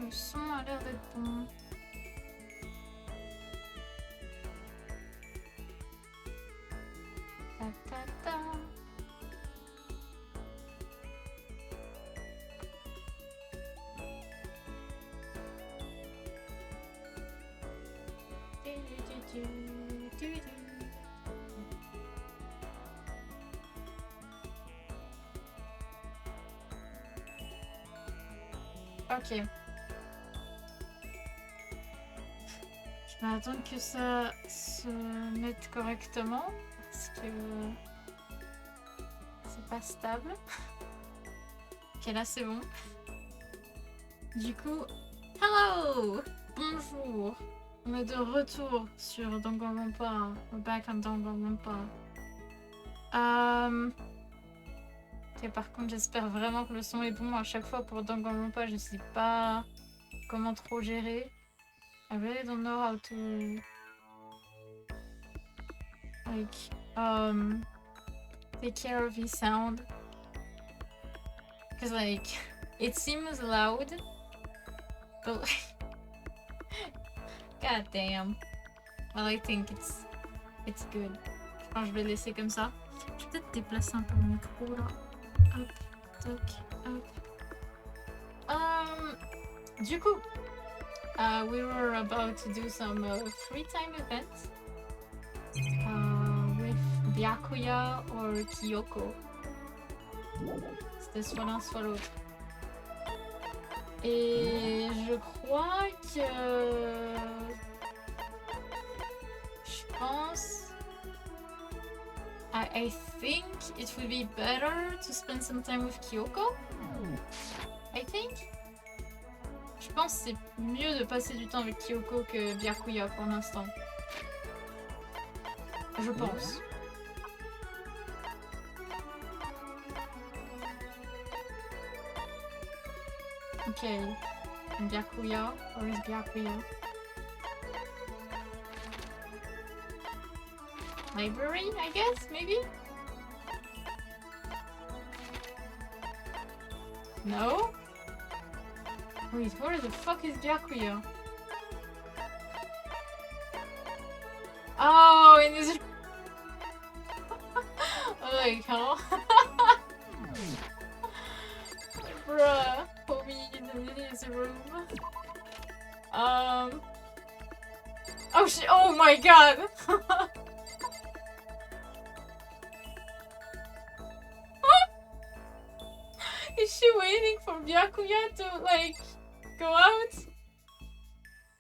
Le son a l'air d'être bon. Ta ta ta. Ok. Je vais attendre que ça se mette correctement parce que c'est pas stable. Ok, là c'est bon. Du coup, hello! Bonjour! On est de retour sur Danganronpa. We're back on Danganronpa. Ok, par contre, j'espère vraiment que le son est bon. À chaque fois pour Danganronpa, je sais pas comment trop gérer. I really don't know how to take care of his sound. Because it seems loud. But god damn. Well, I think it's good. Je pense que je vais laisser comme ça. Je vais peut-être déplacer un peu le micro là. Hop, toc, hop. Du coup, we were about to do some free time events with Byakuya or Kyoko. C'était soit l'un soit l'autre. Et je crois que... Je pense... I think it would be better to spend some time with Kyoko. I think. Je pense que c'est mieux de passer du temps avec Kyoko que Byakuya pour l'instant. Je pense. Okay. Byakuya, or is Byakuya? Library, I guess, maybe? No? Wait, where the fuck is Byakuya? Oh, in this... like, huh? Bruh, homie in his room. Oh shit, oh my god! Is she waiting for Byakuya to, like, go out?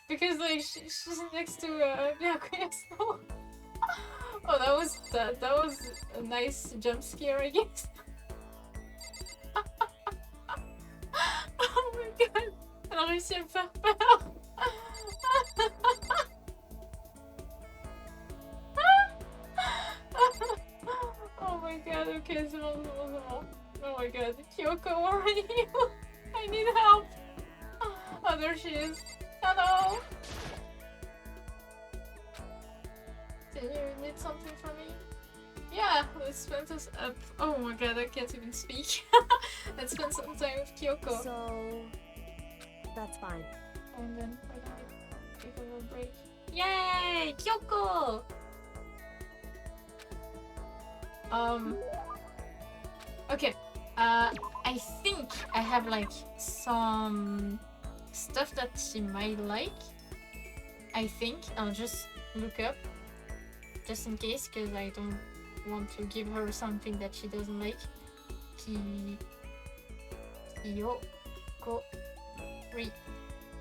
Because, like, she's next to Byakuya's home. Oh, that was a nice jump scare, I guess. Oh my god! Elle a réussi à me faire peur! Oh my god, ok, c'est bon. Oh my god, Kyoko, where are you? I need help! Oh, there she is. Hello! Do you need something from me? Yeah, let's spend this up. Oh my god, I can't even speak. Let's spend some time with Kyoko. So, that's fine. And then we're gonna take a little break. Yay! Kyoko! Okay. I think I have like some stuff that she might like. I think I'll just look up just in case, because I don't want to give her something that she doesn't like. Kyoko free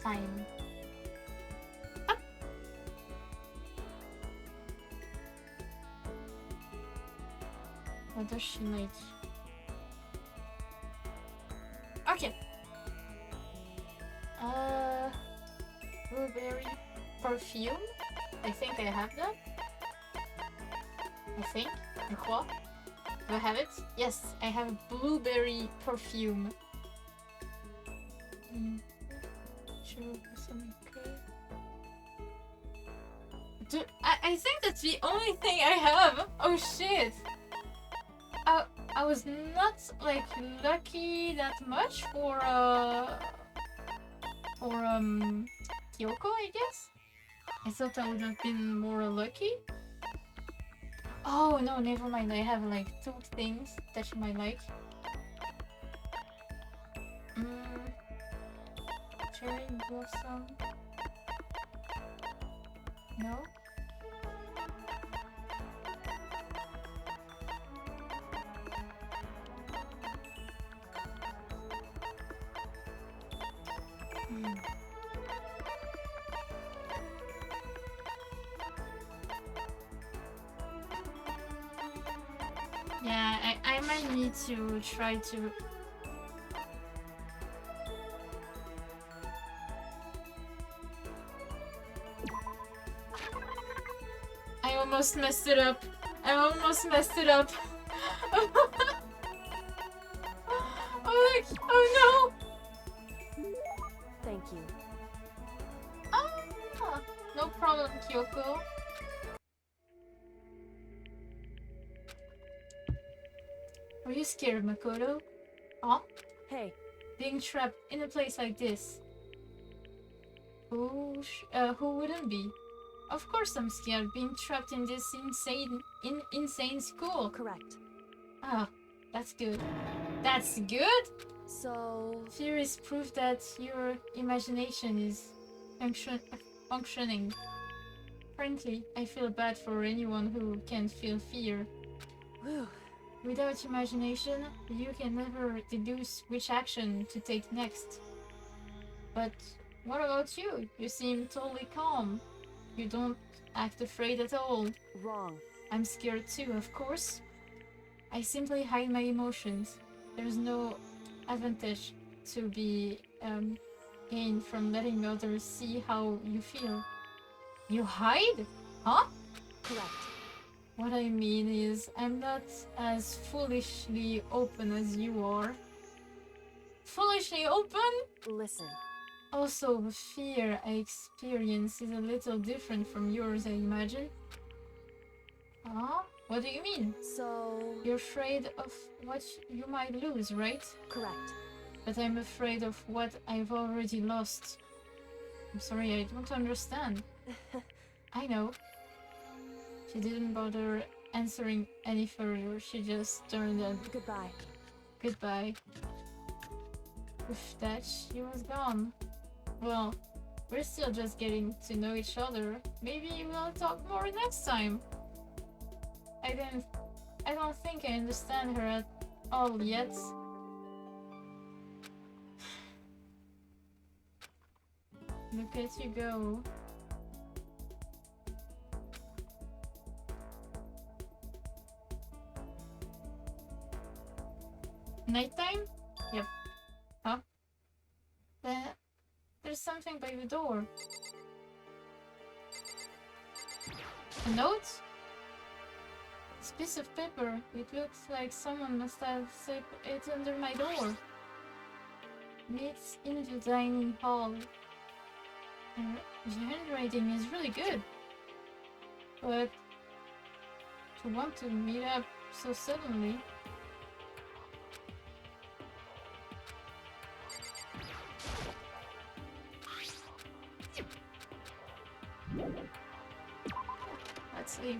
time. Ah. What does she like? Okay. Blueberry perfume. I think I have that. Je crois. Do I have it? Yes, I have blueberry perfume. I think that's the only thing I have. Oh shit. I was not like lucky that much for Or Kyoko, I guess? I thought I would have been more lucky. Oh no, never mind. I have like 2 things that you might like. Cherry blossom. No? Yeah, I might need to try to... I almost messed it up. I almost messed it up. Oh no! Thank you. Ah, no problem, Kyoko. Are you scared, Makoto? Huh? Hey, Being trapped in a place like this. Who wouldn't be? Of course I'm scared, being trapped in this insane school. correct. Ah, that's good. That's good? So, Fear is proof that your imagination is functioning. Frankly, I feel bad for anyone who can feel fear. whew, Without imagination, you can never deduce which action to take next. But what about you? You seem totally calm. You don't act afraid at all. wrong. I'm scared too, of course. I simply hide my emotions. There's no advantage to be gained from letting others see how you feel. You hide? Huh? Correct. What I mean is, I'm not as foolishly open as you are. Foolishly open? Listen, Also, the fear I experience is a little different from yours, I imagine. Huh? What do you mean? so, You're afraid of what you might lose, right? correct. But I'm afraid of what I've already lost. I'm sorry, I don't understand. I know. She didn't bother answering any further. She just turned and Goodbye. goodbye. With that, she was gone. Well, we're still just getting to know each other. Maybe we'll talk more next time. I don't think I understand her at all yet. Look at you go. Nighttime? Yep. Huh? There's something by the door. A note? This piece of paper. It looks like someone must have set it under my door. Meets in the dining hall. The handwriting is really good. But to want to meet up so suddenly. Let's leave.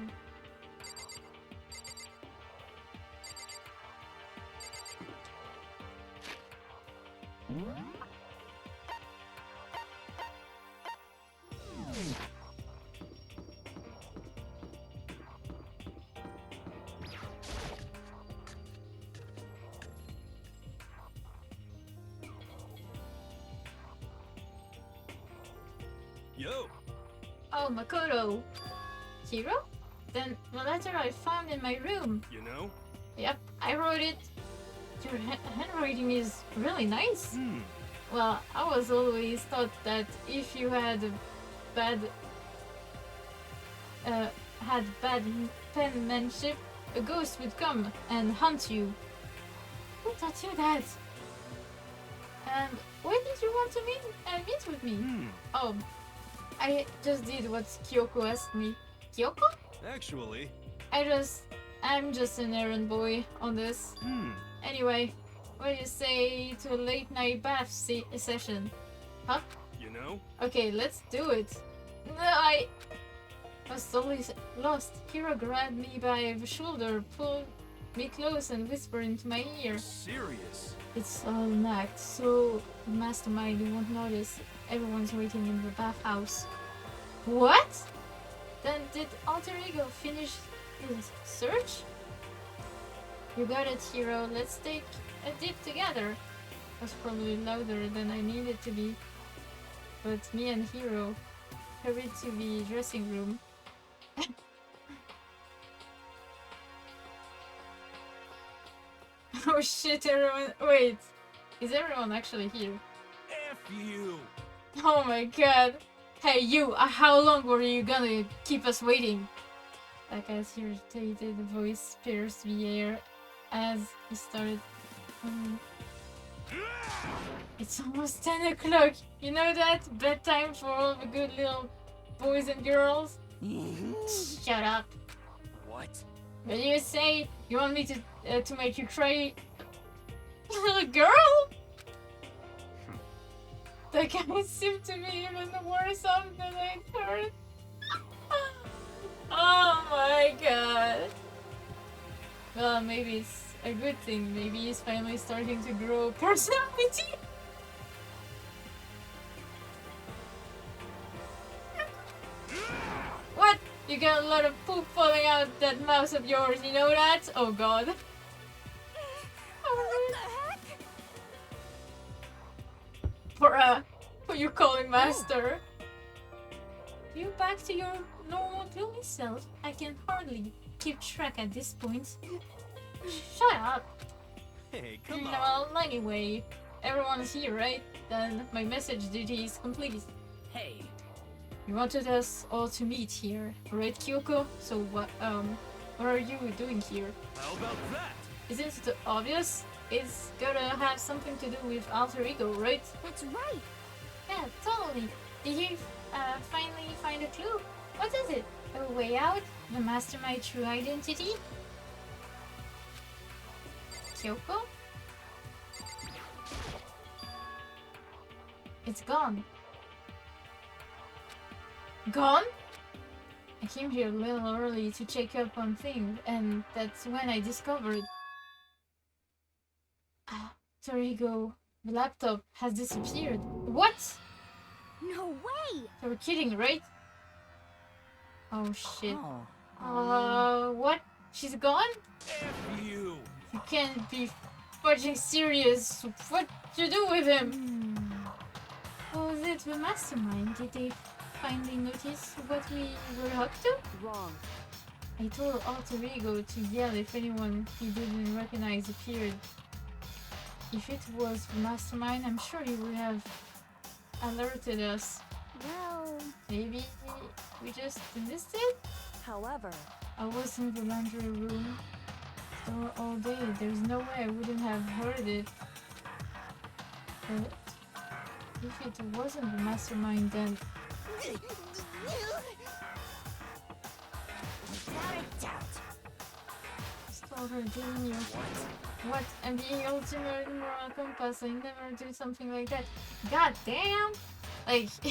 Yo! Oh, Makoto. Hero? Then the letter I found in my room. You know? Yep, I wrote it. Your handwriting is really nice. Well, I was always thought that if you had bad penmanship, a ghost would come and hunt you. Who taught you that? And why did you want to meet with me? Oh, I just did what Kyoko asked me. Kyoko? Actually. I'm just an errand boy on this. Anyway, what do you say to a late night bath session? Huh? you know? Okay, let's do it. No, I was totally lost. Hiro grabbed me by the shoulder, pulled me close, and whispered into my ear. Serious? It's all an act, so the mastermind won't notice. Everyone's waiting in the bathhouse. What? Then did Alter Ego finish his search? You got it, Hiro. Let's take a dip together. It was probably louder than I needed to be. But me and Hiro hurried to the dressing room. Oh shit, everyone. Wait. Is everyone actually here? F you! Oh my god. Hey, you, how long were you gonna keep us waiting? That guy's irritated voice pierced the air as he started. It's almost 10 o'clock. You know that? Bedtime for all the good little boys and girls? Shut up. What? What do you say? You want me to make you cry? Little girl? That guy seemed to be even worse off than I heard. Oh my god. Well, maybe it's a good thing. Maybe he's finally starting to grow personality. What? You got a lot of poop falling out that mouth of yours, you know that? Oh god. What the heck? Who you calling master? You back to your normal gloomy self? I can hardly keep track at this point. Shut up. Hey, come on. Well, anyway, everyone's here, right? Then my message duty is complete. Hey, You wanted us all to meet here, right, Kyoko? So what are you doing here? How about that? Isn't it obvious? It's gotta have something to do with Alter Ego, right? That's right. Yeah, totally. Did you finally find a clue? What is it? A way out? The mastermind true identity? Kyoko? It's gone. Gone? I came here a little early to check up on things, and that's when I discovered. Torigo, the laptop has disappeared. What? No way. You're kidding, right? Oh shit. oh, What? She's gone? F you! You can't be fudging serious. What you do with him? Oh, is it the mastermind? Did they finally notice what we were up to? Wrong. I told Alter Ego to yell if anyone he didn't recognize appeared. If it was the mastermind, I'm sure he would have alerted us. Well, Maybe we just missed it? however, I was in the laundry room store all day. There's no way I wouldn't have heard it. But if it wasn't the mastermind, then without a doubt. stole her, didn't you? What? I'm the ultimate moral compass. I never do something like that. God damn! Like, you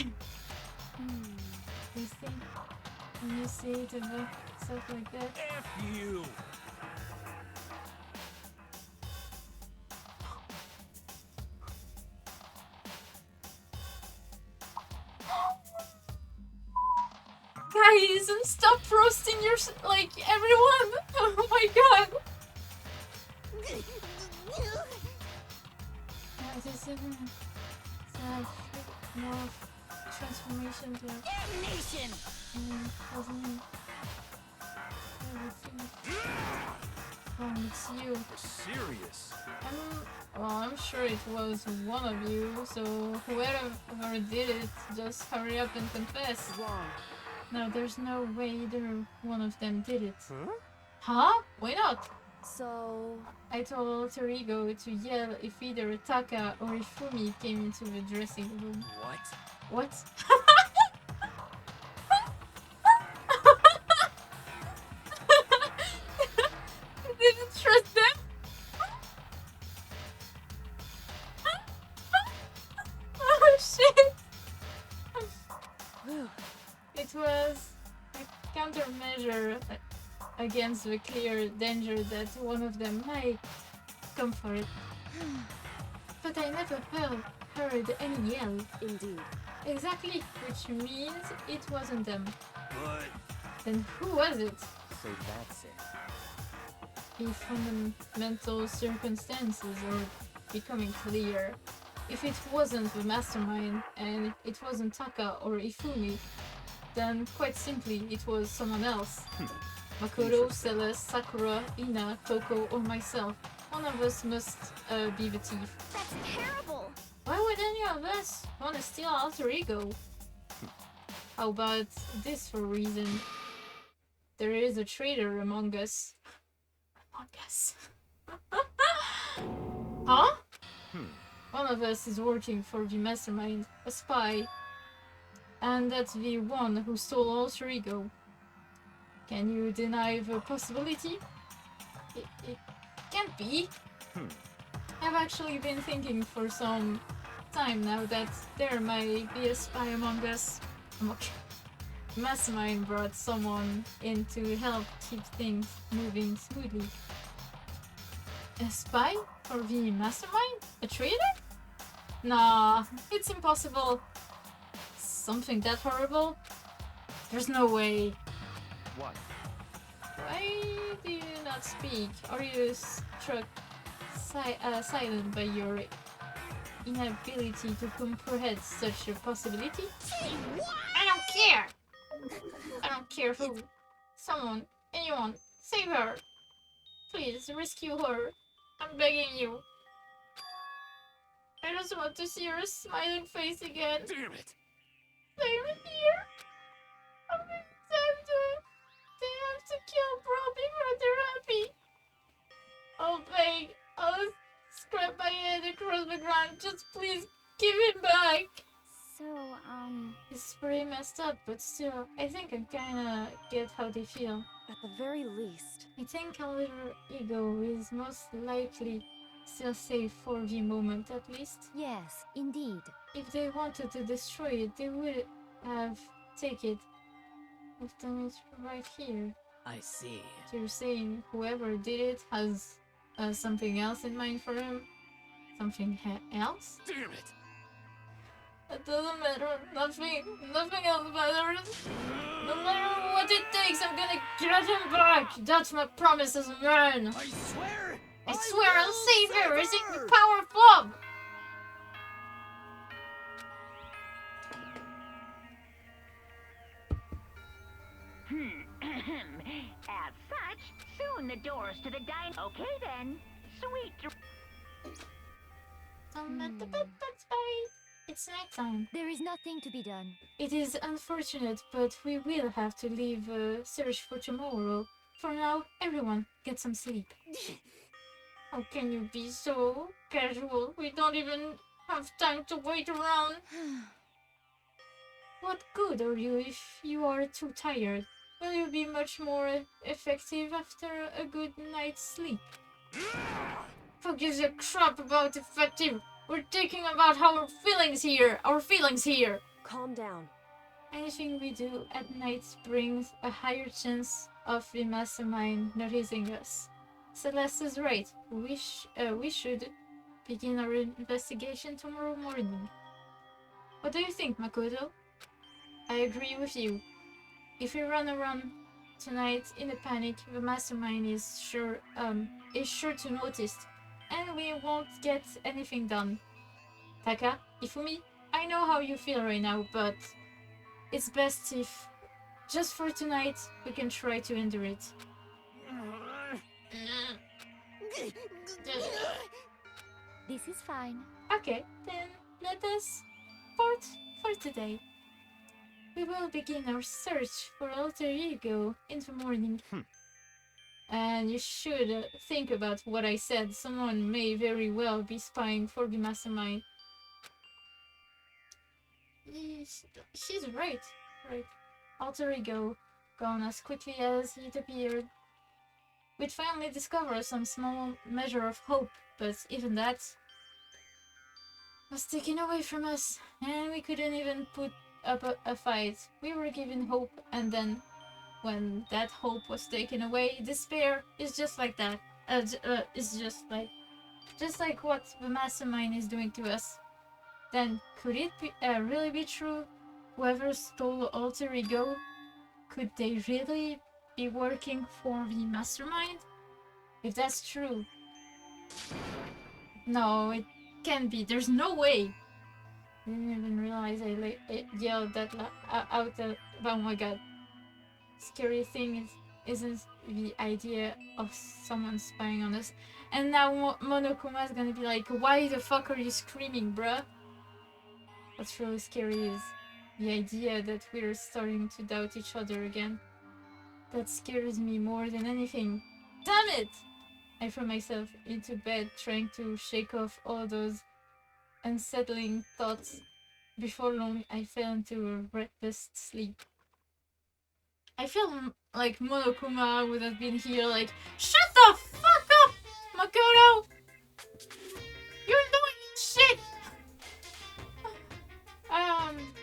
see? When you say it about stuff like that. F you! Guys, stop roasting your like everyone! Oh my god! This isn't more transformation to Damnation! wasn't it's you. Serious? I'm sure it was one of you, so whoever did it, just hurry up and confess. Wrong. No, there's no way either one of them did it. Huh? Huh? Why not? So, I told Alter Ego to yell if either Taka or Ifumi came into the dressing room. what? What? Didn't trust them? Oh shit! against the clear danger that one of them might come for it. But I never heard any yell. Indeed. Exactly, which means it wasn't them. But Then who was it? So that's it. The fundamental circumstances are becoming clear. If it wasn't the mastermind and it wasn't Taka or Ifumi, then quite simply it was someone else. Makoto, Celeste, Sakura, Ina, Toko, or myself. One of us must be the thief. That's terrible. Why would any of us want to steal alter ego? How about this for a reason? There is a traitor among us. Among us. Huh? One of us is working for the mastermind, a spy. And that's the one who stole alter ego. Can you deny the possibility? It can't be. I've actually been thinking for some time now that there might be a spy among us. Okay. Mastermind brought someone in to help keep things moving smoothly. A spy for the mastermind? A traitor? Nah, it's impossible. Something that horrible? There's no way. What? Why do you not speak? Are you struck silent by your inability to comprehend such a possibility? I don't care! I don't care who. Someone, anyone, save her! Please, rescue her. I'm begging you. I just want to see her smiling face again. damn it! Save me here! How many times do they have to kill Bro before they're happy? I'll beg. I'll scrap my head across the ground. Just please give it back. So, It's pretty messed up, but still, I think I kinda get how they feel. at the very least. I think our little ego is most likely still safe for the moment, at least. Yes, indeed. If they wanted to destroy it, they would have taken it. I've done it right here. I see. So you're saying whoever did it has something else in mind for him? Something else? Damn it! It doesn't matter. Nothing else matters. No matter what it takes, I'm gonna get him back. That's my promise as a man. I swear! I swear I'll will save her. Using her! the power of love. As such, soon the doors to the Okay then. Sweet Don't let the bed bugs bite. It's nighttime. There is nothing to be done. It is unfortunate, but we will have to leave search for tomorrow. For now, everyone, get some sleep. How can you be so casual? We don't even have time to wait around. What good are you if you are too tired? Will you be much more effective after a good night's sleep? Who gives a crap about effective? We're thinking about our feelings here. Calm down. Anything we do at night brings a higher chance of the mastermind noticing us. Celeste is right. We should begin our investigation tomorrow morning. What do you think, Makoto? I agree with you. If we run around tonight in a panic, the mastermind is sure to notice, and we won't get anything done. Taka, Ifumi, I know how you feel right now, but it's best if, just for tonight, we can try to endure it. This is fine. Okay, then let us part for today. We will begin our search for alter ego in the morning. And you should think about what I said. Someone may very well be spying for the mastermind. She's right. Alter ego, gone as quickly as it appeared. We'd finally discover some small measure of hope, but even that was taken away from us, and we couldn't even put up a fight. We were given hope, and then when that hope was taken away, despair is just like that. It's just like what the mastermind is doing to us. Then could it be, really be true? Whoever stole the alter ego, could they really be working for the mastermind? If that's true, no, it can't be. There's no way. I didn't even realize I yelled that out. Oh my god. Scary thing isn't the idea of someone spying on us. And now Monokuma's gonna be like, why the fuck are you screaming, bruh? What's really scary is the idea that we're starting to doubt each other again. That scares me more than anything. Damn it! I threw myself into bed trying to shake off all those unsettling thoughts. Before long, I fell into a breathless sleep. I feel like Monokuma would have been here like, shut the fuck up, Makoto! You're doing shit!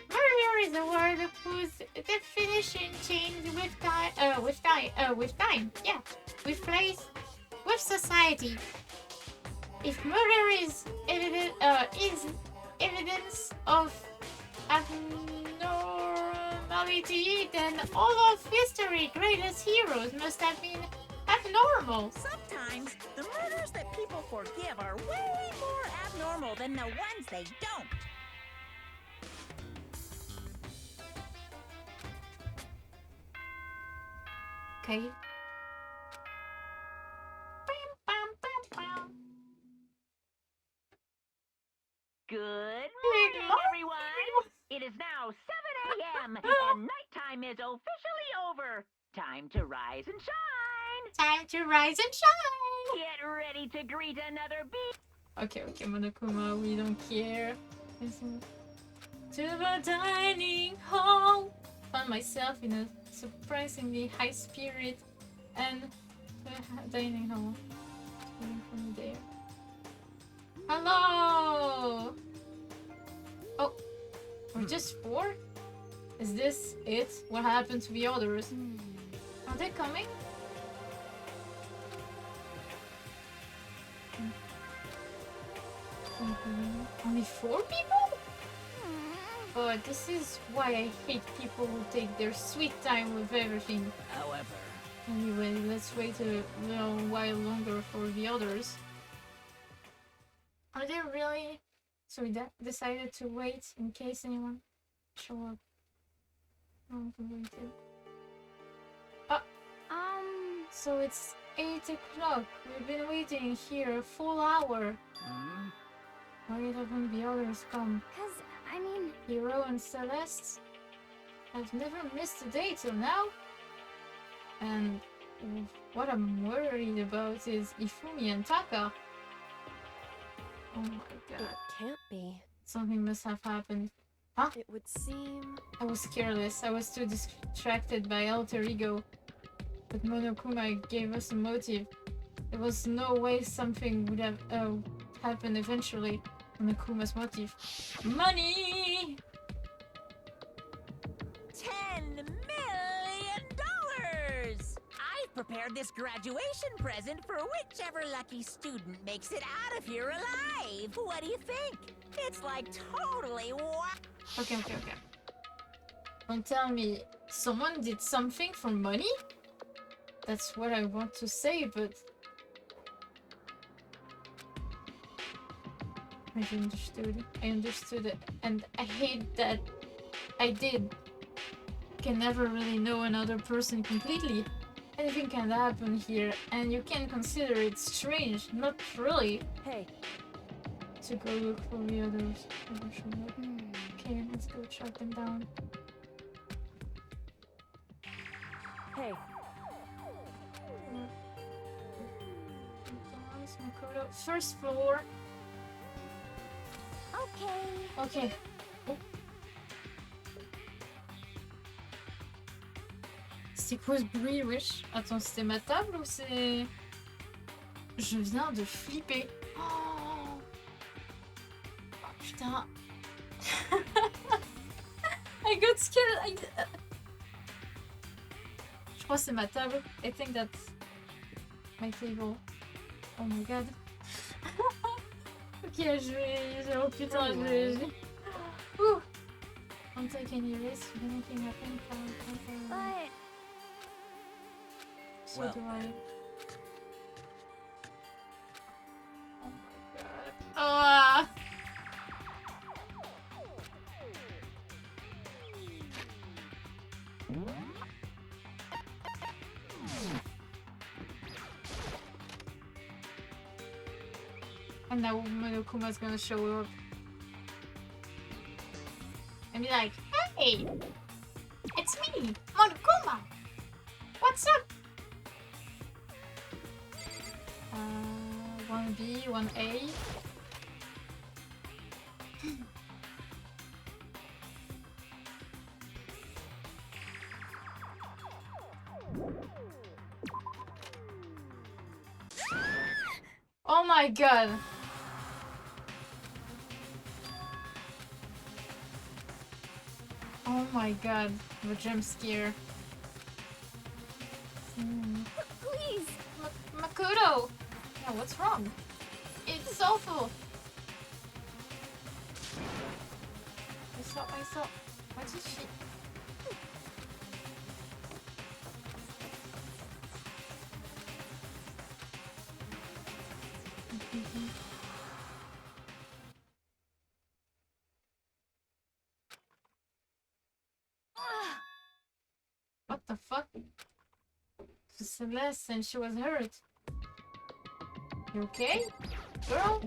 Murder is a word whose definition changed with time, yeah, with place, with society. If murder is evidence of abnormality, then all of history's greatest heroes must have been abnormal. Sometimes the murders that people forgive are way more abnormal than the ones they don't. Okay. Good morning, everyone. It is now 7 a.m. and nighttime is officially over. Time to rise and shine. Time to rise and shine. Get ready to greet another beat. Okay, Monokuma, we don't care. Listen. To the dining hall. Found myself in a surprisingly high spirit and the dining hall. Waiting for me there. Hello! Oh, we're just 4? Is this it? What happened to the others? Are they coming? Only 4 people? Oh, this is why I hate people who take their sweet time with everything. However, Anyway, let's wait a little while longer for the others. Are they really? So we decided to wait in case anyone show up. Oh, we waited. So it's 8 o'clock. We've been waiting here a full hour. Why haven't the others come? 'Cause, I mean... Hiro and Celeste? I've never missed a day till now. And what I'm worried about is Ifumi and Taka. Oh my god. It can't be. Something must have happened. Huh? It would seem... I was careless. I was too distracted by alter ego. But Monokuma gave us a motive. There was no way something would have happened eventually. Monokuma's motive. Money! $10 million! I've prepared this graduation present for whichever lucky student makes it out of here alive. What do you think? It's like totally Okay. Don't tell me someone did something for money? That's what I want to say, but... I understood it, and I hate that I did. Can never really know another person completely. Anything can happen here, and you can consider it strange, not really. Hey. To go look for the others. Okay, let's go track them down. Hey. First floor. Okay. Oh. C'est quoi ce bruit, wesh? Attends, c'était ma table ou c'est... Je viens de flipper. Oh, putain. I got scared. Je crois que c'est ma table. I think that's my table. Oh my god. Ok, je vais... Oh putain, je vais... Ouh. Don't take any risks. If anything happens, But so Well, do I. Oh my god. Ah. And now Monokuma's gonna show up. And be like, hey! It's me, Monokuma! What's up? 1B, 1A. Oh my god! Oh my god, the jump scare. please. Makoto! Yeah, what's wrong? It's awful! I saw. What is she? What the fuck? Celeste and she was hurt. You okay? Girl?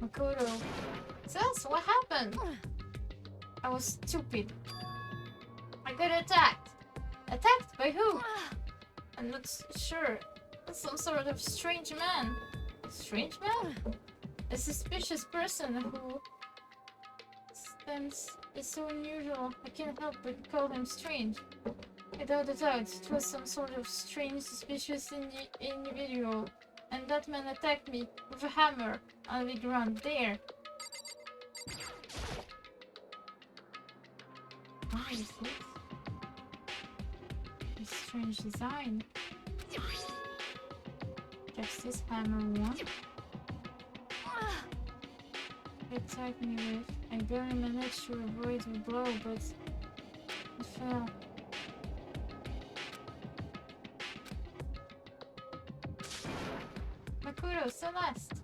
Makoto. Celeste, what happened? I was stupid. I got attacked. Attacked by who? I'm not sure. Some sort of strange man. Strange man? A suspicious person who is so unusual. I can't help but call him strange. Without a doubt, it was some sort of strange, suspicious individual. And that man attacked me with a hammer on the ground there. What is this? A strange design. Justice hammer 1. He attacked me with. I barely managed to avoid the blow, but it fell. Makoto, Celeste!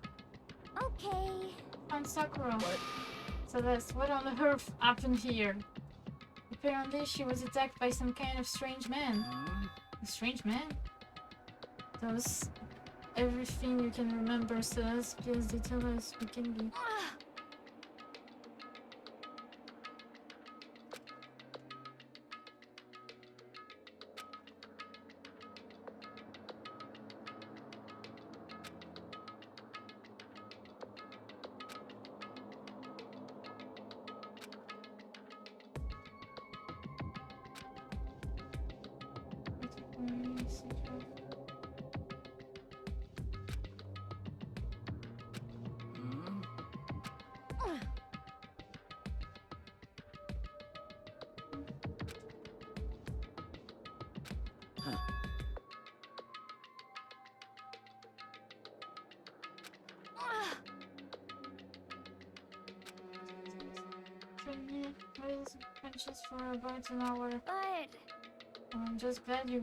Okay. Found Sakura. What? Celeste, what on earth happened here? Apparently she was attacked by some kind of strange man. A strange man? That was everything you can remember, Celeste. Please tell us we can be. Just for about an hour. But I'm just glad you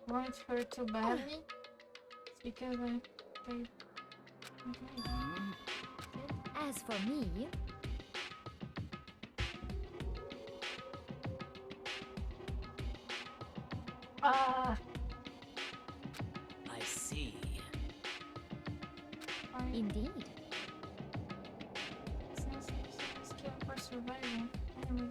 weren't hurt too badly. It's because I as for me, ah, I see. indeed. It's necessary skill for survival. Anyway,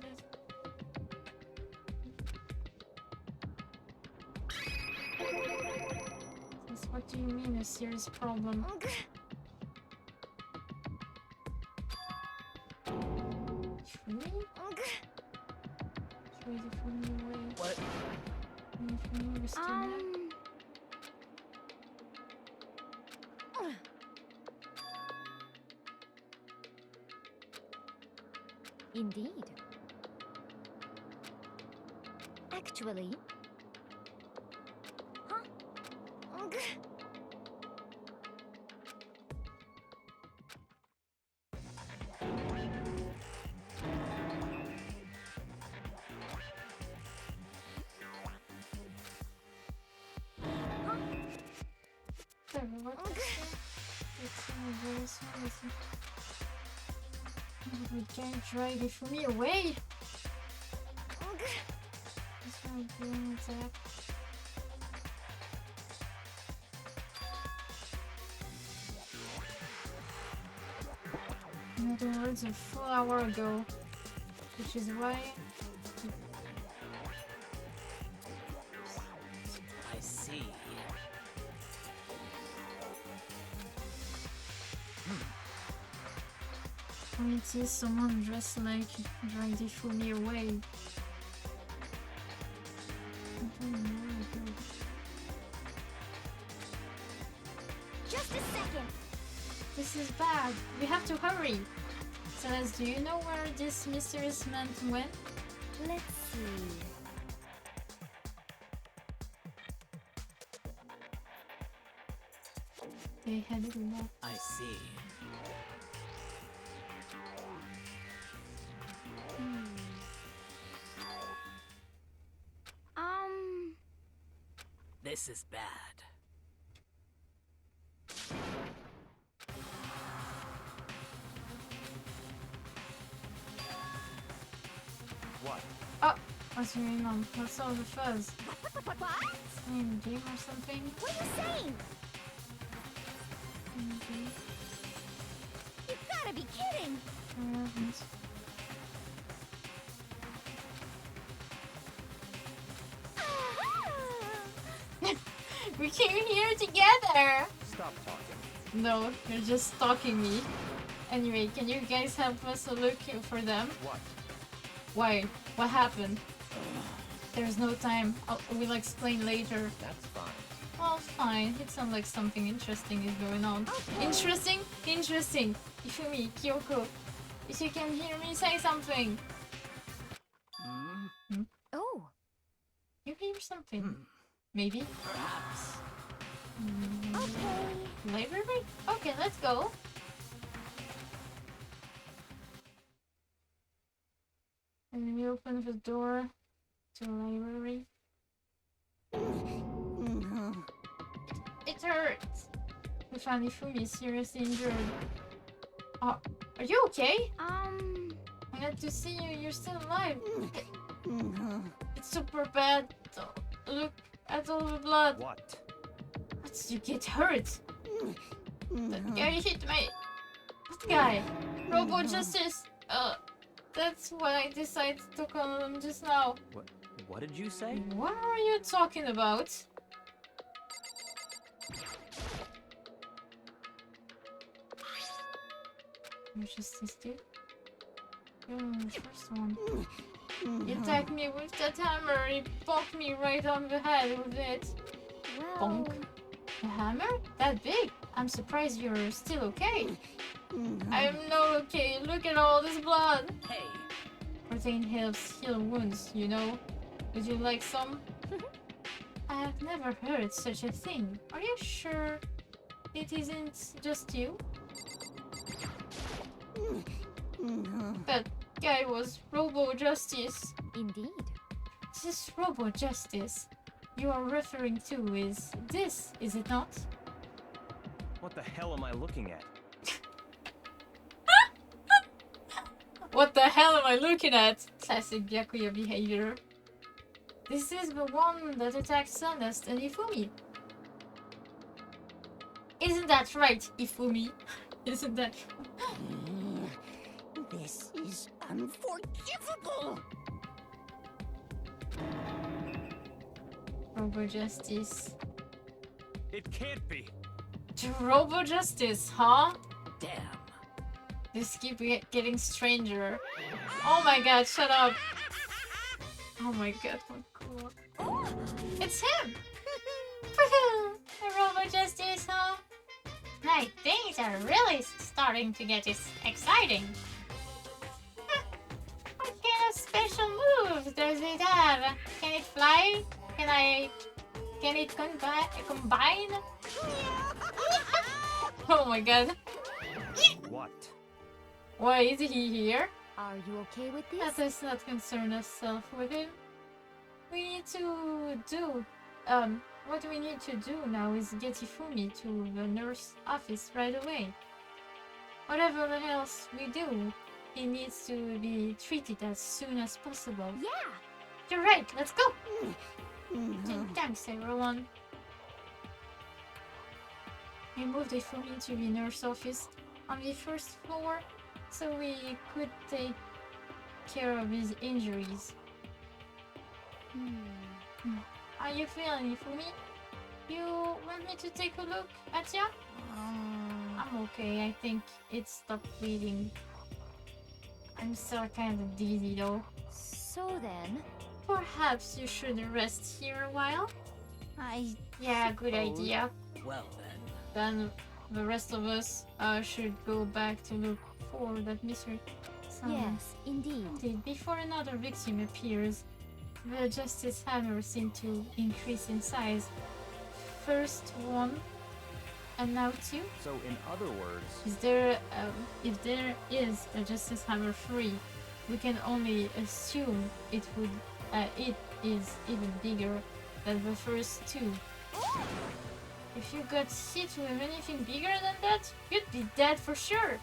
what do you mean a serious problem? Truly? Truly from the way. What? From your stomach? Indeed. Actually, We can't drive it for me away. This one being attacked. In other words, a full hour ago, which is why. I see. It is someone dressed like dragged it for me away. I don't know. Just a second. This is bad. We have to hurry. Celeste, do you know where this mysterious man went? Let's see. They headed left. I see. This is bad. What? Oh, what's going on? What's all the fuzz? What? Playing a game or something? What are you saying? Maybe. You've gotta be kidding! I haven't. We came here together! Stop talking. No, you're just stalking me. Anyway, can you guys help us look for them? What? Why? What happened? There's no time. We'll explain later. That's fine. Well, fine. It sounds like something interesting is going on. Okay. Interesting? Interesting. Ifumi, Kyoko, if you can hear me, say something. Oh, You hear something? Hmm. Maybe? Perhaps. okay. Library? Okay, let's go. And we open the door to the library. It hurts. We found Ifumi seriously injured. Oh, are you okay? Um, I'm glad to see you. You're still alive. It's super bad. Look at all the blood. What? What did you get hurt? That guy hit my... What guy? Robo Justice. That's what I decided to call him just now. What did you say? What are you talking about? You're Justice, dude. You're the first one. He attacked me with that hammer. He poked me right on the head with it. well, Bonk. The hammer? That big? I'm surprised you're still okay. I'm not okay. Look at all this blood. Hey, Protein helps heal wounds, you know. Would you like some? I have never heard such a thing. Are you sure it isn't just you? That guy was Robo Justice. indeed. This Robo Justice you are referring to is this, is it not? What the hell am I looking at? What the hell am I looking at? Classic Byakuya behavior. This is the one that attacked Celeste and Ifumi. Isn't that right, Ifumi? Isn't that... This is unforgivable! Robo Justice. It can't be. Robo Justice, huh? damn. This keeps getting stranger. Oh my god, shut up! Oh my god, what cool. It's him! Robo Justice, huh? My things are really starting to get exciting. What kind of special moves does it have? Can it fly? Can it combine? Oh my god. What? Why is he here? Are you okay with this? Let us not concern ourselves with him. We need to do... what we need to do now is get Ifumi to the nurse office right away. Whatever else we do, he needs to be treated as soon as possible. Yeah. You're right, let's go! Thanks, everyone. We moved Ifumi to the nurse office on the first floor so we could take care of his injuries. How you feeling, Ifumi? You want me to take a look at ya? I'm okay, I think it stopped bleeding. I'm still kind of dizzy though. So then, Perhaps you should rest here a while? Yeah, good suppose. idea. Well then. Then the rest of us should go back to look for that mystery. yes, indeed. Indeed, before another victim appears, the justice hammer seemed to increase in size. First one, and now two. So, in other words, Is there, if there is a justice hammer 3, we can only assume it is even bigger than the first two. If you got hit with anything bigger than that, you'd be dead for sure.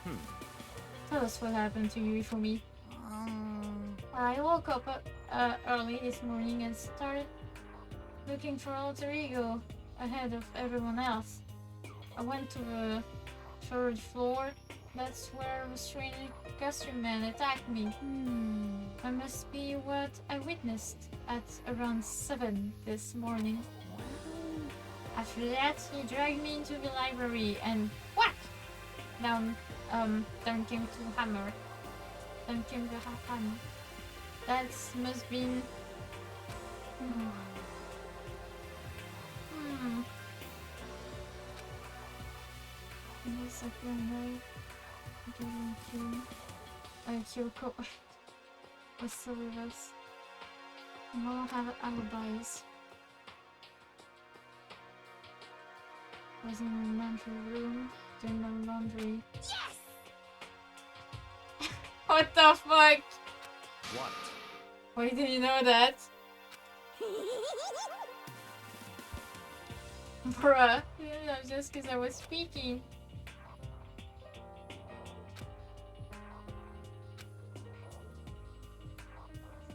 Tell us what happened to you, Ifumi. I woke up early this morning and started looking for alter ego ahead of everyone else. I went to the third floor. That's where the strange costume man attacked me. That must be what I witnessed at around 7 this morning. After that, he dragged me into the library and whack! Down came the hammer. Down came the hammer. That must been... In the second night, Kyoko was still with us. We all have alibis. I was in the laundry room doing my laundry. Yes! What the fuck? what? Why did you know that? Bruh. Yeah, just because I was speaking.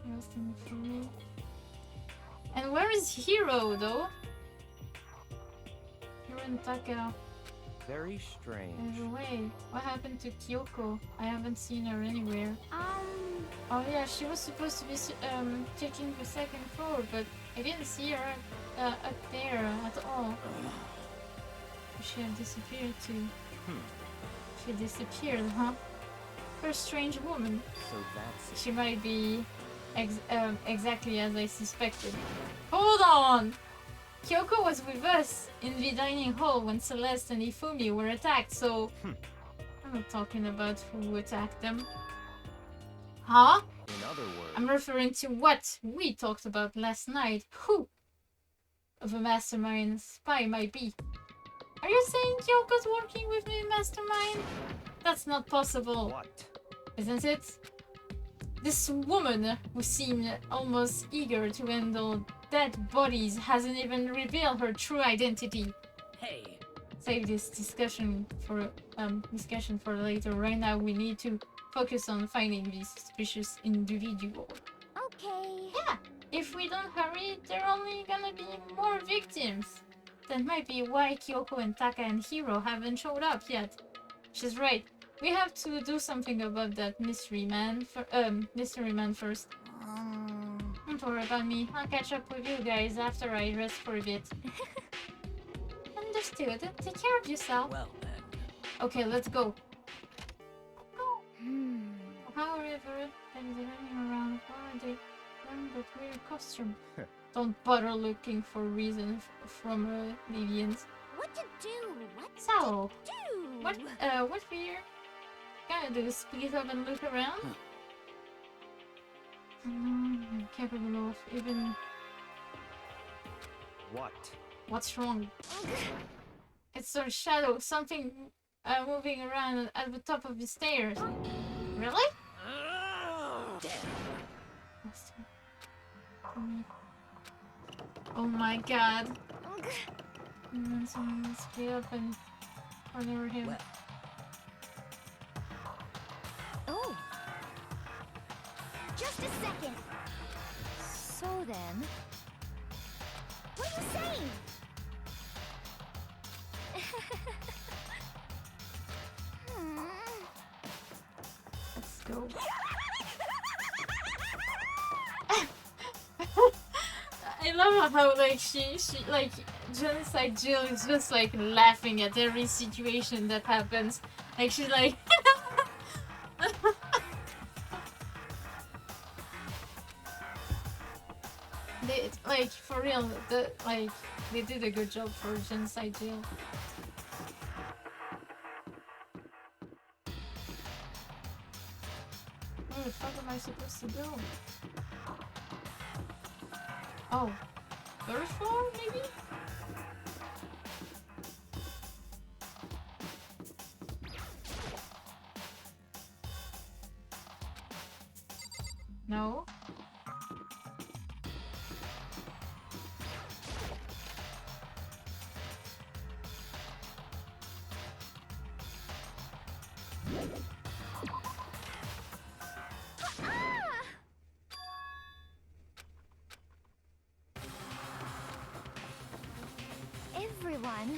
Nothing for me. And where is Hiro though? Hiro and Taka. Very strange. There's a way. What happened to Kyoko? I haven't seen her anywhere. Oh yeah, she was supposed to be taking the second floor, but I didn't see her up there at all. She had disappeared too. She disappeared, huh? For a strange woman. So that's She might be exactly as I suspected. Hold on! Kyoko was with us in the dining hall when Celeste and Ifumi were attacked, so... I'm not talking about who attacked them. Huh? in other words. I'm referring to what we talked about last night. Who the mastermind spy might be. Are you saying Kyoko's working with the mastermind? That's not possible, What? isn't it? This woman who seemed almost eager to handle dead bodies hasn't even revealed her true identity. Hey, Save this discussion for later. Right now we need to focus on finding this suspicious individual. Okay. Yeah, if we don't hurry, there are only gonna be more victims. That might be why Kyoko and Taka and Hiro haven't showed up yet. She's right. We have to do something about that mystery man first. Don't worry about me. I'll catch up with you guys after I rest for a bit. Understood. Take care of yourself. well then. Okay, let's go. However, that is running around. Why are they wearing that weird costume? Don't bother looking for reasons from deviants. What to do? What So, to do? what we're gonna do is split up and look around? Capable of even... What? What's wrong? It's a shadow, something moving around at the top of the stairs. Really? Oh my god. Someone speed up and corner him. Well. Oh. Just a second. So then, what are you saying? Let's go. I love how like she like Genocide Jill is just like laughing at every situation that happens. Like she's like they like for real they did a good job for Genocide Jill. Where the fuck am I supposed to go? Oh, third floor maybe? No. Everyone.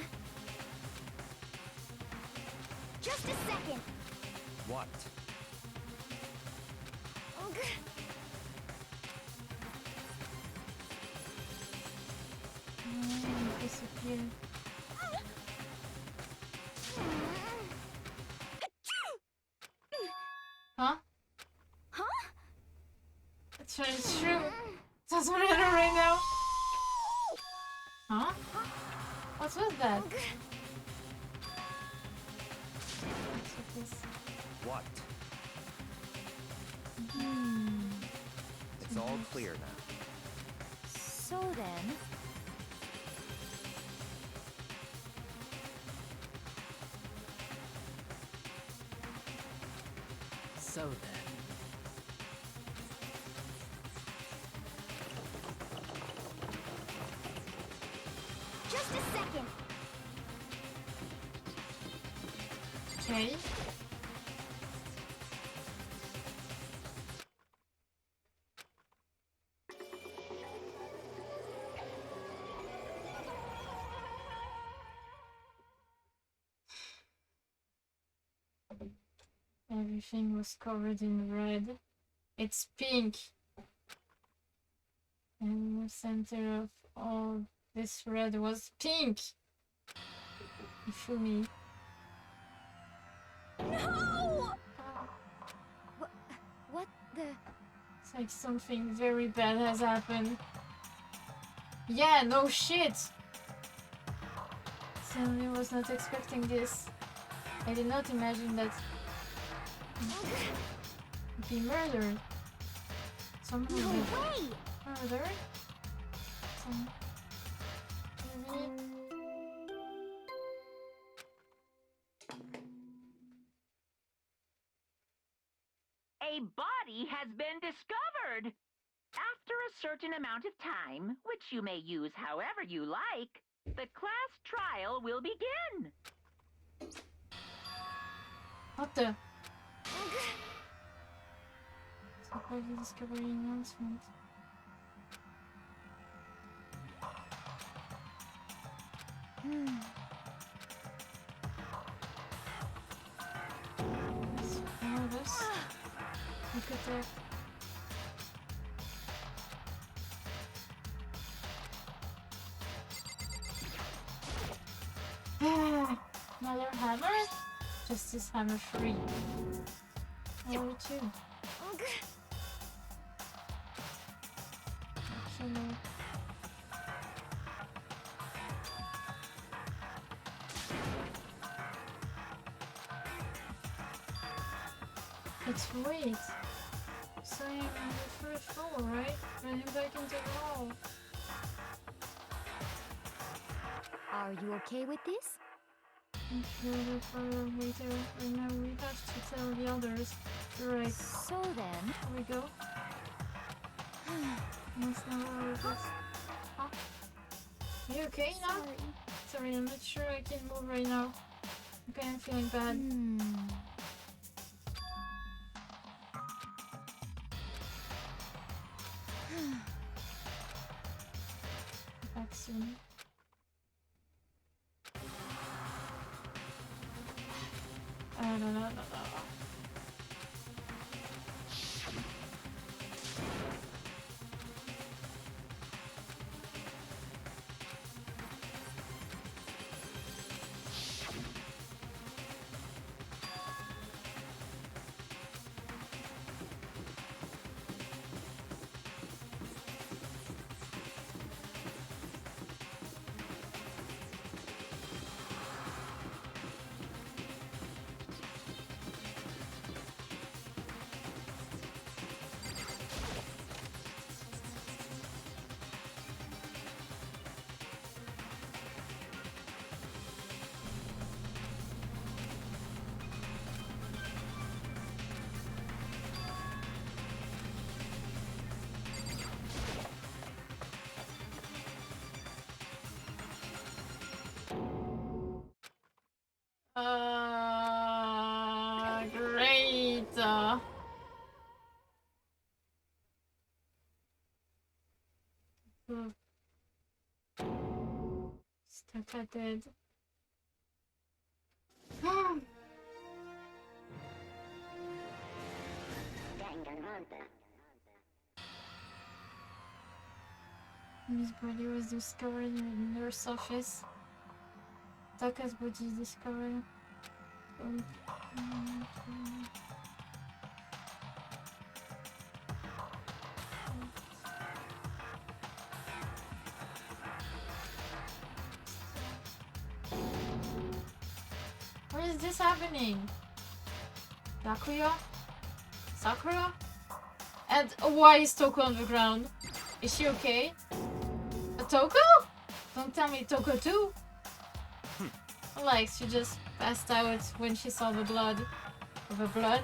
Just a second. What? Disappear. Huh? Huh? It's true. Doesn't matter right now. Huh? What was that? What's this? What? It's all clear now. So then, So then. just a second. Okay. Everything was covered in red. It's pink. And the center of all this red was pink. Ifumi. No! What the? It's like something very bad has happened. Yeah, no shit! Suddenly was not expecting this. I did not imagine that he'd be murdered. Someone No would be way! murdered? Maybe... A body has been discovered. After a certain amount of time, which you may use however you like, the class trial will begin. What the? Surprise discovery announcement. Let's follow this. Look at that. Another hammer? Justice Hammer 3. Or 2. Actually, no. It's wait. Saying on the first floor, right? Running back into the hall. Are you okay with this? Later, right now we have to tell the others. Right, So then, here we go. That's not how it is. Huh? Are you okay now? sorry. Sorry, I'm not sure I can move right now. Okay, I'm feeling bad. Back soon. No. Great. Stuck at it. Danganronpa. His body was discovered in the nurse office. Taka's body is discovered. Where is this happening? Takuya? Sakura? And why is Toko on the ground? Is she okay? Toko? Don't tell me Toko too. Like she just passed out when she saw the blood. The blood?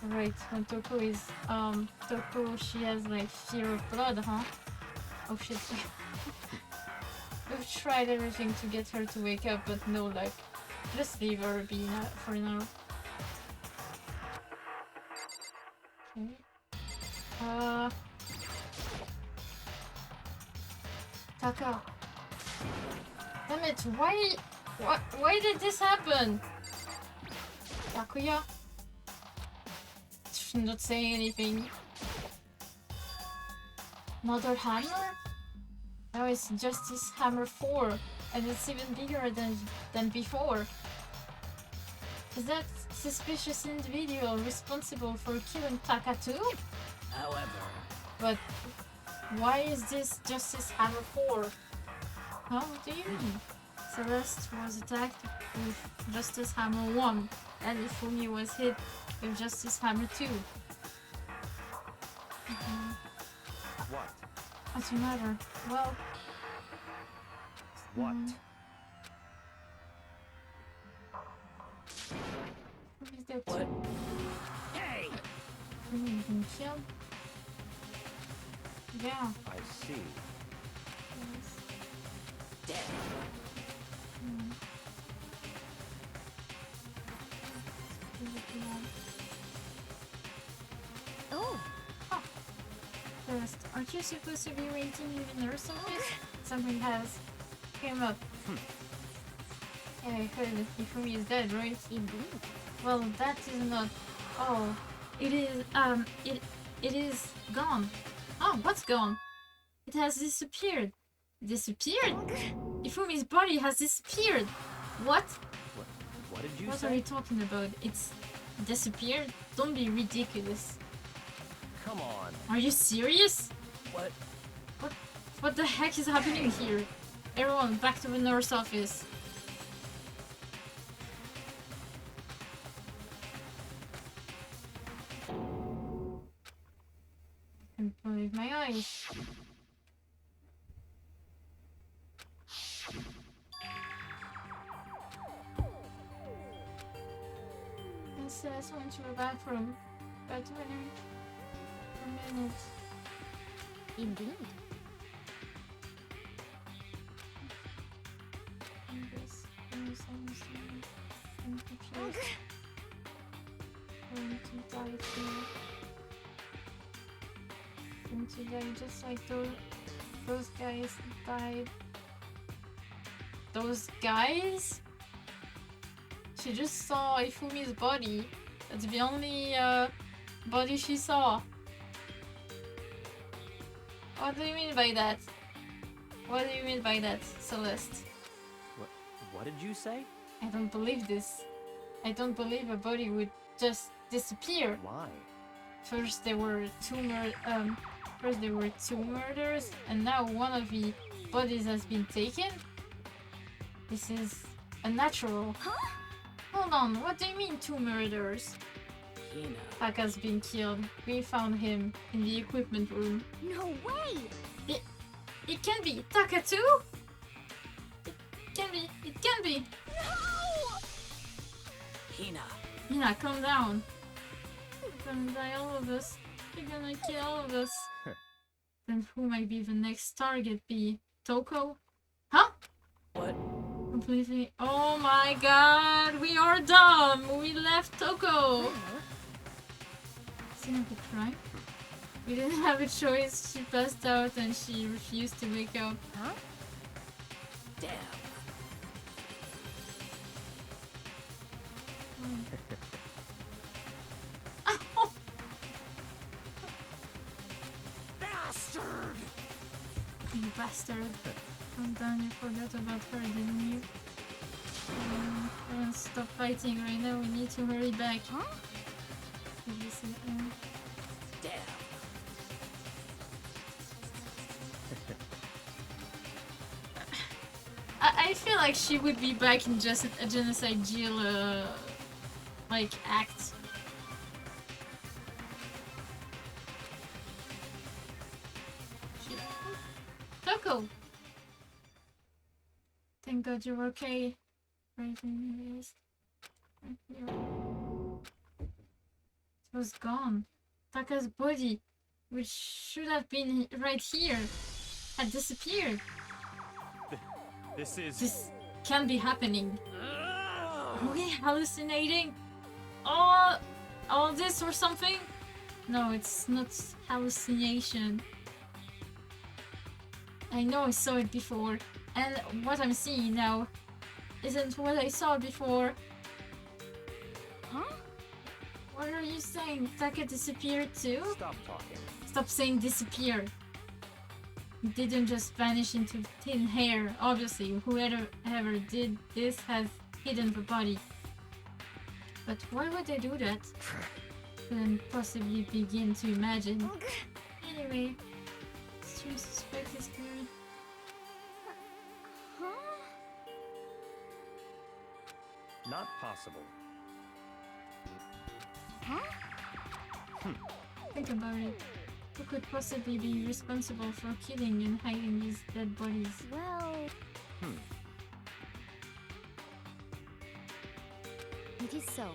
Right, when Toko is Toko, she has like fear of blood, huh? Oh shit. We've tried everything to get her to wake up, but no luck. Just leave her be for now. Okay. Taka. Damn it, why did this happen? Takuya? Not saying anything. Another hammer? Now it's Justice Hammer 4, and it's even bigger than before. Is that suspicious individual responsible for killing Taka too? However, But why is this Justice Hammer 4? How do you mean? Celeste was attacked with Justice Hammer 1, and Ifumi was hit with Justice Hammer 2. What? What's the matter? Well... What? Who is that? what? Hey! Ifumi been killed? Yeah. I see. Yes. Dead. Oh, First, aren't you supposed to be waiting in the nurse office? Something has came up. Yeah, I heard that Ifumi is dead, right? indeed. Well, that is not. Oh, it is. It is gone. Oh, what's gone? It has disappeared. Disappeared? Ifumi's body has disappeared. What? What did you What say? are you talking about? It's disappeared? Don't be ridiculous. Come on. Are you serious? What? What the heck is happening here? Everyone, back to the nurse office. I can't believe my eyes. Princess went to the bathroom. But when a minute. Indeed. I'm confused. Going to die too. Going to die just like those guys died. Those guys? She just saw Ifumi's body. That's the only body she saw. What do you mean by that? What do you mean by that, Celeste? What did you say? I don't believe this. I don't believe a body would just disappear. Why? First there were two murders, and now one of the bodies has been taken. This is unnatural. Huh? Hold on, what do you mean 2 murders? Hina. Taka's been killed. We found him in the equipment room. No way! It can be Taka too? It can be. No! Hina. Mina, calm down. We're gonna die all of us. You're gonna kill all of us. Then who might be the next target be? Toko? Huh? What? Completely. Oh my god, we are dumb. We left Toko. Well, Scene of the crime. We didn't have a choice. She passed out and she refused to wake up. huh? Damn. Bastard! You bastard. Calm down, you forgot about her, didn't you? Stop fighting right now, we need to hurry back. Huh? Did you say, Damn. I feel like she would be back in just a genocide jail, like, act. Toko! Thank God you're okay. Right in this. Right here. It was gone. Taka's body, which should have been right here, had disappeared. This is... This can't be happening. Are we hallucinating? All this or something? No, it's not hallucination. I know I saw it before, and what I'm seeing now isn't what I saw before. Huh? What are you saying? Taka disappeared too? Stop talking. Stop saying disappear. He didn't just vanish into thin air. Obviously, whoever did this has hidden the body. But why would they do that? Couldn't possibly begin to imagine. Anyway, extreme suspect is good. Huh? Not possible. Huh? Think about it. Who could possibly be responsible for killing and hiding these dead bodies? Well, it is so.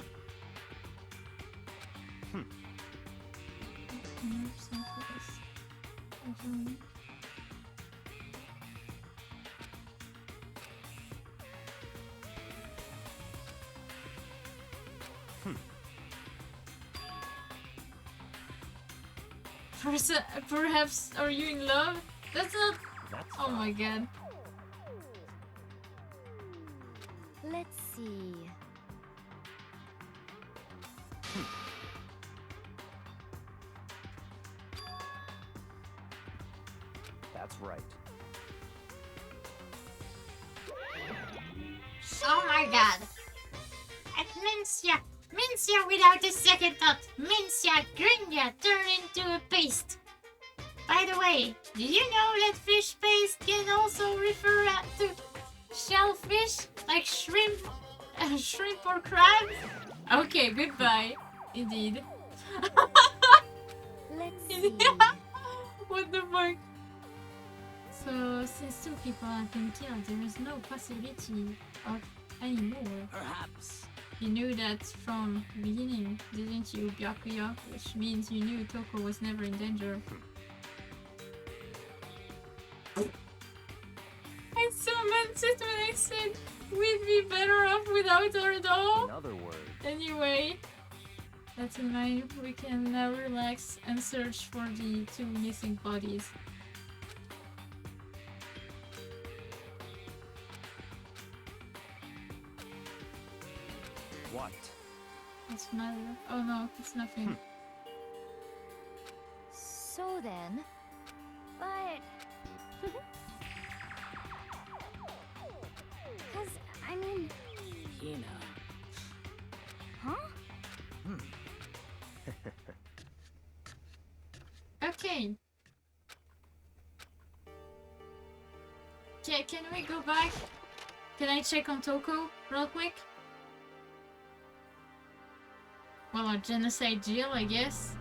Perhaps are you in love? That's not. That's Oh my god. Let's see. That's right. Oh my god. At Mencia. Mencia without a second thought. Mencia Gringa turn into a paste. By the way, did you know that fish paste can also refer to shellfish, like shrimp, shrimp or crab? Okay, goodbye. Indeed. Let's see. What the fuck? So, since 2 people have been killed, there is no possibility of any more. Perhaps You knew that from the beginning, didn't you, Byakuya? Which means you knew Toko was never in danger. I so meant it when I said we'd be better off without her though. In other words, Anyway, that's in mind. We can now relax and search for the 2 missing bodies. what? What's the matter? Oh no, it's nothing. So then, but... Cause, I mean, You know. huh? Okay. Can we go back? Can I check on Toko real quick? Well, a genocide Jill, I guess.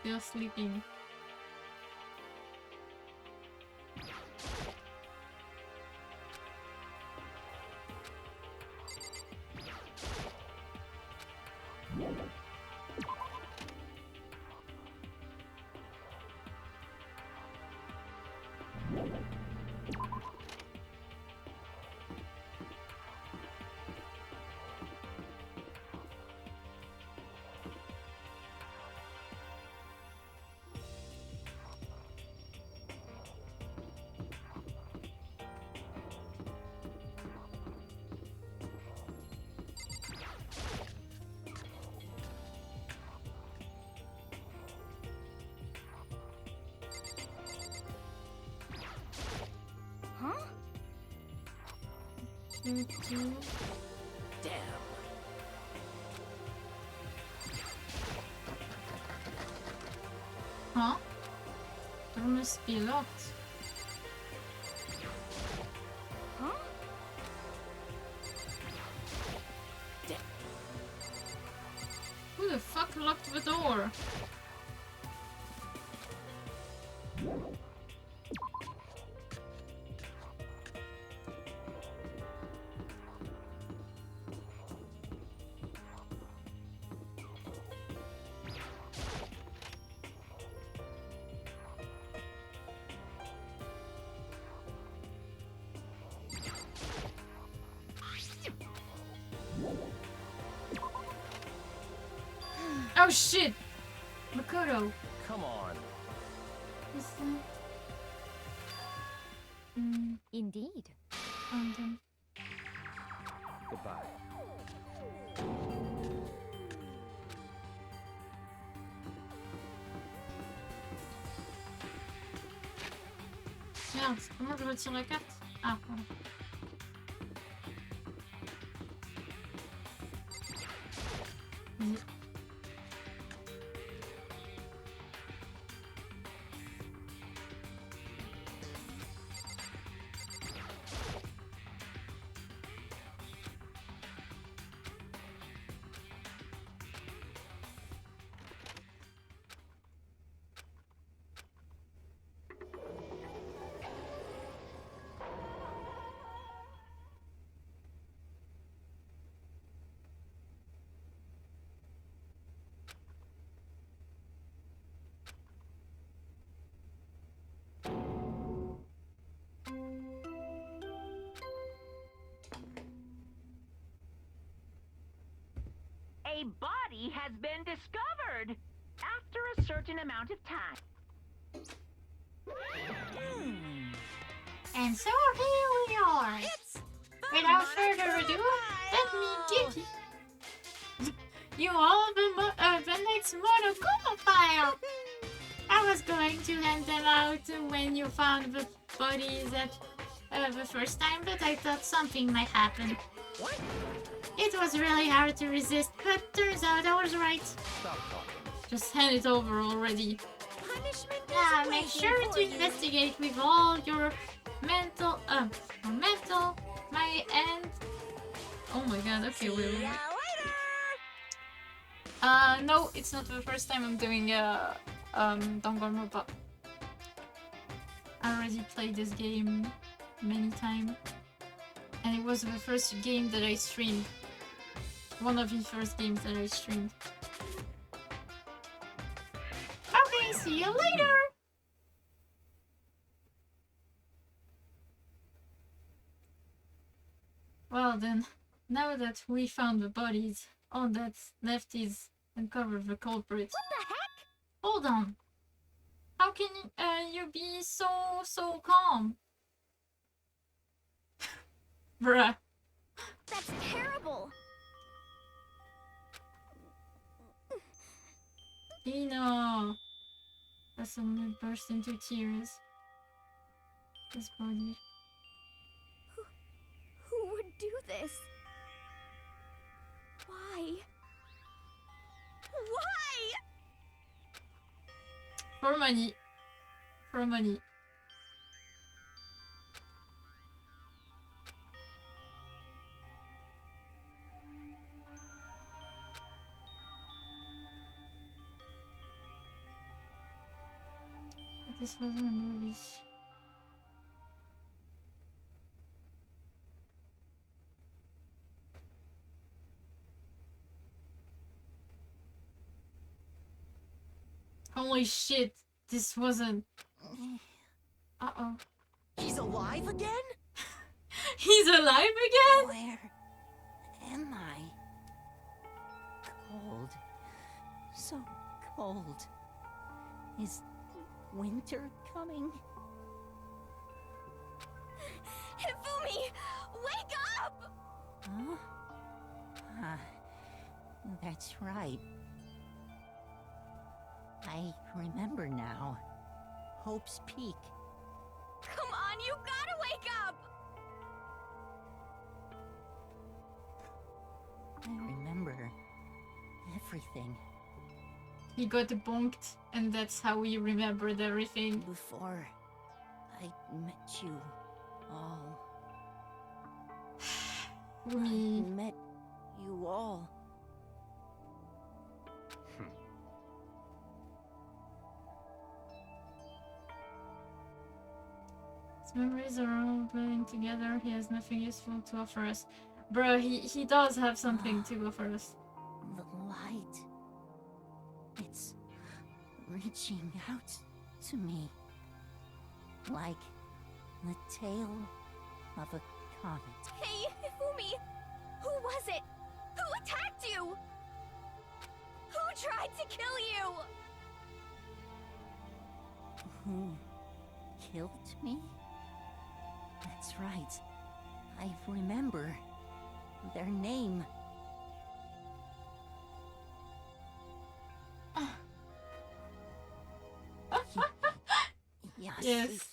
Still sleeping. Huh? Damn. Damn. Huh? There must be locked. Huh? Who the fuck locked the door? Oh shit! Makoto! Come on. Is that... Indeed. Found him. Goodbye. Merde, comment je retire la carte? Ah, voilà. Vas-y. A body has been discovered after a certain amount of time. And so here we are. Without further ado, let me give you all the next Monokuma file. I was going to hand them out when you found the bodies at the first time, but I thought something might happen. What? It was really hard to resist, but turns out I was right. Stop talking. Just hand it over already. Punishment is Now make waiting sure for to you. investigate with all your mental, my and... Oh my god, okay, See wait. ya later! No, it's not the first time I'm doing, danganronpa. I already played this game many times. And it was the first game that I streamed. One of the first games that I streamed. Okay, see you later! Well then, now that we found the bodies, all that's left is uncover the culprit. What the heck? Hold on. How can you be so calm? Bruh. That's terrible. Eno! I suddenly burst into tears. His body. Who would do this? Why? Why? For money. For money. But this wasn't a movie. Holy shit, this wasn't. Uh-oh. He's alive again? He's alive again? Where am I? Cold. So cold. Is winter coming? Hifumi! Wake up! Huh? Ah, that's right. I remember now. Hope's Peak. Come on, you gotta wake up! I remember everything. He got bonked, and that's how he remembered everything. Before I met you all. I Me. met you all. His memories are all blending together. He has nothing useful to offer us. Bruh, he does have something to offer us. The light. It's reaching out to me. Like the tail of a comet. Hey, Hifumi! Who was it? Who attacked you? Who tried to kill you? Who killed me? That's right. I remember their name. Yes.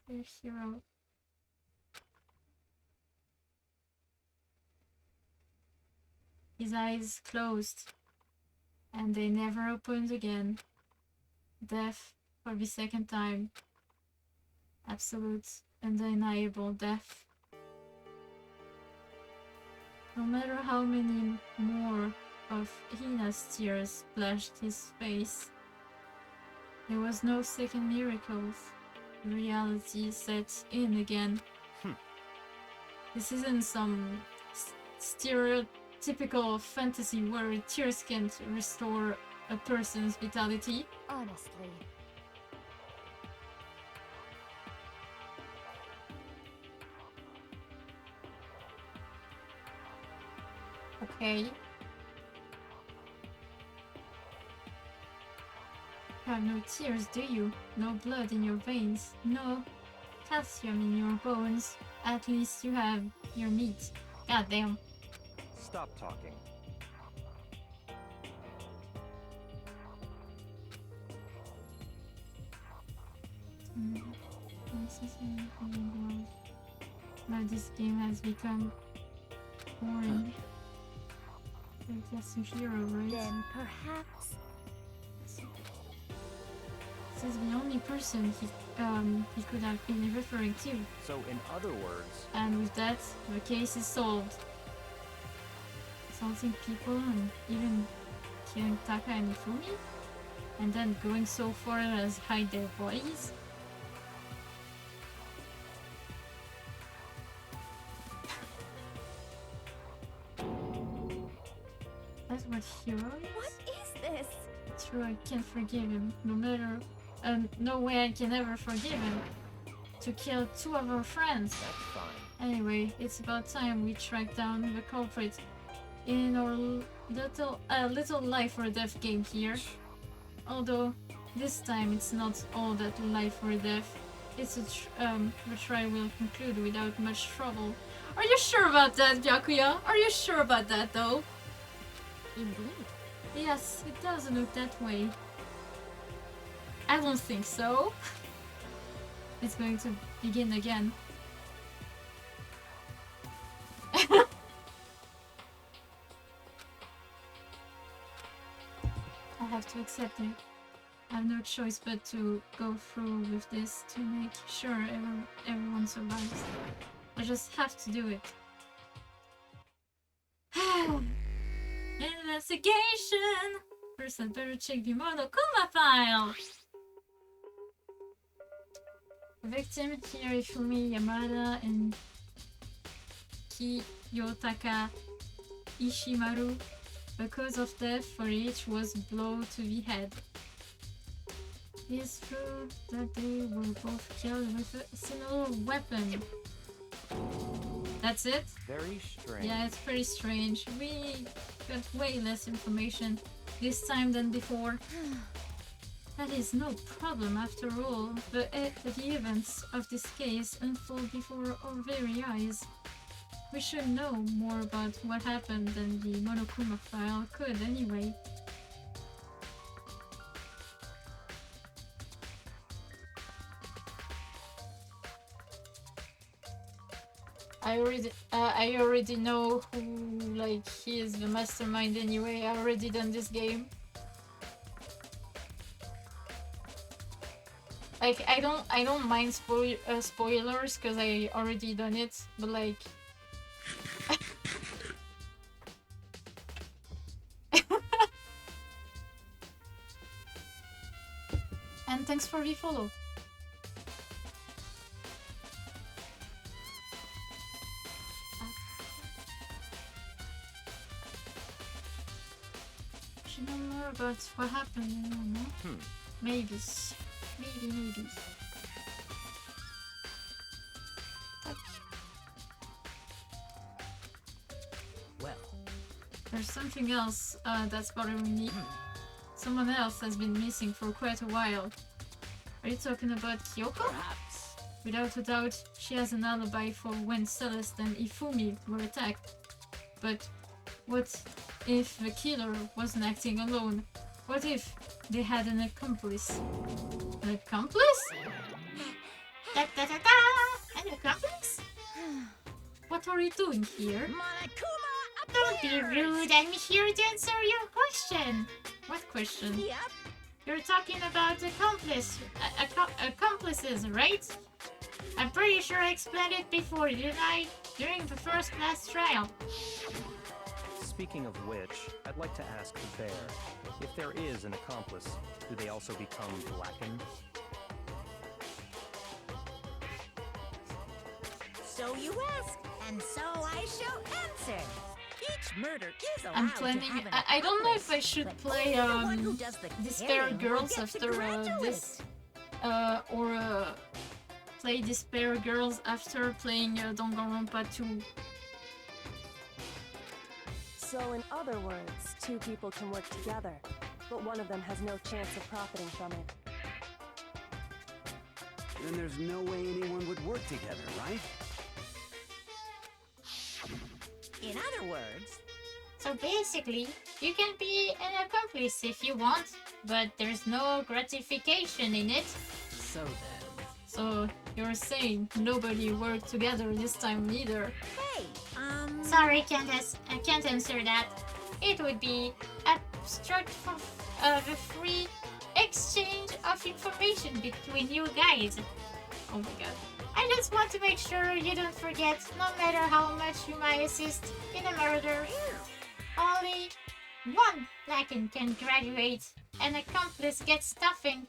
Your hero. His eyes closed, and they never opened again. Death for the second time. Absolute, undeniable death. No matter how many more of Hina's tears splashed his face, there was no second miracles. Reality set in again. This isn't some stereotypical fantasy where tears can't restore a person's vitality. Honestly. Okay. You have no tears, do you? No blood in your veins, no calcium in your bones. At least you have your meat. Goddamn. Stop talking. Now this game has become boring. Like that's a hero, right? Then perhaps... This is the only person he could have been referring to. So in other words, And with that, the case is solved. Assaulting people and even killing Taka and Ifumi? And then going so far as hide their bodies? what hero What is? is this? True, I can't forgive him. No matter... no way I can ever forgive him. To kill 2 of our friends. That's fine. Anyway, it's about time we track down the culprit in our little life or death game here. Although, this time it's not all that life or death. It's the trial will conclude without much trouble. Are you sure about that, Byakuya? Are you sure about that, though? Indeed. Yes, it doesn't look that way. I don't think so. It's going to begin again. I have to accept it. I have no choice but to go through with this to make sure everyone survives. I just have to do it. Investigation! First I'd better check the Monokuma file! Victim Hirofumi Yamada and Kiyotaka Ishimaru. The cause of death for each was blow to the head. It is true that they were both killed with a similar weapon. That's it? Very strange. Yeah, it's pretty strange. We got way less information this time than before. That is no problem after all. The events of this case unfold before our very eyes. We should know more about what happened than the Monokuma file could anyway. I already know who, like, he is the mastermind anyway. I already done this game. Like, I don't mind spoilers because I already done it, but like... And thanks for the follow. Should know more about what happened, I don't know. Maybe. Maybe. Well, There's something else that's bothering me. Someone else has been missing for quite a while. Are you talking about Kyoko? perhaps. Without a doubt, she has an alibi for when Celeste and Ifumi were attacked. But what if the killer wasn't acting alone? What if they had an accomplice? An accomplice? Da da da da! An accomplice? What are you doing here? Monokuma Don't be rude, I'm here to answer your question. What question? Yep. You're talking about accomplices, right? I'm pretty sure I explained it before, didn't I? During the first class trial. Speaking of which, I'd like to ask the bear, if there is an accomplice, do they also become blackened? So you ask, and so I shall answer. Each murder is allowed I'm to planning. have an I don't know if I accomplice, should but play only the one who does the Despair killing will Girls get to after graduate. this, or play Despair Girls after playing Danganronpa 2. So in other words, 2 people can work together, but one of them has no chance of profiting from it. Then there's no way anyone would work together, right? In other words, So basically, you can be an accomplice if you want, but there's no gratification in it. So then, So you're saying nobody worked together this time neither. hey, Sorry, I can't answer that. It would be abstract for the free exchange of information between you guys. Oh my god. I just want to make sure you don't forget, no matter how much you might assist in a murder, only one Lakin can graduate. An accomplice gets stuffing.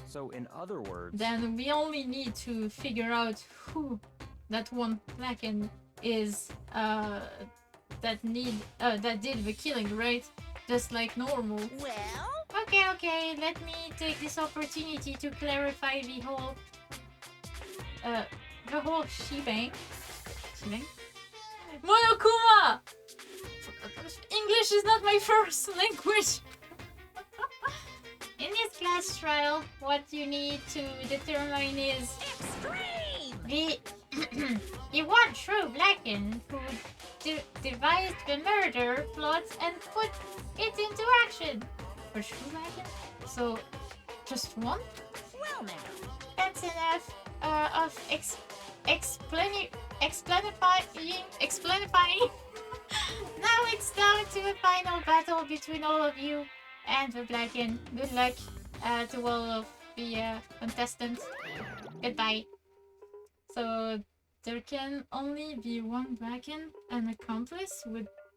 So in other words, Then we only need to figure out who that one Lakin is that did the killing, right? just like normal. Well, Okay, let me take this opportunity to clarify the whole shebang. Shebang? Monokuma! English is not my first language. In this class trial, what you need to determine is extreme! the one true Blacken who devised the murder plot and put it into action. For true Blacken? So, just one? Well now. That's enough of explanifying. Now it's down to a final battle between all of you and the Blacken. Good luck to all of the contestants. Goodbye. So there can only be one Blacken. An accomplice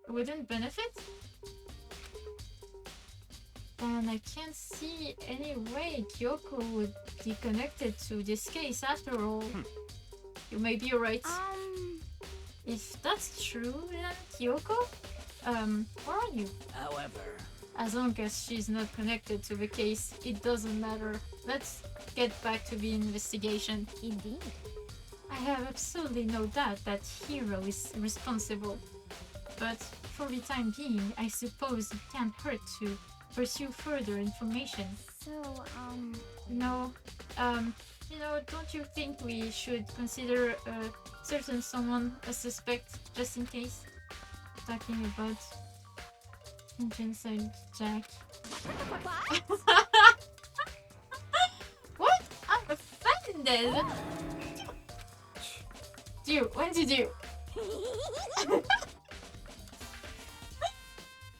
wouldn't benefit? And I can't see any way Kyoko would be connected to this case after all. You may be right. If that's true, then Kyoko? Where are you? However, As long as she's not connected to the case, it doesn't matter. Let's get back to the investigation. Indeed. I have absolutely no doubt that Hiro is responsible. But for the time being, I suppose it can't hurt to pursue further information. So, No, don't you think we should consider a certain someone a suspect just in case? Talking about Genocide Jack. What? I'm offended! When did you?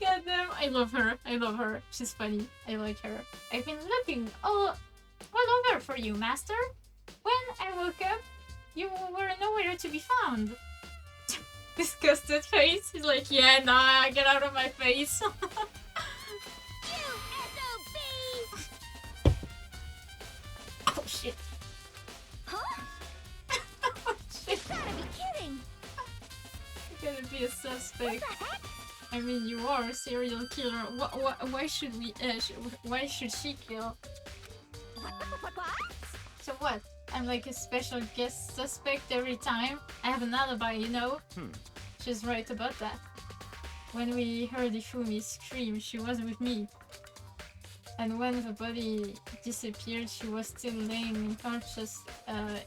Goddamn, I love her. She's funny. I like her. I've been looking all over for you, Master. When I woke up, you were nowhere to be found. Disgusted face. He's like, yeah, nah, get out of my face. Oh shit. huh? Oh shit. Gotta be kidding! You're gonna be a suspect. I mean, you are a serial killer. Why should we? Why should she kill? What? So what? I'm like a special guest suspect every time. I have an alibi, you know. She's right about that. When we heard Ifumi scream, she was with me. And when the body disappeared, she was still laying unconscious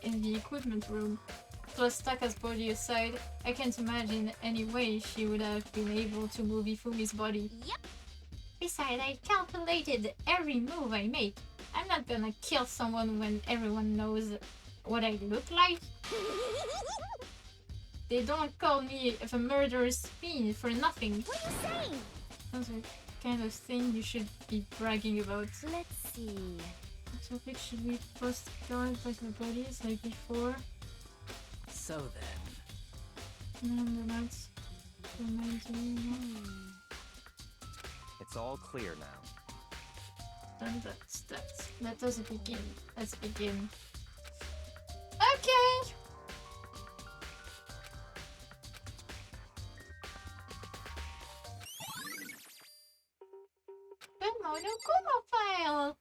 in the equipment room. Plus Taka's body aside, I can't imagine any way she would have been able to move Ifumi's body. Yep. Besides, I calculated every move I make. I'm not gonna kill someone when everyone knows what I look like. They don't call me the murderous fiend for nothing. What are you saying? That's the kind of thing you should be bragging about. Let's see. What topic should we post guard like the bodies like before? so then. That's It's all clear now. let us begin. Let's begin. Okay. The Monokuma file.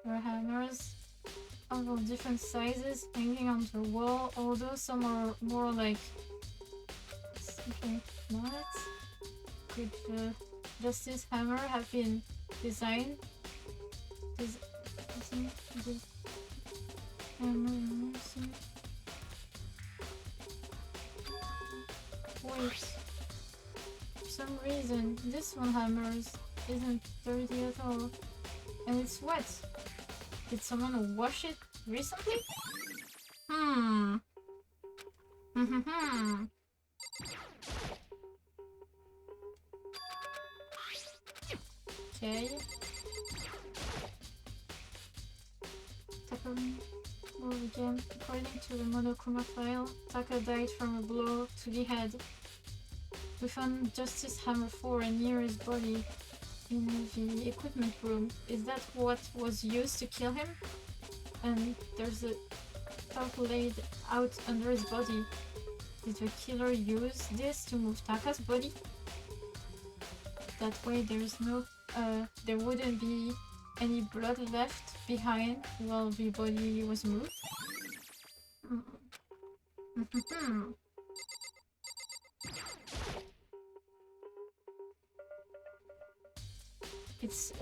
There are hammers of all different sizes hanging on the wall, although some are more like something not. Could the Justice Hammer have been designed? Wait. For some reason, this one hammers isn't dirty at all. And it's wet. Did someone wash it recently? Okay. Taka will again. According to the Monokuma file, Taka died from a blow to the head. We found Justice Hammer 4 near his body in the equipment room. Is that what was used to kill him? And there's a top laid out under his body. Did the killer use this to move Taka's body? That way there's no there wouldn't be any blood left behind while the body was moved. It's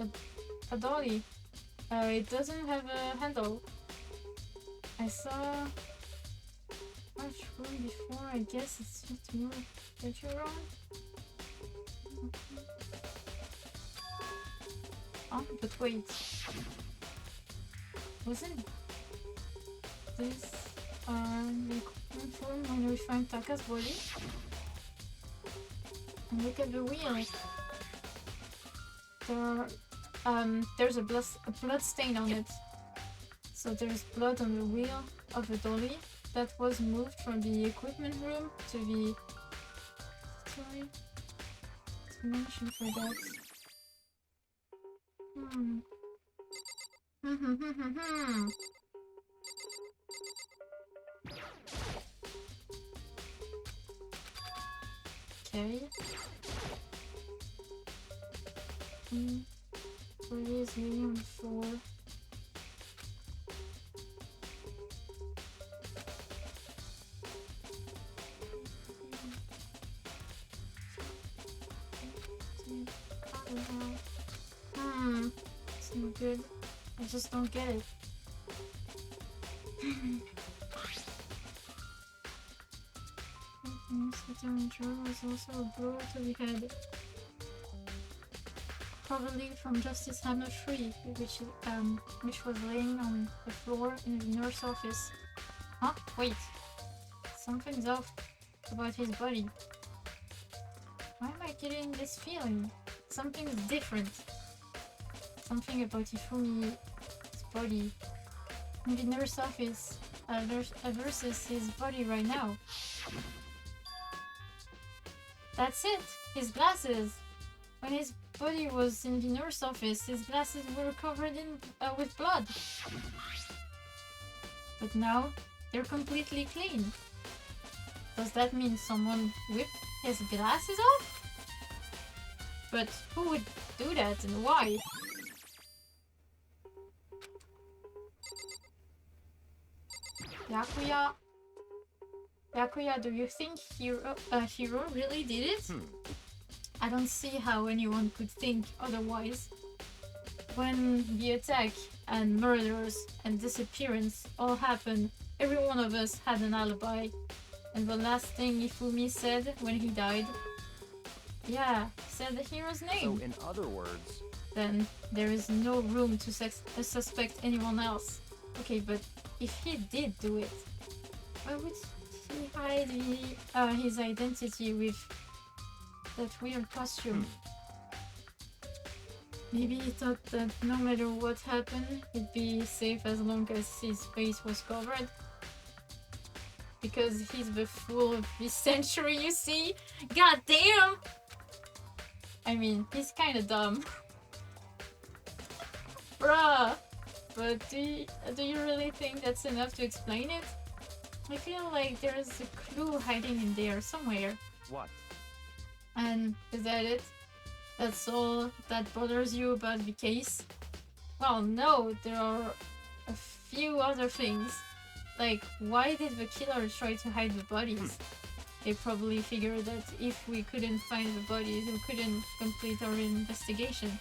a dolly. It doesn't have a handle. I saw much room before. I guess it's just more that you're wrong. Oh, but wait. Wasn't this the equipment room when we find Taka's body? And look at the wheel. There's a blood stain on it. So there's blood on the wheel of the dolly that was moved from the equipment room to the... Sorry. Dimension for that. Okay. Body is laying on the floor. It's no good. I just don't get it. Sitting Joe was also a blow to the head. Probably from Justice Hammer 3, which was laying on the floor in the nurse office. Huh? Wait. Something's off about his body. Why am I getting this feeling? Something's different. Something about Ifumi's body in the nurse office versus his body right now. That's it! His glasses! When his body was in the nurse office, his glasses were covered in with blood. But now, they're completely clean. Does that mean someone whipped his glasses off? But who would do that and why? Yakuya? Yakuya, do you think Hiro really did it? I don't see how anyone could think otherwise. When the attack and murders and disappearance all happened, every one of us had an alibi. And the last thing Ifumi said when he died, yeah, said the hero's name. So in other words... Then there is no room to suspect anyone else. Okay, but if he did do it, why would he hide his identity with that weird costume? Maybe he thought that no matter what happened, he'd be safe as long as his face was covered. Because he's the fool of this century, you see? God damn! I mean, he's kinda dumb. Bruh! But do you really think that's enough to explain it? I feel like there's a clue hiding in there somewhere. What? And is that it? That's all that bothers you about the case? Well, no, there are a few other things. Like, why did the killer try to hide the bodies? They probably figured that if we couldn't find the bodies, we couldn't complete our investigation.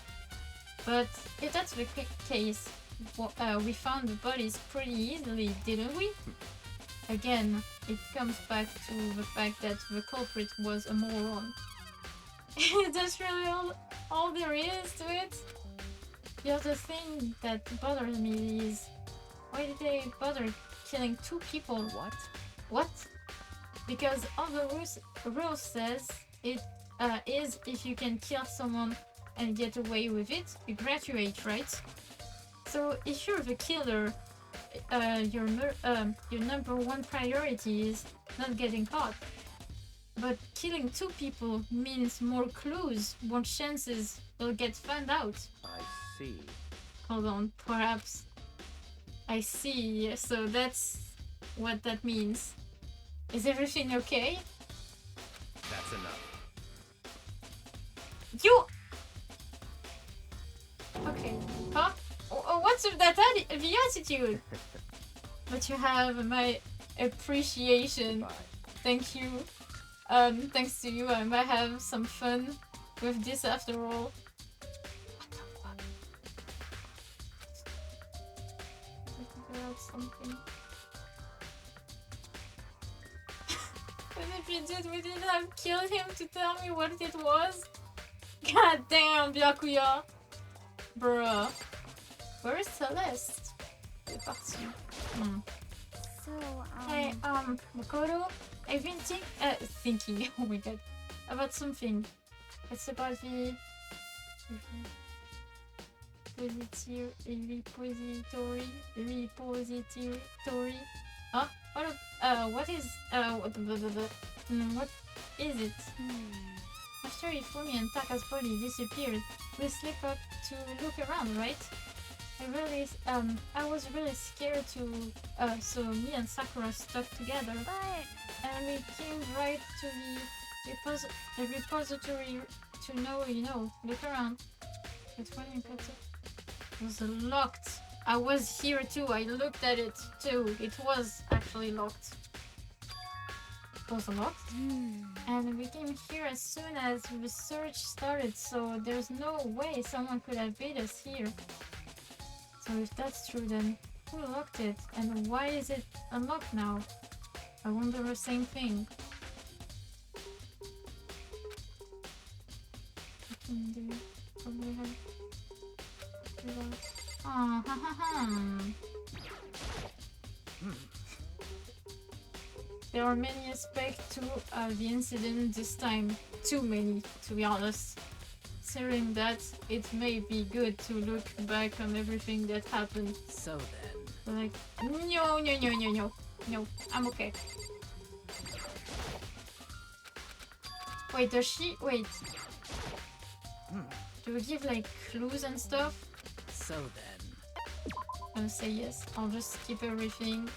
But if that's the case, we found the bodies pretty easily, didn't we? Again, it comes back to the fact that the culprit was a moron. That's really all there is to it. The other thing that bothers me is, why did they bother killing 2 people? What? What? Because all the rules says it is if you can kill someone and get away with it, you graduate, right? So if you're the killer, your number one priority is not getting caught. But killing 2 people means more clues, more chances they'll get found out. I see. Hold on, perhaps. I see, so that's what that means. Is everything okay? That's enough. You... Okay. Huh? What's with that the attitude? But you have my appreciation. Bye. Thank you. Thanks to you, I might have some fun with this after all. What the fuck? Let me figure out something. And if you did, we didn't have killed him to tell me what it was? God damn, Byakuya! Bruh. Where is Celeste? Elle est partie. So, Hey, Makoto, I've been thinking, oh my god, about something. It's about the repository. Huh? What is it? After Ifumi and Taka's body disappeared, we slipped up to look around, right? I was really scared to, so me and Sakura stuck together. but And we came right to the repository to know, look around. But when we got it was locked. I was here too, I looked at it too. It was actually locked. It was locked. And we came here as soon as research started, so there's no way someone could have beat us here. So if that's true, then who locked it? And why is it unlocked now? I wonder the same thing. Probably have... Oh, ha ha ha. There are many aspects to the incident this time. Too many, to be honest. Considering that, it may be good to look back on everything that happened. So then. Like, no, I'm okay. Wait, does she... Wait. Do we give, like, clues and stuff? So then. I'm gonna say yes. I'll just skip everything.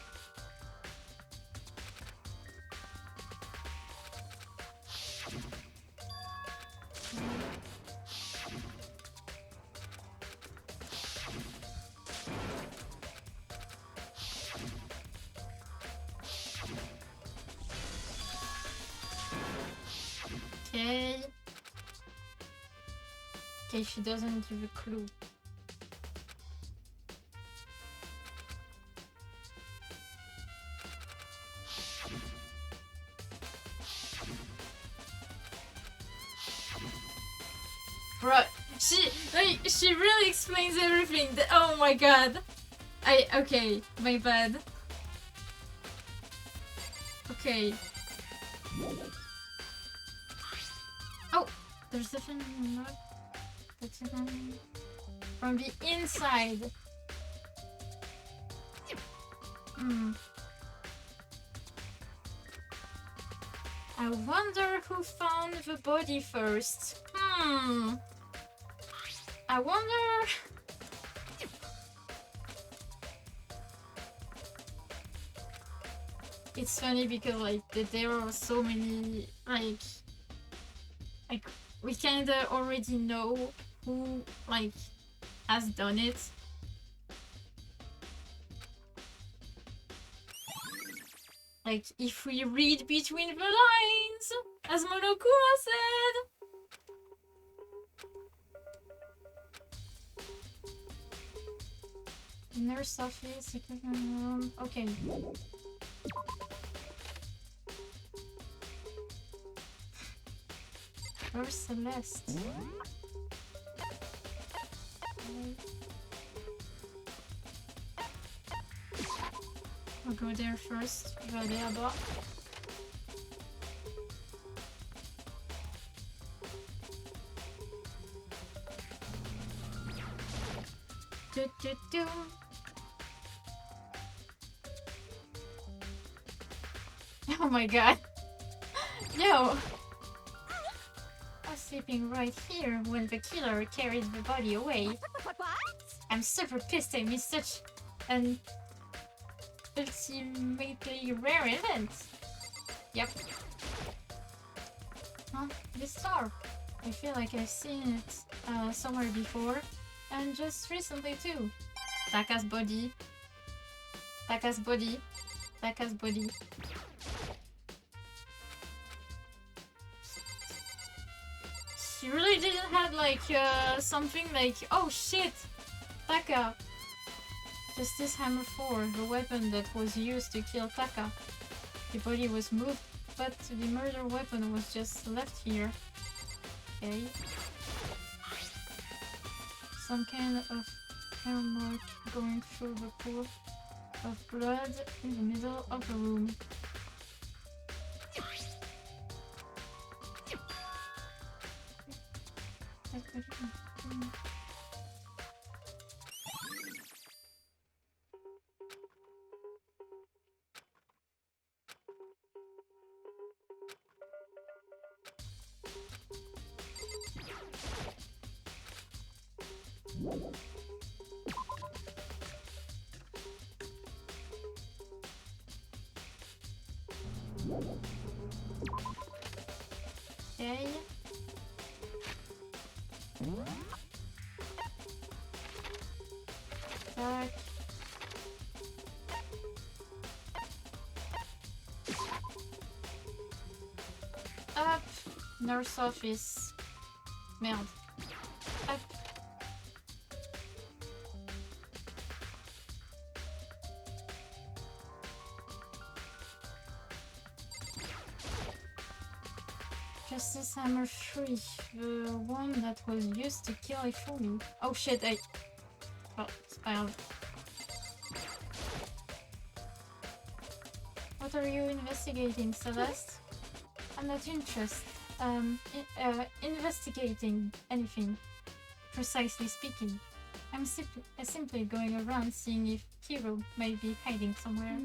Okay. Okay, she doesn't give a clue. Bruh, she really explains everything. Oh my god. Okay, my bad. Okay. Oh, there's definitely not. That's from the inside. I wonder who found the body first. I wonder. It's funny because like there are so many like we kinda already know who like has done it. Like if we read between the lines, as Monokuma said. Nurse office, secret room. Okay. Where's Celeste? I'll go there first. Je vais aller là-bas. Oh my god. Yo! I was sleeping right here when the killer carried the body away. what? I'm super pissed I missed such an ultimately rare event. Yep. Oh, this star. I feel like I've seen it somewhere before, and just recently too. Taka's body. Taka's body. Taka's body. She really didn't have like something like, oh shit, Taka. Justice Hammer 4, the weapon that was used to kill Taka. The body was moved, but the murder weapon was just left here. Okay. Some kind of hair mark going through the pool of blood in the middle of the room. Okay. Back. Up. Nurse office. Merde. Up. Justice Hammer 3, the one that was used to kill Ifumi. Oh shit, well, spelled. What are you investigating, Celeste? I'm not interested. Investigating anything, precisely speaking. I'm simply going around seeing if Hiro may be hiding somewhere.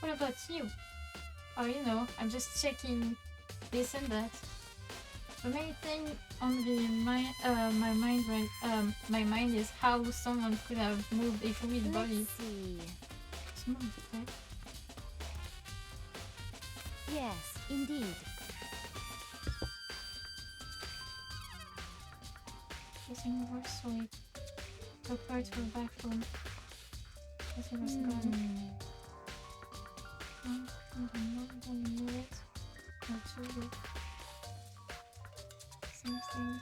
What about you? Oh, you know, I'm just checking this and that. The main thing on my mind is how someone could have moved Ifumi's body. Smooth, right? Yes, indeed. Using reverse sweep. Took her to the back room. As he was gone. I don't know it. Or two. Same thing.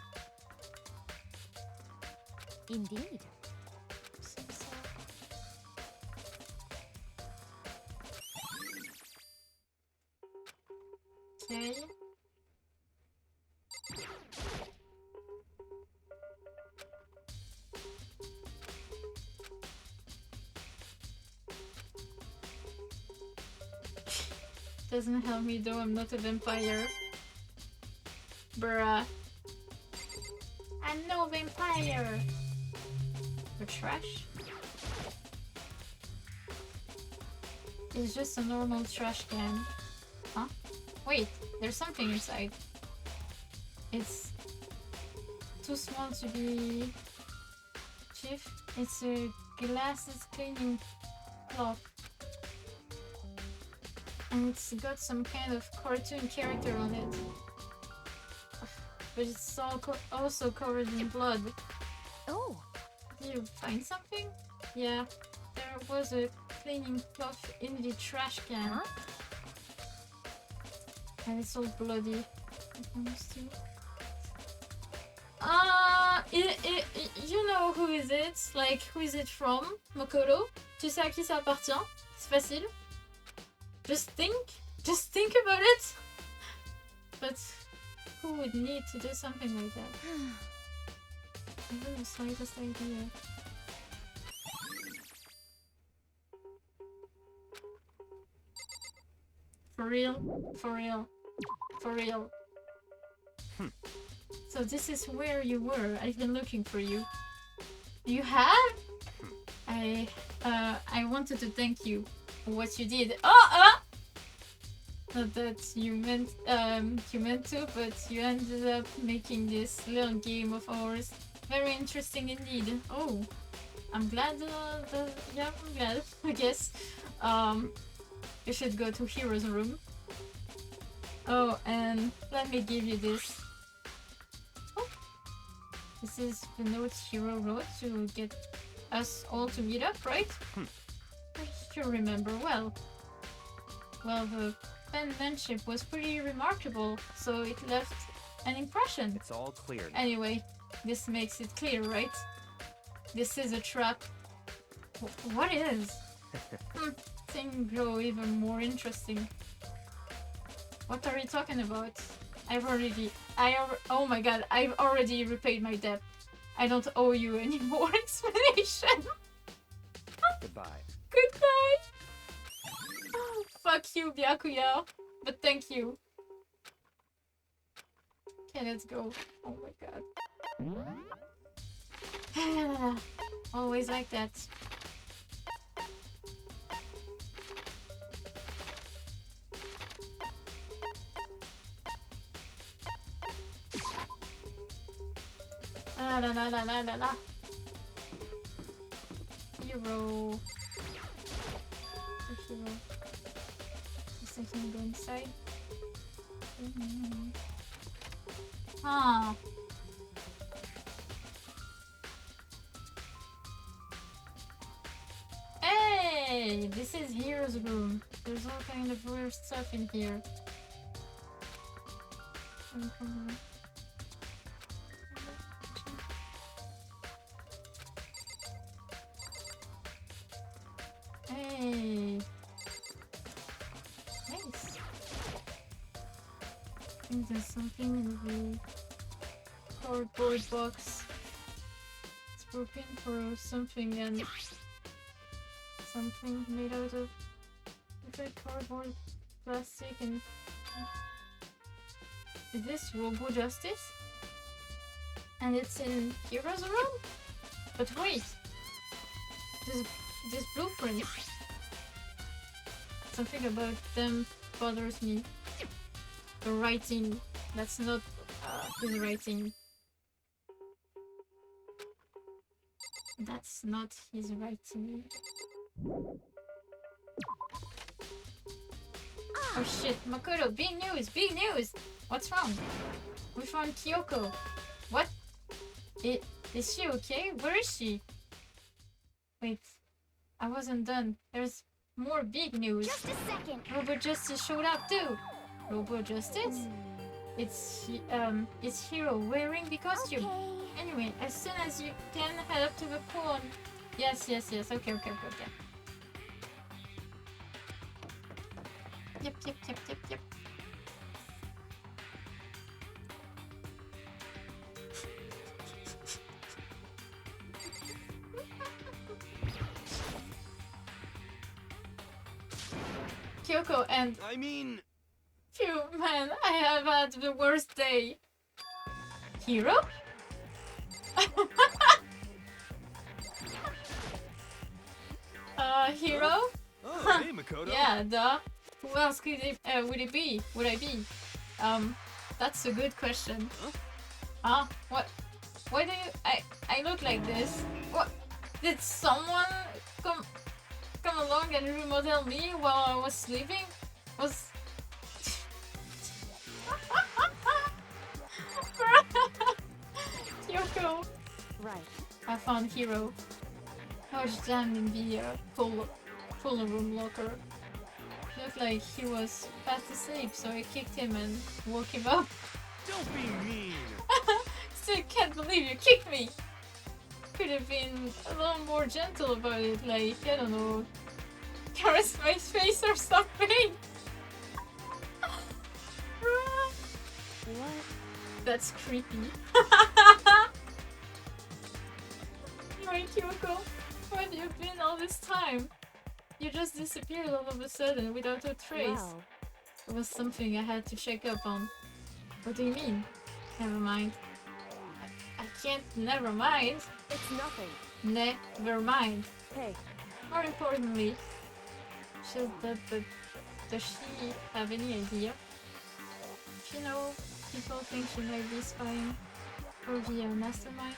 Indeed. Okay. Doesn't help me though, I'm not a vampire. Bruh. I'm no vampire! The trash? It's just a normal trash can. Huh? Wait, there's something inside. It's too small to be chief. It's a glasses cleaning cloth. And it's got some kind of cartoon character on it. But it's also covered in blood. Oh! Did you find something? Yeah, there was a cleaning cloth in the trash can. Huh? And it's all bloody. You know who is it? Like, who is it from? Mokoro? Tu sais à qui ça appartient? C'est facile. Just think about it. But who would need to do something like that? I have the slightest idea. For real? For real? For real? So this is where you were. I've been looking for you. You have? I wanted to thank you for what you did. Not that you meant to, but you ended up making this little game of ours very interesting indeed. Oh, I'm glad. Yeah, I'm glad. I guess. You should go to Hero's room. Oh, and let me give you this. Oh, this is the note Hiro wrote to get us all to meet up, right? You remember well. Well, the penmanship was pretty remarkable, so it left an impression. It's all clear now. Anyway, this makes it clear, right? This is a trap. What is? Things grow even more interesting. What are you talking about? Oh my god, I've already repaid my debt. I don't owe you any more explanation. Goodbye. Goodbye. Oh, fuck you, Byakuya. But thank you. Okay, let's go. Oh my god. Always like that. La la la la la la la. Hero. Hero. Is something go inside? Ah. Hey, this is Hero's room. There's all kind of weird stuff in here. Hey. Nice. I think there's something in the cardboard box. It's broken for something and something made out of different cardboard, plastic, and is this Robo Justice? And it's in Hero's room? But wait, this blueprint. Something about them bothers me. The writing. That's not his writing. That's not his writing. Oh shit, Makoto, big news, big news! What's wrong? We found Kyoko. What? Is she okay? Where is she? Wait, I wasn't done. There's more big news. Just a second. Robo Justice showed up too. Robo Justice? It's Hiro wearing the costume. Okay. Anyway, as soon as you can, head up to the pool. Yes. Okay. Yep. Kyoko and I mean... phew, man, I have had the worst day. Hiro? Hiro? Oh, hey, Makoto. Yeah, duh. Who else would it be? Would I be? That's a good question. Huh? What? Why do you... I look like this? What? Did someone come along and remodel me while I was sleeping? Was... Kyoko. Right. I found Hiro. I was jammed in the pool room locker. Looked like he was fast asleep, so I kicked him and woke him up. Don't be mean. Still can't believe you kicked me! Could have been a little more gentle about it, like, I don't know, caress my face or something! What? That's creepy. Anyway, Kyoko, where have you been all this time? You just disappeared all of a sudden without a trace. Well, It was something I had to check up on. What do you mean? Never mind. I can't never mind. it's nothing. Never mind. Hey, More importantly, does she have any idea? You know, people think she might be spying for the mastermind.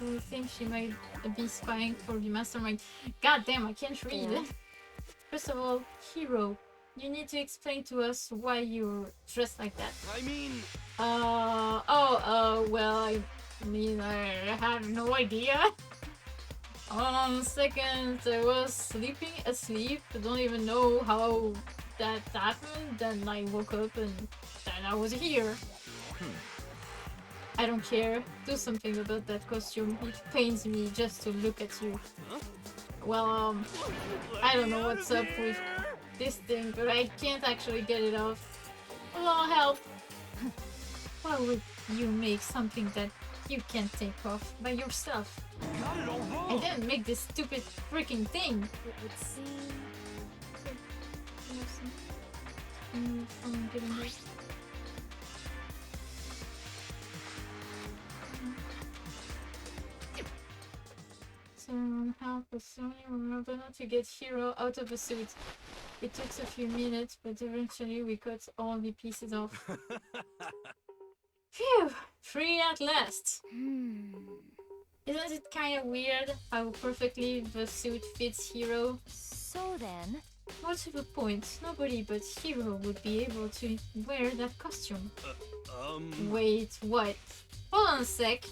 Do you think she might be spying for the mastermind? God damn, I can't read. Yeah. First of all, Hiro. You need to explain to us why you're dressed like that. I mean, Well, I mean, I have no idea. Second, I was asleep. I don't even know how that happened. Then I woke up and then I was here. I don't care. Do something about that costume. It pains me just to look at you. Huh? Well, let I don't me know out what's of up with here! this thing, but I can't actually get it off. Oh, help! Why would you make something that you can't take off by yourself? Got it all I wrong. didn't make this stupid freaking thing! It would seem. From getting this. Someone help us only remember not to get Hero out of the suit. It took a few minutes, but eventually we cut all the pieces off. Phew! Free at last! Isn't it kind of weird how perfectly the suit fits Hero? So then, What's the point? Nobody but Hero would be able to wear that costume. Wait, what? Hold on a sec.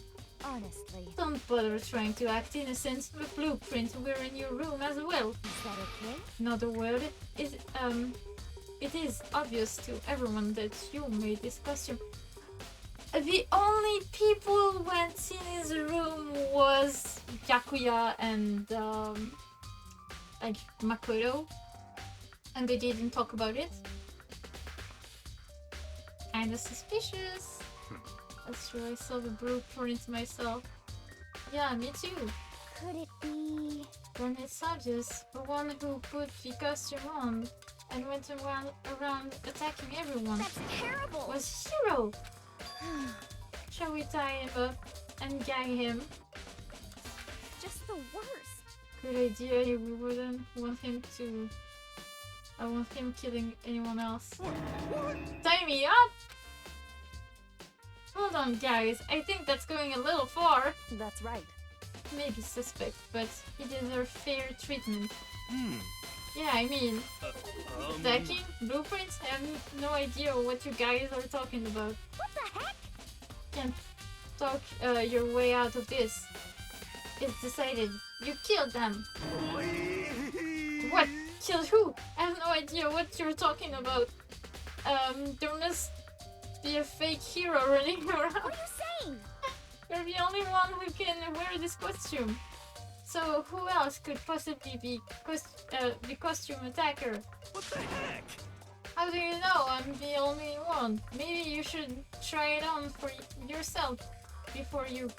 honestly, Don't bother trying to act innocent. The blueprint were in your room as well. is that okay? Not a word. It is obvious to everyone that you made this costume. The only people who went in his room was Yakuya and like Makoto, and they didn't talk about it. Kinda suspicious. That's true. I saw the blueprint myself. Yeah, me too. Could it be? Then it's obvious. The one who put the costume on and went around attacking everyone That's terrible! was Hiro. Shall we tie him up and gag him? Just the worst. Good idea. We wouldn't want him to. I want him killing anyone else. Tie me up? Hold on, guys. I think that's going a little far. That's right. Maybe suspect, but he deserves fair treatment. Hmm. Yeah, I mean, attacking blueprints. I have no idea what you guys are talking about. What the heck? Can't talk your way out of this. It's decided. You killed them. What? Killed who? I have no idea what you're talking about. There must be a fake hero running around. What are you saying? You're the only one who can wear this costume. So who else could possibly be the costume attacker? What the heck? How do you know I'm the only one? Maybe you should try it on for yourself before you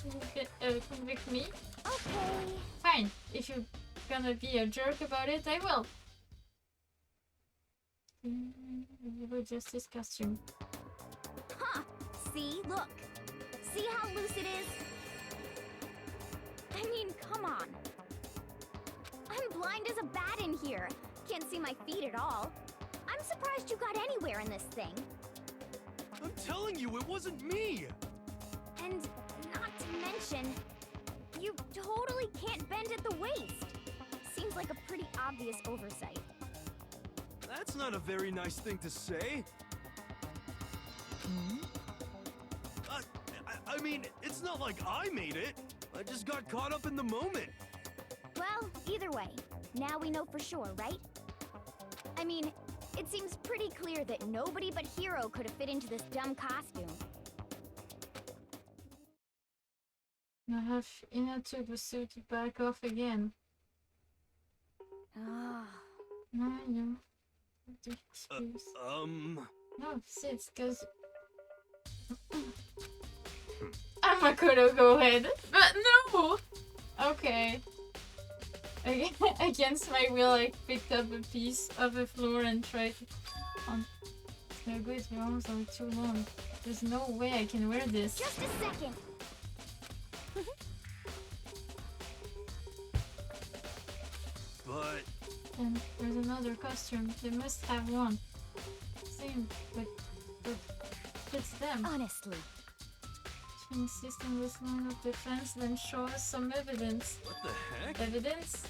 convict me. Okay. Fine, if you're gonna be a jerk about it, I will. Just this costume. Huh. See? Look. See how loose it is? I mean, come on. I'm blind as a bat in here. Can't see my feet at all. I'm surprised you got anywhere in this thing. I'm telling you, it wasn't me. And not to mention, you totally can't bend at the waist. Seems like a pretty obvious oversight. That's not a very nice thing to say. I mean, it's not like I made it. I just got caught up in the moment. Well, either way, now we know for sure, right? I mean, it seems pretty clear that nobody but Hiro could have fit into this dumb costume. I have Ina took the suit back off again. Ah. No, no. Excuse. No, it's because I'm Makoto, go ahead. But no! Okay. Against my will, I picked up a piece of the floor and tried on. No good, my arms are too long. There's no way I can wear this. Just a second. But And there's another costume. They must have one. Same, but it's them. Honestly. If you insist on this line of defense, then show us some evidence. what the heck? Evidence?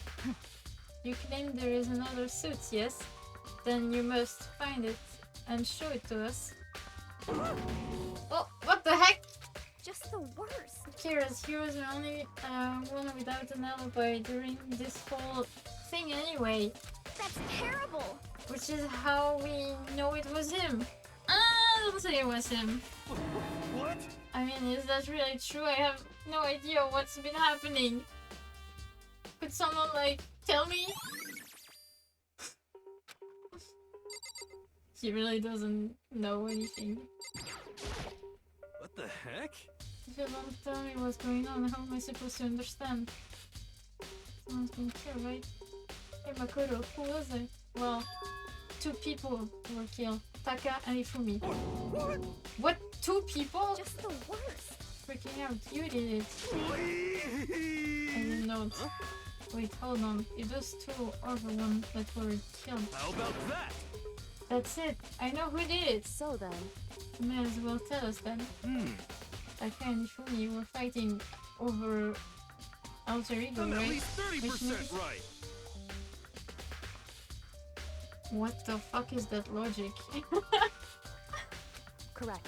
You claim there is another suit, yes? then you must find it and show it to us. Oh, what the heck? Just the worst. Kira's heroes are only one without an alibi during this whole thing anyway. That's terrible. Which is how we know it was him. Don't say it was him. What? I mean, is that really true? I have no idea what's been happening. Could someone, like, tell me? He really doesn't know anything. What the heck? If you don't tell me what's going on, how am I supposed to understand? Someone's been killed, right? Hey, Makoto, who was it? Well, 2 people were killed. Taka and Ifumi. What? 2 people? Just the worst. Freaking out. You did it. I didn't know. Wait, hold on. If those 2 are the ones that were killed. How about that? That's it. I know who did it. So then, You may as well tell us then. Taka and Ifumi were fighting over alter ego, I'm at right? least 30% right. What the fuck is that logic? correct.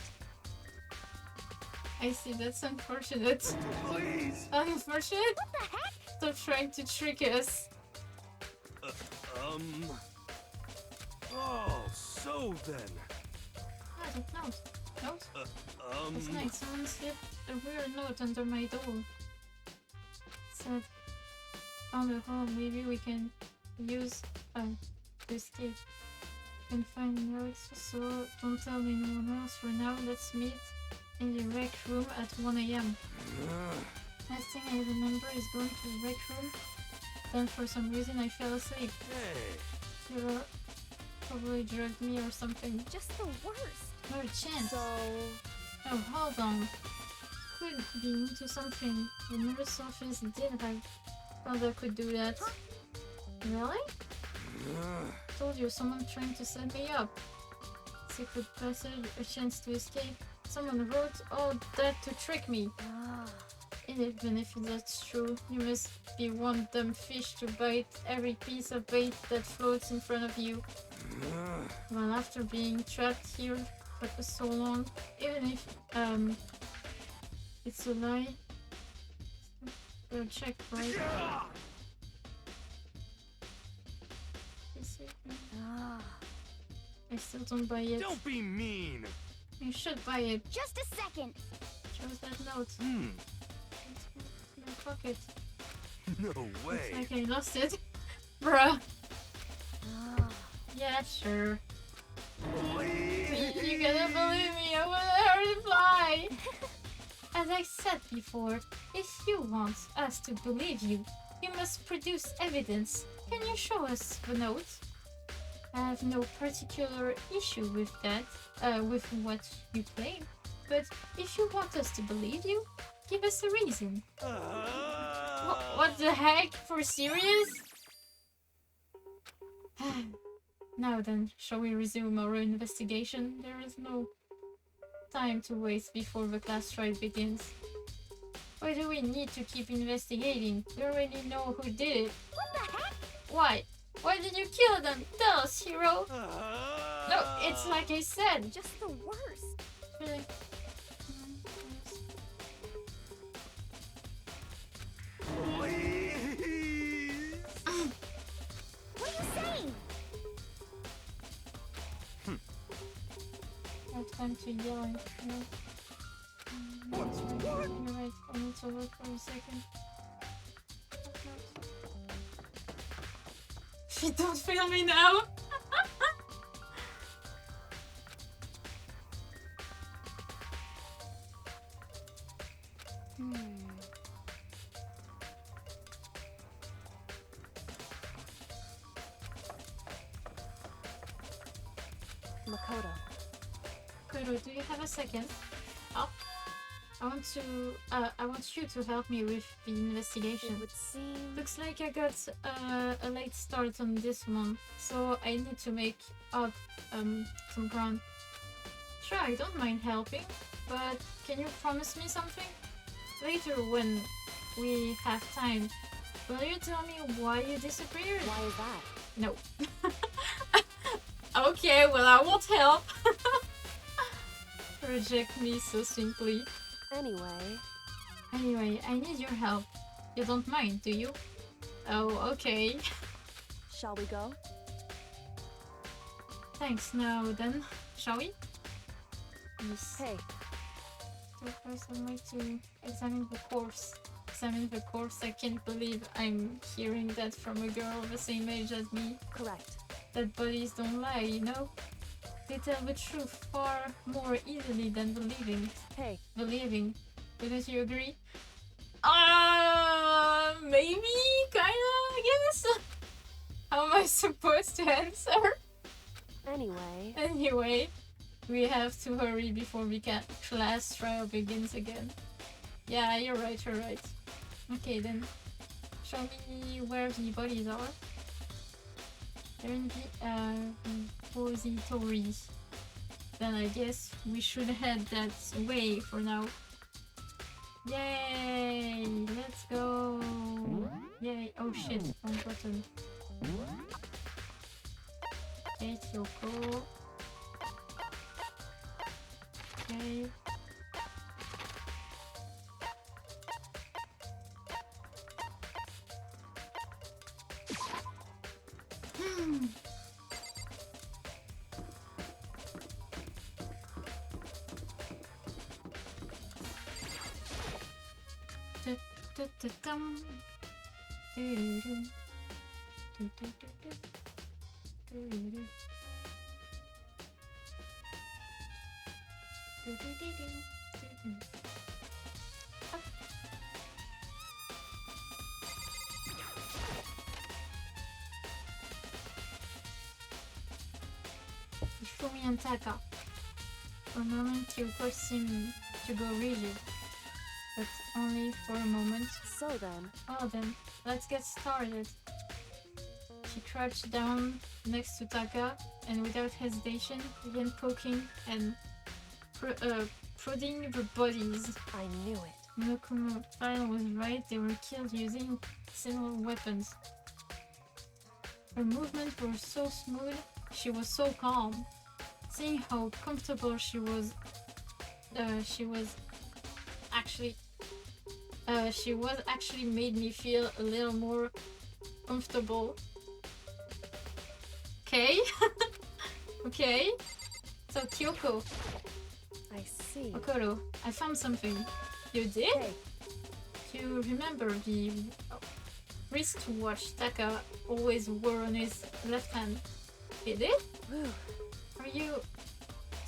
I see, that's unfortunate. Please. Unfortunate? What the heck? Stop trying to trick us. Oh, so then. Ah, that note. Note? Last Um. night someone slipped a weird note under my door. It said, found a hole, maybe we can use to escape. Can find notes, so don't tell anyone else for now. Let's meet in the rec room at 1 AM. Last thing I remember is going to the rec room. Then for some reason I fell asleep. Hey. You probably drugged me or something. Just the worst. No chance. So, Oh, hold on. Could be into something. The nurse office did have father could do that. Really? Told you, someone trying to set me up. Secret passage, a chance to escape. Someone wrote all that to trick me. Even if that's true, you must be one dumb fish to bite every piece of bait that floats in front of you. Well, after being trapped here for so long, even if it's a lie, go check, right? I still don't buy it. Don't be mean. You should buy it. Just a second. Shows that note. It's in my pocket. No Looks way. like I lost it. Bruh. Yeah, sure. You gotta believe me, I will reply. As I said before, if you want us to believe you, you must produce evidence. Can you show us the note? I have no particular issue with that, with what you claim. But if you want us to believe you, give us a reason. What the heck? For serious? Now then, shall we resume our investigation? There is no time to waste before the class trial begins. Why do we need to keep investigating? We already know who did it. What the heck? Why? Why did you kill them? Tell us, hero! No, it's like I said. Just the worst. Really? Please. What are you saying? I have time to yell and that's right. You're right. I need to look for a second. Don't fail me now! Makoto. Kuro, do you have a second? Oh, I want you to help me with the investigation. It would seem... Looks like I got a late start on this one, so I need to make up some ground. Sure, I don't mind helping, but can you promise me something? Later, when we have time, will you tell me why you disappeared? Why is that? No. Okay, well I won't help. Reject me so simply. Anyway, Anyway, I need your help. You don't mind, do you? Oh, okay. shall we go? Thanks. Now then, shall we? Yes. Hey, So first I'd like to examine the corpse. Examine the corpse. I can't believe I'm hearing that from a girl the same age as me. correct. That bodies don't lie, you know? They tell the truth far more easily than believing. Hey, Believing. Wouldn't you agree? Maybe? Kinda, I guess? How am I supposed to answer? anyway, Anyway, we have to hurry before class trial begins again. Yeah, you're right, you're right. Okay then, show me where the bodies are. They're in the repositories. Then I guess we should head that way for now. Yay! Let's go! Yay! Oh shit, wrong button. Okay, Kyoko. Okay. Da-da-da-dum. Do-do-do. Do-do-do-do. Do-do-do. Do-do-do-do. Do-do. Up. Shumi and Taka. For a moment, Kyoko seemed to go rigid, but only for a moment. so then, Oh, then, let's get started. She crouched down next to Taka and without hesitation began poking and prodding the bodies. I knew it. Nokumo File was right, they were killed using similar weapons. Her movements were so smooth, she was so calm. Seeing how comfortable she was actually made me feel a little more comfortable. Okay. Okay. So Kyoko, I see. Okoro, I found something. You did? Hey, You remember the wristwatch Taka always wore on his left hand? He did? whew. Are you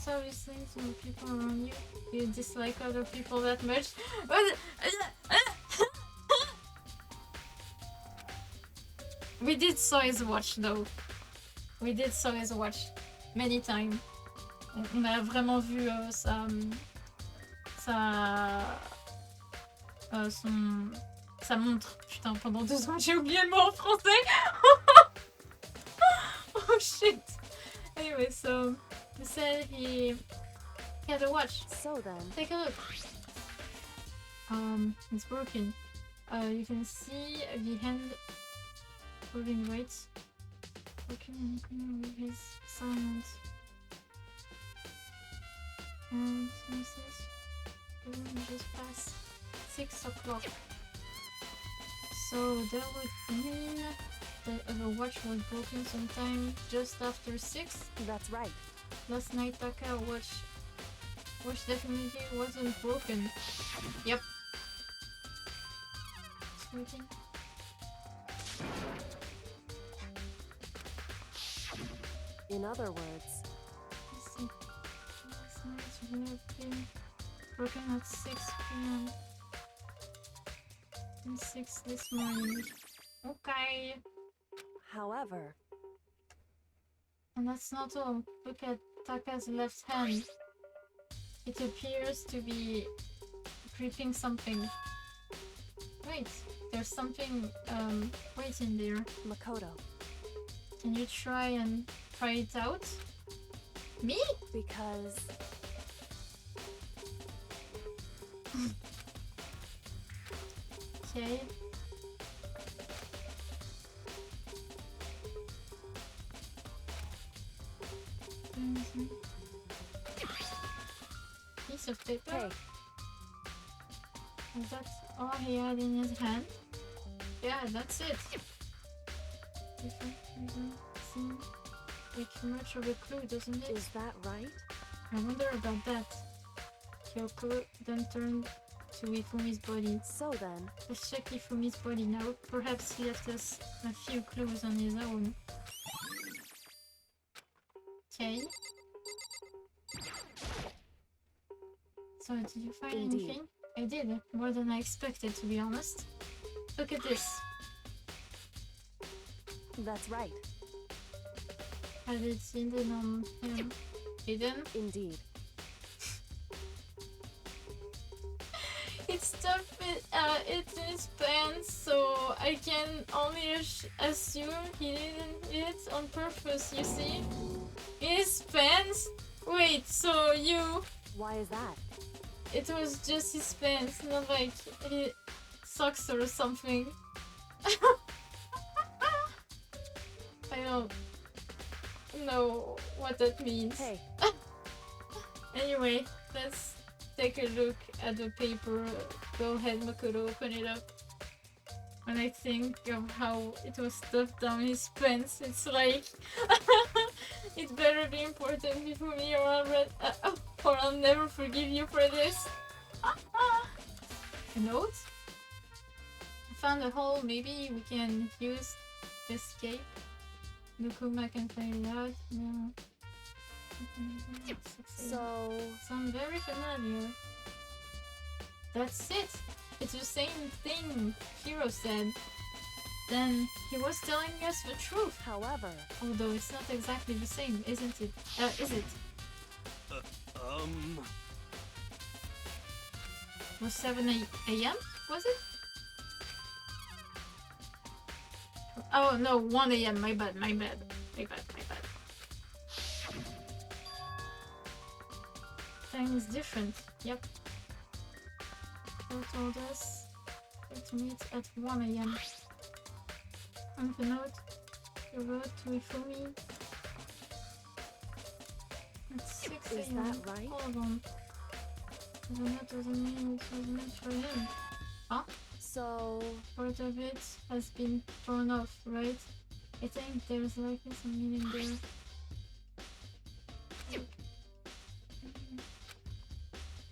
so listening to the people around you? Do you dislike other people that much? We did saw his watch though. We did saw his watch many times. On a vraiment vu sa montre. Putain, pendant 2 ans, j'ai oublié le mot en français. Oh shit. Anyway, so he said he had a watch. So then, Take a look. It's broken. You can see the hand moving right. Broken with his silent. And this is just past 6 o'clock. So that would mean that the watch was broken sometime just after 6. that's right. Last night Taka watch definitely wasn't broken. Yep. It's working. In other words, Let's see. Last night's would have been broken at 6 p.m. and 6 this morning. Okay. however, And that's not all. Look at Taka's left hand. It appears to be gripping something. Wait, there's something waiting there. Makoto, Can you try and pry it out? Me? because Okay. Piece of paper. Hey, Is that all he had in his hand? Yeah, that's it. Seem like much of a clue, doesn't it? is that right? I wonder about that. Kyoko then turned to Ifumi's body. So then, Let's check Ifumi's body now. Perhaps he left us a few clues on his own. Okay. So, did you find Indeed. anything? I did. More than I expected, to be honest. Look at this. that's right. Had it hidden on him. Hidden? Indeed. It's stuffed it's in his pants, so I can only assume he didn't it on purpose, you see? In his pants? Wait, so you... Why is that? It was just his pants, not like his socks or something. I don't know what that means. Hey, Anyway, let's take a look at the paper. Go ahead, Makoto, open it up. When I think of how it was stuffed down his pants, it's like... it better be important before me or or I'll never forgive you for this. A note? I found a hole, maybe we can use to escape. Nukuma can find it out. No. so... Sound very familiar. That's it! It's the same thing Hiro said. Then he was telling us the truth. However, Although it's not exactly the same, isn't it? Is it? Was 7 a.m.? Was it? Oh no, 1 a.m. My bad. Time is different. Yep. Who told us to meet at 1 a.m. On the note, you wrote to Ifumi at 6 a.m. Is that right? Hold on. The note doesn't mean it was meant for him. so... Part of it has been torn off, right? I think there's likely some meaning there.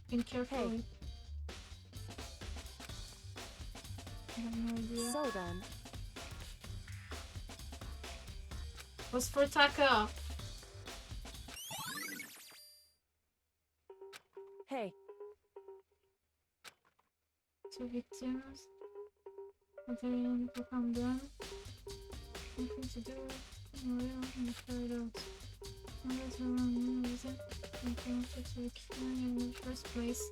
Think carefully. I have no idea. So then, Was for Taka. hey, Two victims. Material become done. Nothing to do. Well, and carried out. Unless no one knows it. And connected to the killing in the first place.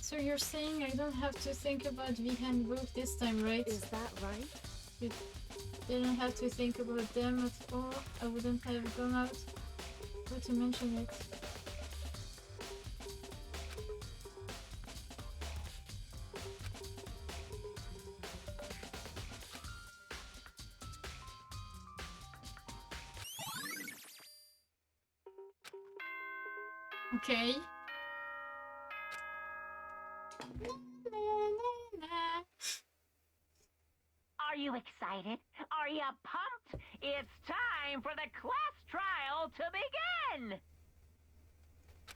So you're saying I don't have to think about the handbook this time, right? is that right? Didn't have to think about them at all. I wouldn't have gone out. But to mention it. Okay. Are you excited? Are you pumped? It's time for the class trial to begin!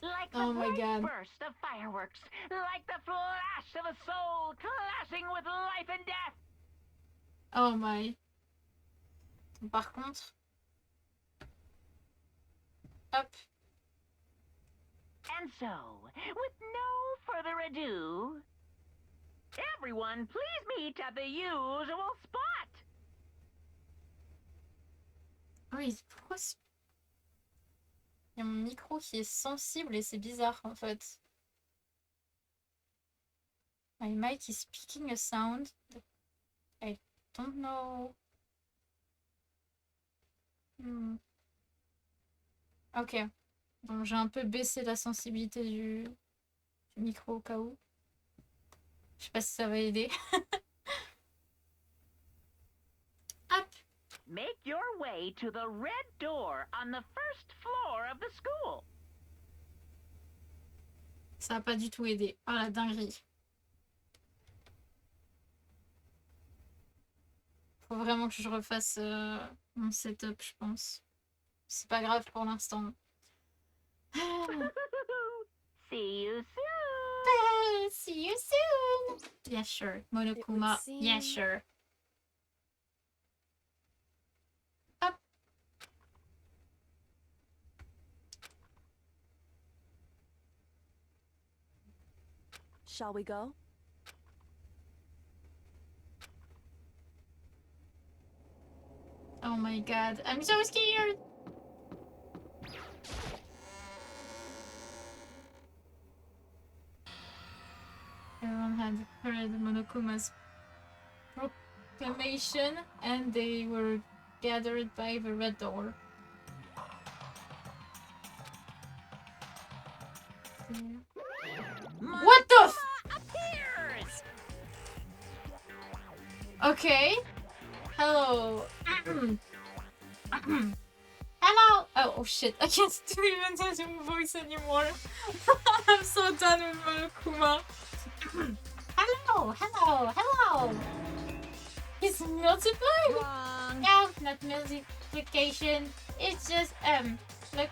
Like the Oh my bright God. burst of fireworks, like the flash of a soul clashing with life and death. Oh my. Par contre. Hop. And so, with no further ado, everyone please meet at the usual spot. Oui, pourquoi il y a mon micro qui est sensible et c'est bizarre en fait. My mic is picking a sound that I don't know. Ok. Bon, j'ai un peu baissé la sensibilité du micro au cas où. Je sais pas si ça va aider. Hop. Make your way to the red door on the first floor of the school. Ça a pas du tout aidé. Oh la dinguerie. Faut vraiment que je refasse mon setup, je pense. C'est pas grave pour l'instant. See you soon. See you soon. Yeah, sure. Monokuma. Yeah, sure. Up. Shall we go? Oh my god, I'm so scared! Everyone had heard Monokuma's proclamation and they were gathered by the red door. What the f- appears! Okay. Hello. Hello! Oh shit, I can't even do your voice anymore. I'm so done with Monokuma. Hello! It's multiplying? Wrong. No, not multiplication. It's just, look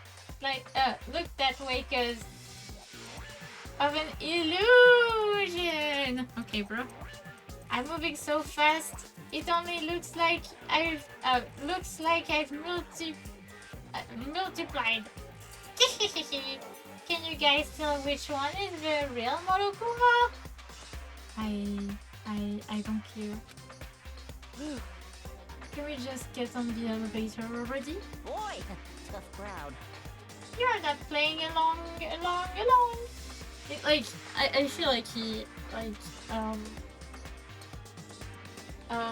that way cause of an illusion. Okay, bro. I'm moving so fast. It only looks like I've multiplied. Can you guys tell which one is the real Monokuma? I don't care. Can we just get on the elevator already? Boy, tough crowd. You're not playing along. It, I feel like he the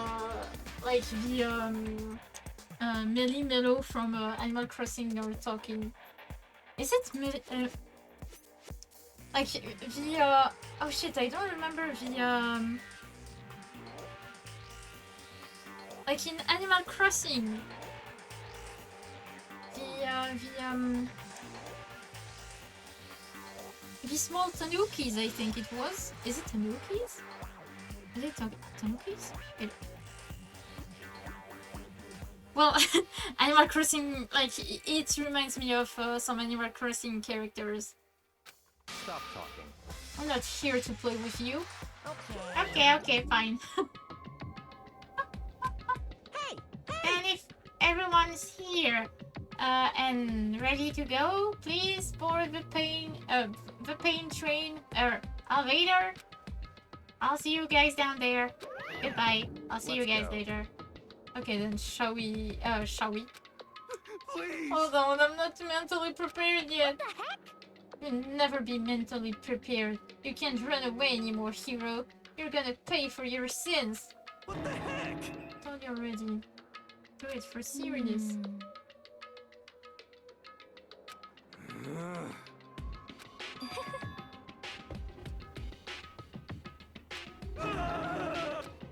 Melly Mellow from Animal Crossing are talking. Is it like the oh shit, I don't remember the like in Animal Crossing the small tanukis, I think it was. Is it tanukis? Is it tanukis? Well, Animal Crossing, like, it reminds me of some Animal Crossing characters. Stop talking. I'm not here to play with you. Okay. Okay, fine. Hey! And if everyone's here and ready to go, please board the pain train or elevator. I'll see you guys down there. Goodbye. I'll see you guys later. Okay, then shall we? Please. Hold on, I'm not mentally prepared yet. What the heck? You'll never be mentally prepared. You can't run away anymore, hero. You're gonna pay for your sins. What the heck? Told you already. Do it for serious.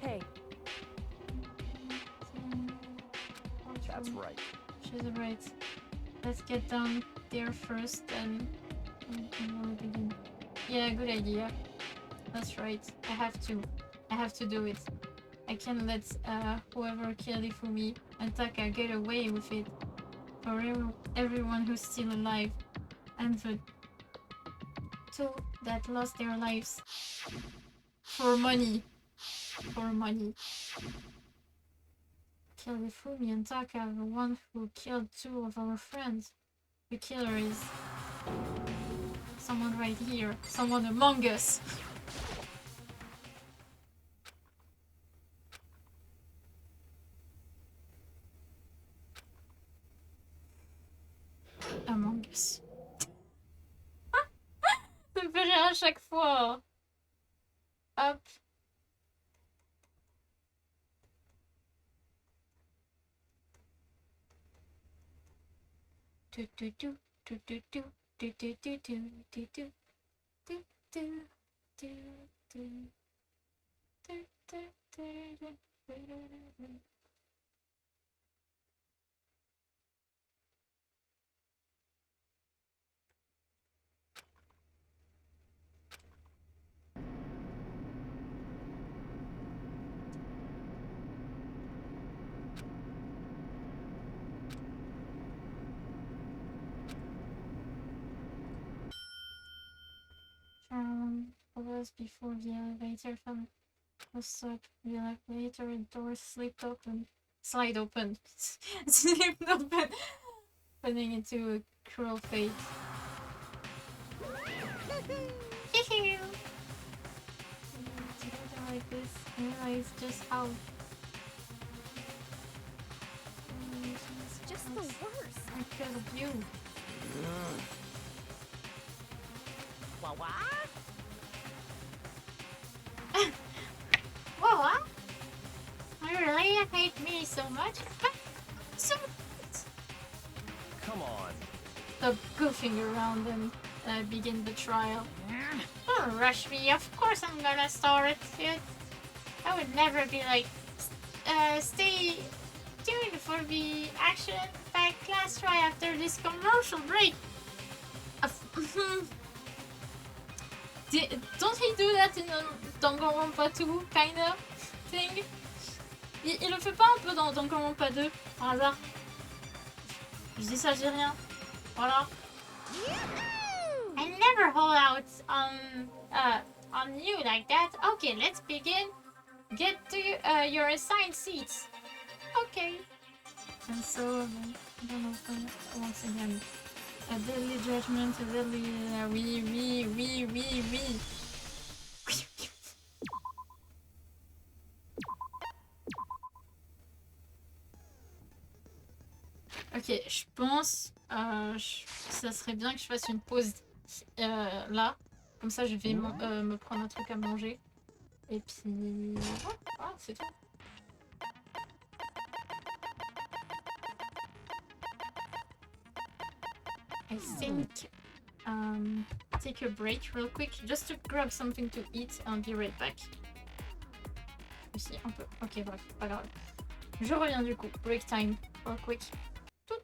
Hey, That's right. She's right. Let's get down there first and we'll begin. Yeah, good idea. That's right. I have to do it. I can't let whoever killed Ifumi and Taka get away with it. For everyone who's still alive. And the two that lost their lives. For money. Kill Ifumi and Taka, the one who killed two of our friends. The killer is someone right here. Someone among us. Among us. Ça me fait rire à chaque fois. Hop. just before the elevator from was stuck. The elevator door slipped open. Slide open. Slipped open. Putting into a cruel fate. Together like this, I realize just how. It's just the worst. Because of you. What? Whoa! I really hate me so much. So Come on. stop goofing around and begin the trial. Don't rush me. Of course I'm gonna start it. I would never be like, stay tuned for the action-packed class try after this commercial break. Don't he do that in danganronpa 2 kind of thing? Il le fait pas un peu dans danganronpa 2 par hasard? Je dis ça, je dis rien. Voilà. I never hold out on you like that. Okay, let's begin. Get to your assigned seats. Okay. And so, don't open once again. A deadly judgment, a deadly... oui. Ok, je pense... ça serait bien que je fasse une pause là. Comme ça, je vais me prendre un truc à manger. Et puis... Ah, c'est tout. I think take a break real quick just to grab something to eat and be right back. Aussi un peu. Ok, bref, pas grave. Je reviens du coup. Break time, real quick. Tout.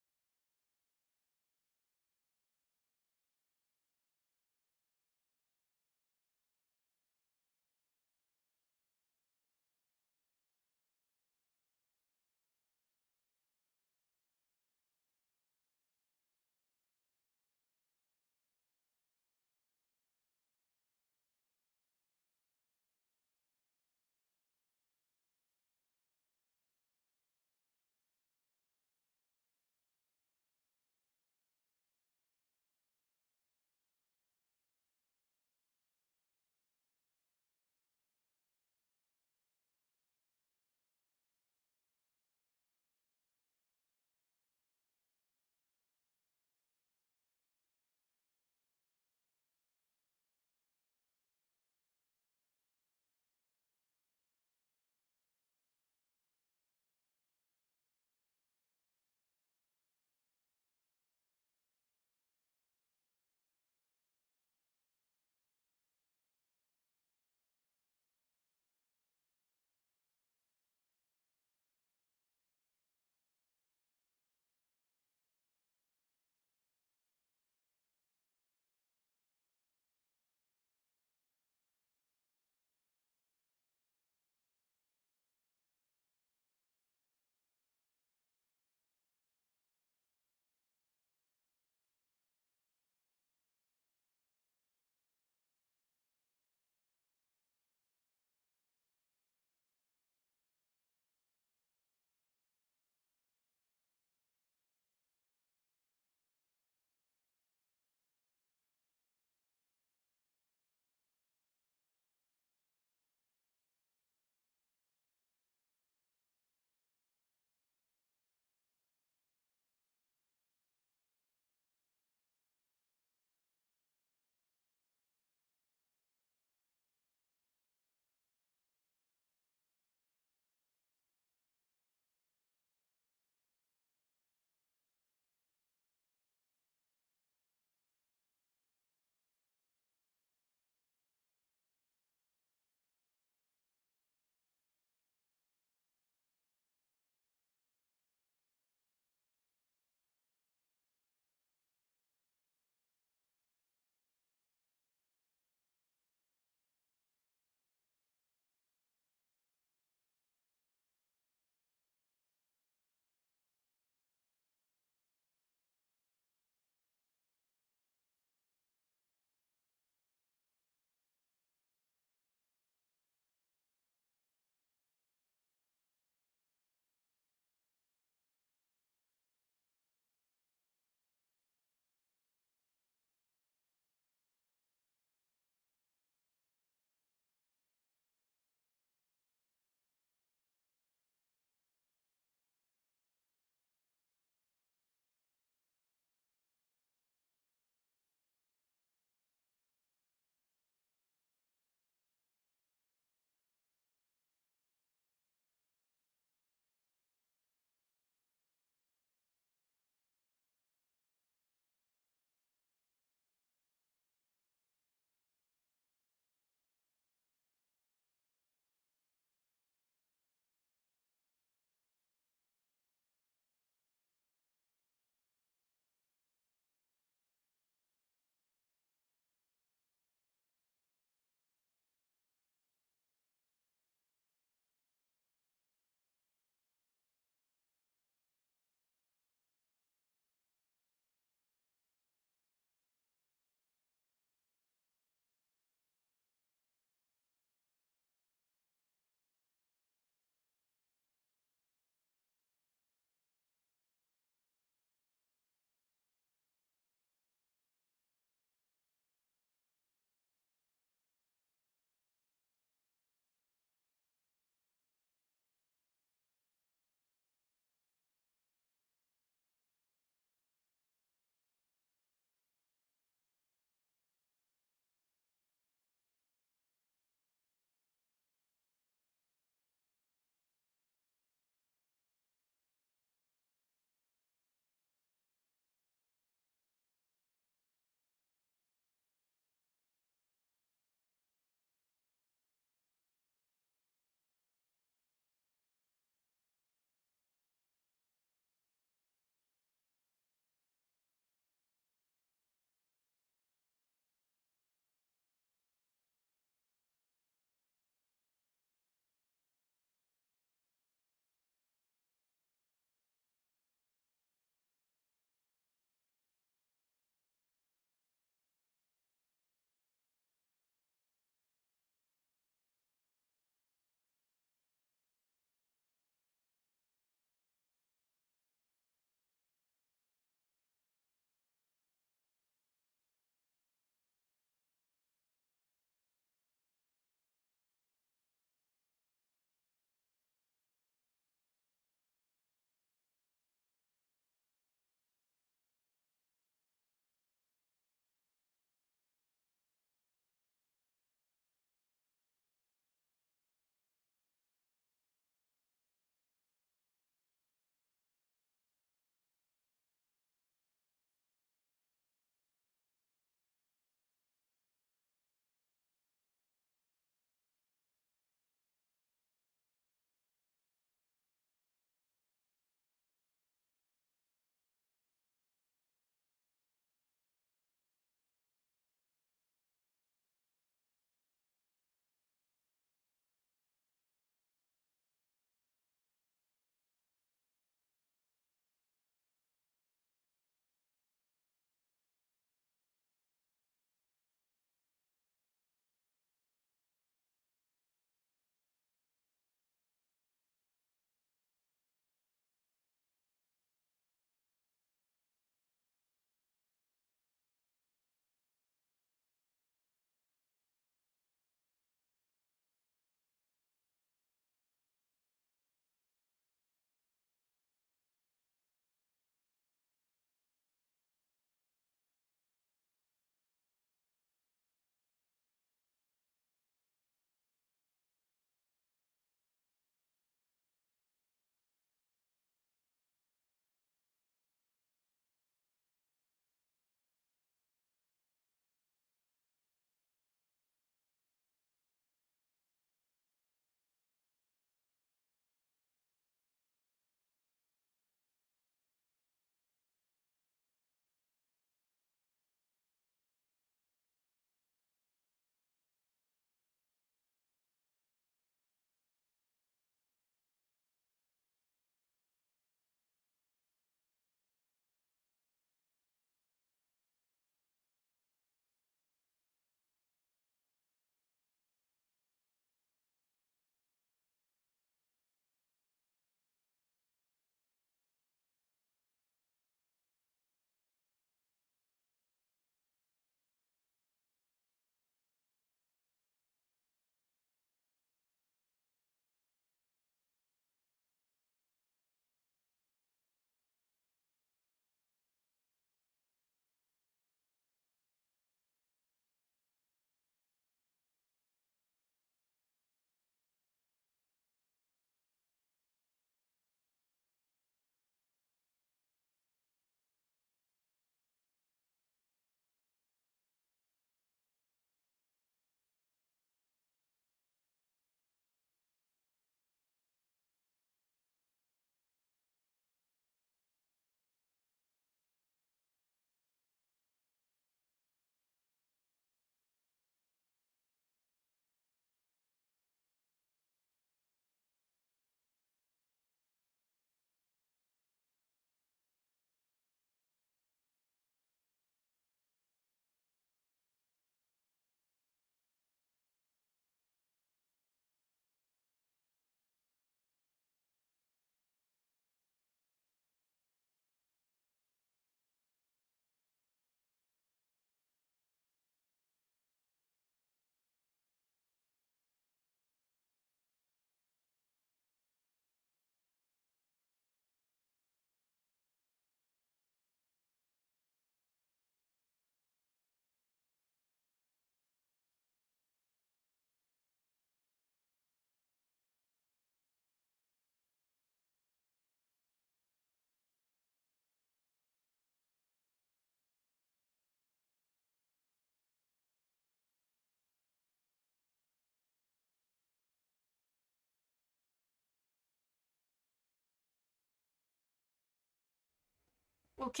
Ok,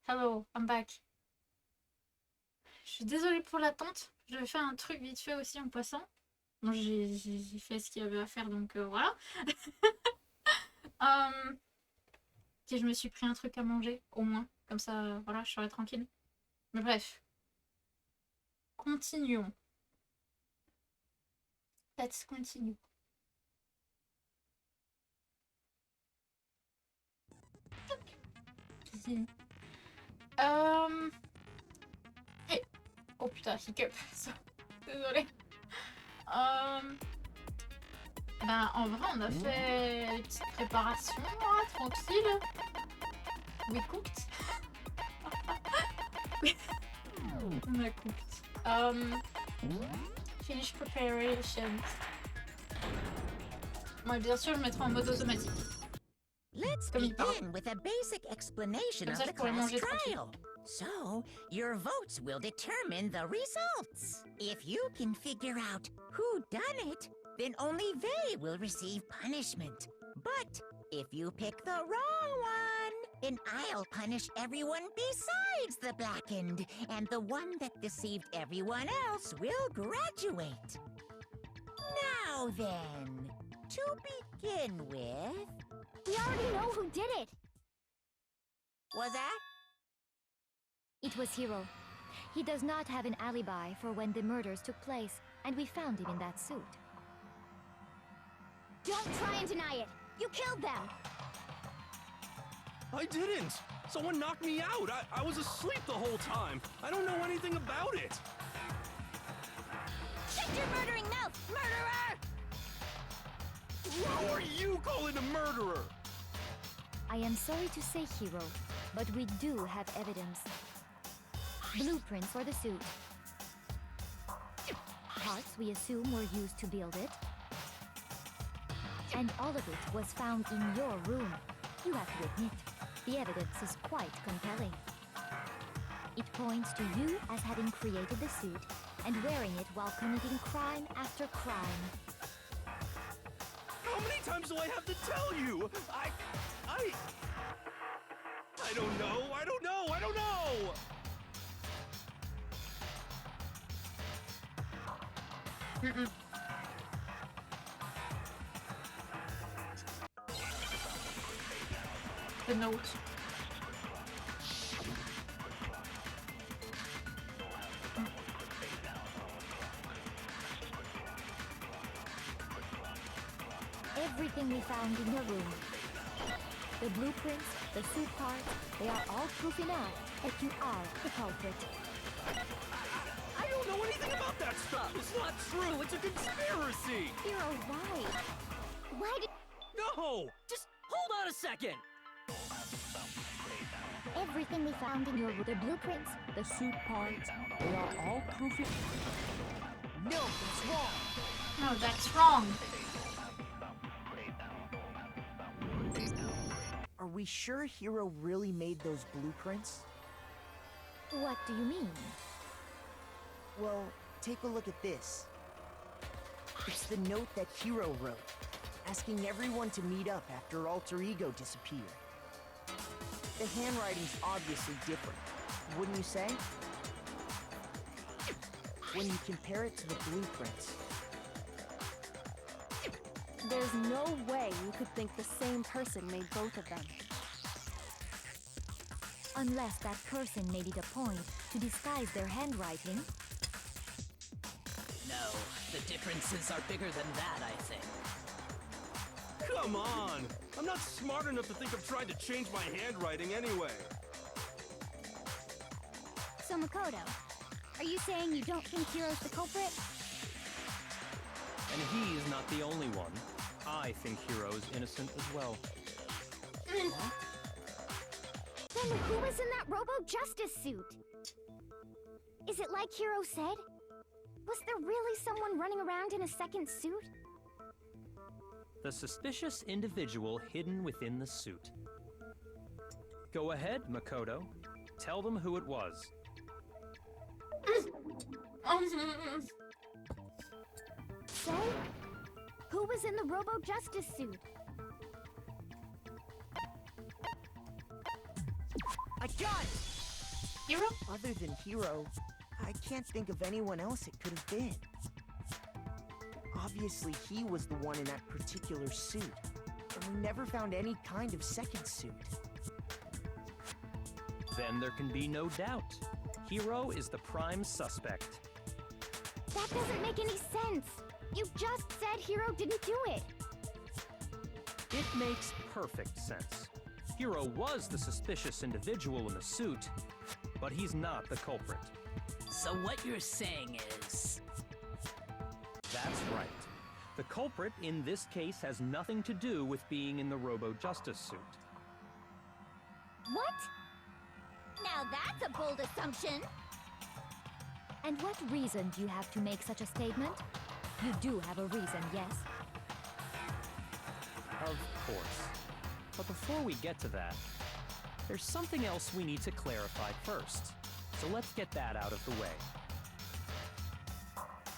hello, I'm back. Je suis désolée pour l'attente. Je vais faire un truc vite fait aussi en passant. Bon, j'ai fait ce qu'il y avait à faire, donc voilà. Ok, je me suis pris un truc à manger, au moins. Comme ça, voilà, je serai tranquille. Mais bref. Continuons. Let's continue. Hey. Oh putain, hiccup. Désolée. Ben, en vrai, on a fait une petite préparation, là, tranquille. We cooked. On a cooked. Finish preparation. Moi, bien sûr, je mettrai en mode automatique. Let's Comme il parle. begin with a basic explanation Comme of ça, the je pourrais class manger tranquille. trial. So, your votes will determine the results. If you can figure out who done it, then only they will receive punishment. But if you pick the wrong one, then I'll punish everyone besides the blackened, and the one that deceived everyone else will graduate. Now then, to begin with... We already know who did it! Was that? It was Hiro. He does not have an alibi for when the murders took place, and we found him in that suit. Don't try and deny it! You killed them! I didn't! Someone knocked me out! I was asleep the whole time! I don't know anything about it! Shut your murdering mouth, murderer! Who are you calling a murderer? I am sorry to say, Hiro, but we do have evidence. Blueprints for the suit. Parts we assume were used to build it. And all of it was found in your room. You have to admit, the evidence is quite compelling. It points to you as having created the suit and wearing it while committing crime after crime. How many times do I have to tell you? I don't know! I don't know! I don't know! The note. Everything we found in your room. The blueprints, the suit parts, they are all proof enough that you are the culprit. I don't know anything about that stuff! It's not true! It's a conspiracy! Hiro, why? Why did... No! Just hold on a second! Everything we found in your room, the blueprints, the suit parts, they are all proof enough. No, it's wrong. No, that's wrong. Are we sure Hiro really made those blueprints? What do you mean? Well, take a look at this. It's the note that Hiro wrote, asking everyone to meet up after Alter Ego disappeared. The handwriting's obviously different, wouldn't you say? When you compare it to the blueprints. There's no way you could think the same person made both of them. Unless that person made it a point to disguise their handwriting. No, the differences are bigger than that, I think. Come on! I'm not smart enough to think of trying to change my handwriting anyway. So Makoto, are you saying you don't think Hiro's the culprit? And he is not the only one. I think Hiro is innocent as well. Then who was in that Robo-Justice suit? Is it like Hiro said? Was there really someone running around in a second suit? The suspicious individual hidden within the suit. Go ahead, Makoto. Tell them who it was. So, who was in the Robo-Justice suit? I got it! Hero? Other than Hero, I can't think of anyone else it could have been. Obviously, he was the one in that particular suit. And we never found any kind of second suit. Then there can be no doubt. Hero is the prime suspect. That doesn't make any sense. You just said Hero didn't do it. It makes perfect sense. Hero was the suspicious individual in the suit, but he's not the culprit. So what you're saying is... That's right. The culprit in this case has nothing to do with being in the Robo-Justice suit. What? Now that's a bold assumption. And what reason do you have to make such a statement? You do have a reason, yes? Of course. But before we get to that, there's something else we need to clarify first. So let's get that out of the way.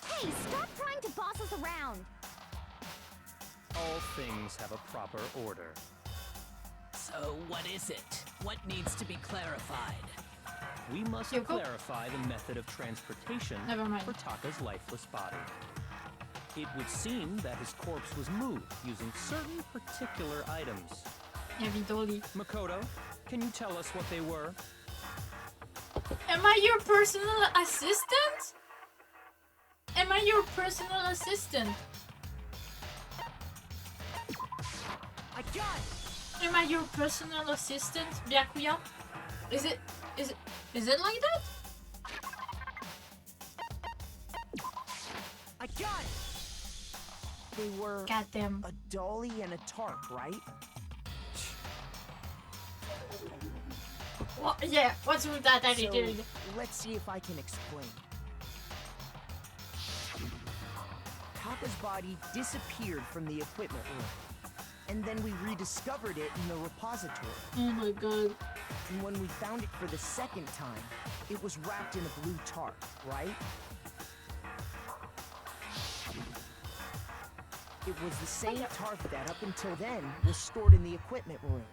Hey, stop trying to boss us around! All things have a proper order. So what is it? What needs to be clarified? We must Yoko? clarify the method of transportation Never mind. for Taka's lifeless body. It would seem that his corpse was moved using certain particular items. Evidently. Makoto, can you tell us what they were? Am I your personal assistant? Am I your personal assistant? I got it! Am I your personal assistant, Byakuya? Is it like that? I got it! They were Goddamn. a dolly and a tarp, right? Well, yeah, what's with that attitude? So, let's see if I can explain. Taka's body disappeared from the equipment room. And then we rediscovered it in the repository. Oh my god. And when we found it for the second time, it was wrapped in a blue tarp, right? It was the same tarp that, up until then, was stored in the equipment room.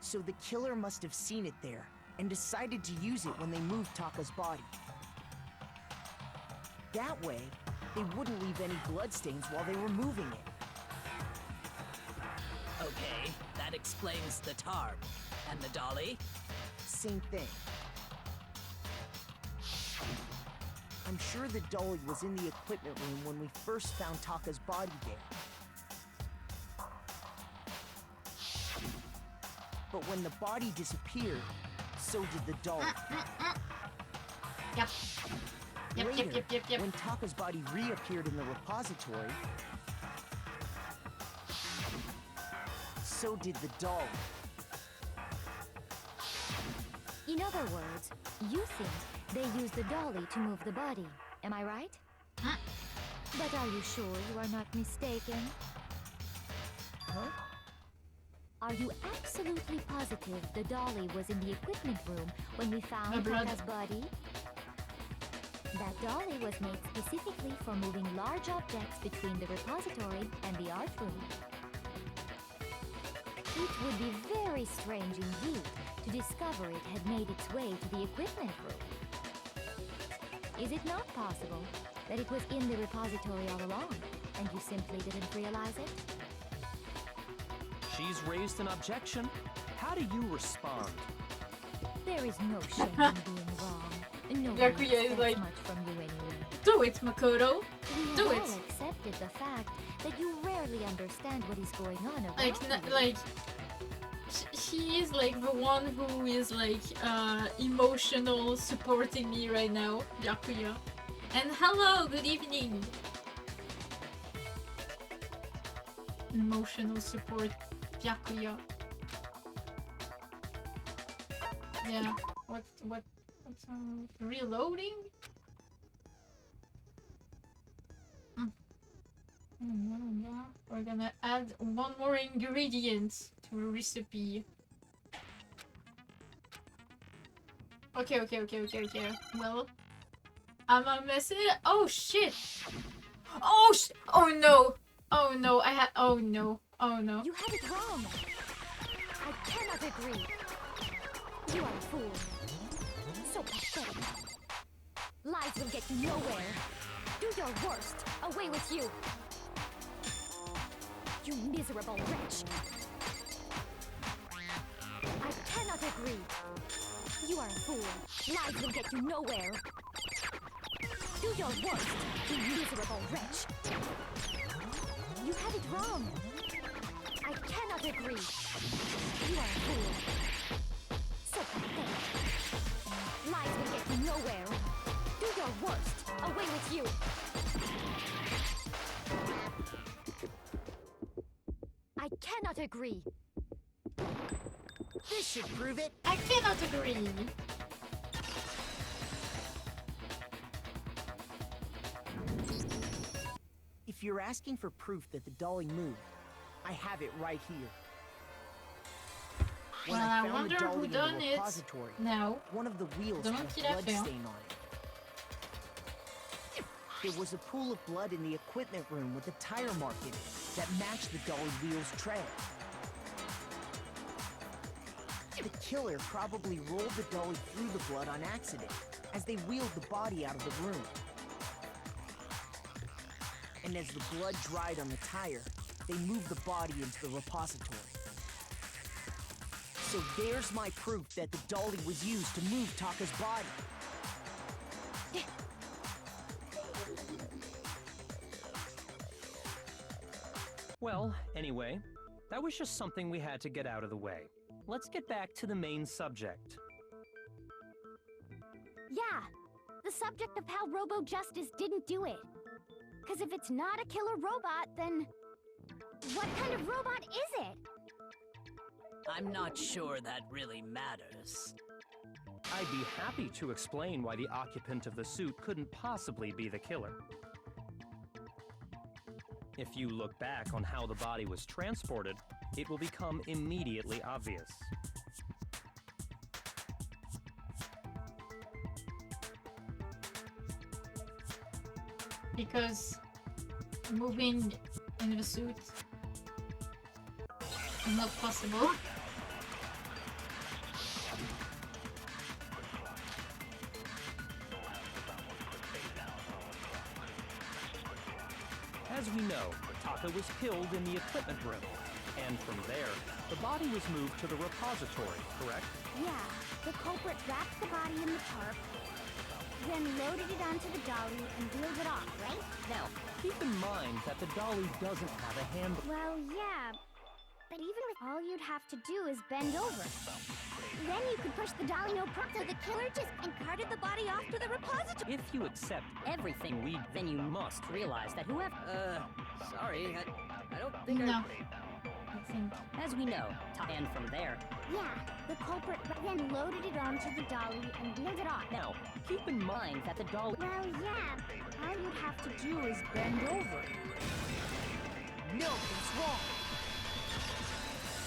So the killer must have seen it there, and decided to use it when they moved Taka's body. That way, they wouldn't leave any bloodstains while they were moving it. Okay, that explains the tarp. And the dolly? Same thing. I'm sure the dolly was in the equipment room when we first found Taka's body there. But when the body disappeared, so did the dolly. Yep. Later, Yep. when Taka's body reappeared in the repository, so did the dolly. In other words, you think they used the dolly to move the body. Am I right? Huh? But are you sure you are not mistaken? Huh? Are you absolutely positive the dolly was in the equipment room when we found blood. Taka's body? That dolly was made specifically for moving large objects between the repository and the art room. It would be very strange indeed to discover it had made its way to the equipment room. Is it not possible that it was in the repository all along, and you simply didn't realize it? She's raised an objection. How do you respond? There is no shame in being wrong. No one Byakuya is expects like, much from you anyway. do it, Makoto. We Do have it. all accepted the fact that you rarely understand what is going on around Like, you. like, she is like the one who is like emotional supporting me right now, Byakuya. And hello, good evening. Emotional support, Byakuya. Yeah. What's reloading? We're gonna add one more ingredient to a recipe. Okay. Well, I'm a mess. Oh shit! Oh no! Oh no! Oh no! You had it wrong. cannot agree. You are a fool. So pathetic. Lies will get you nowhere. Do your worst. Away with you. You miserable wretch. I cannot agree. You are a fool. Lies will get you nowhere. Do your worst, you miserable wretch. You have it wrong. I cannot agree. You are a fool. So pathetic. Lies will get you nowhere. Do your worst. Away with you. I cannot agree. This should prove it. I cannot agree. If you're asking for proof that the dolly moved, I have it right here. When Well, I I found wonder the dolly who in the done it. repository, No. one of the wheels Don't had a qu'il a blood fait, hein. stain on it. There was a pool of blood in the equipment room with a tire mark in it that matched the dolly wheel's tread. The killer probably rolled the dolly through the blood on accident as they wheeled the body out of the room. And as the blood dried on the tire, they moved the body into the repository. So there's my proof that the dolly was used to move Taka's body. Well, anyway, that was just something we had to get out of the way. Let's get back to the main subject. Yeah, the subject of how Robo Justice didn't do it. Because if it's not a killer robot, then what kind of robot is it? I'm not sure that really matters. I'd be happy to explain why the occupant of the suit couldn't possibly be the killer. If you look back on how the body was transported, it will become immediately obvious. Because moving in the suit is not possible. As we know, Taka was killed in the equipment room, and from there, the body was moved to the repository, correct? Yeah, the culprit wrapped the body in the tarp, then loaded it onto the dolly and wheeled it off, right? Now, keep in mind that the dolly doesn't have a handle. Well, yeah, but even with all you'd have to do is bend over. Then you could push the dolly no problem. So the killer just carted the body off to the repository. If you accept everything then you must realize that whoever... sorry, I don't think No. I think... As we know, and from there... Yeah, the culprit then loaded it onto the dolly and wheeled it off. Now, keep in mind that the dolly... Well, yeah, all you'd have to do is bend over. No, it's wrong.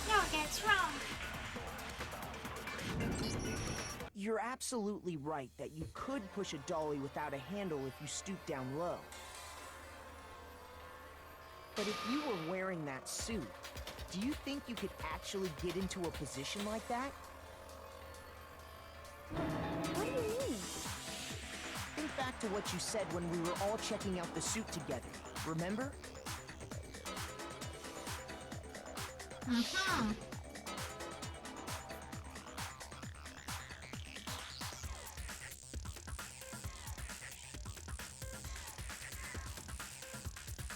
No, that's wrong. You're absolutely right that you could push a dolly without a handle if you stoop down low. But if you were wearing that suit, do you think you could actually get into a position like that? What do you mean? Think back to what you said when we were all checking out the suit together, remember? Mm-hmm.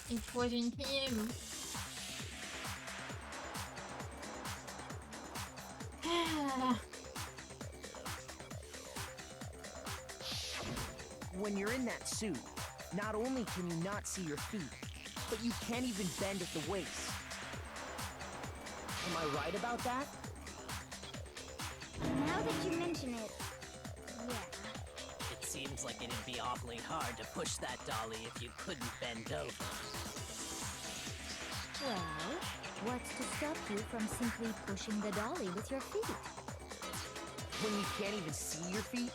It wasn't him. When you're in that suit, not only can you not see your feet, but you can't even bend at the waist. Am I right about that? Now that you mention it, yeah. It seems like it'd be awfully hard to push that dolly if you couldn't bend over. Well, what's to stop you from simply pushing the dolly with your feet? When you can't even see your feet?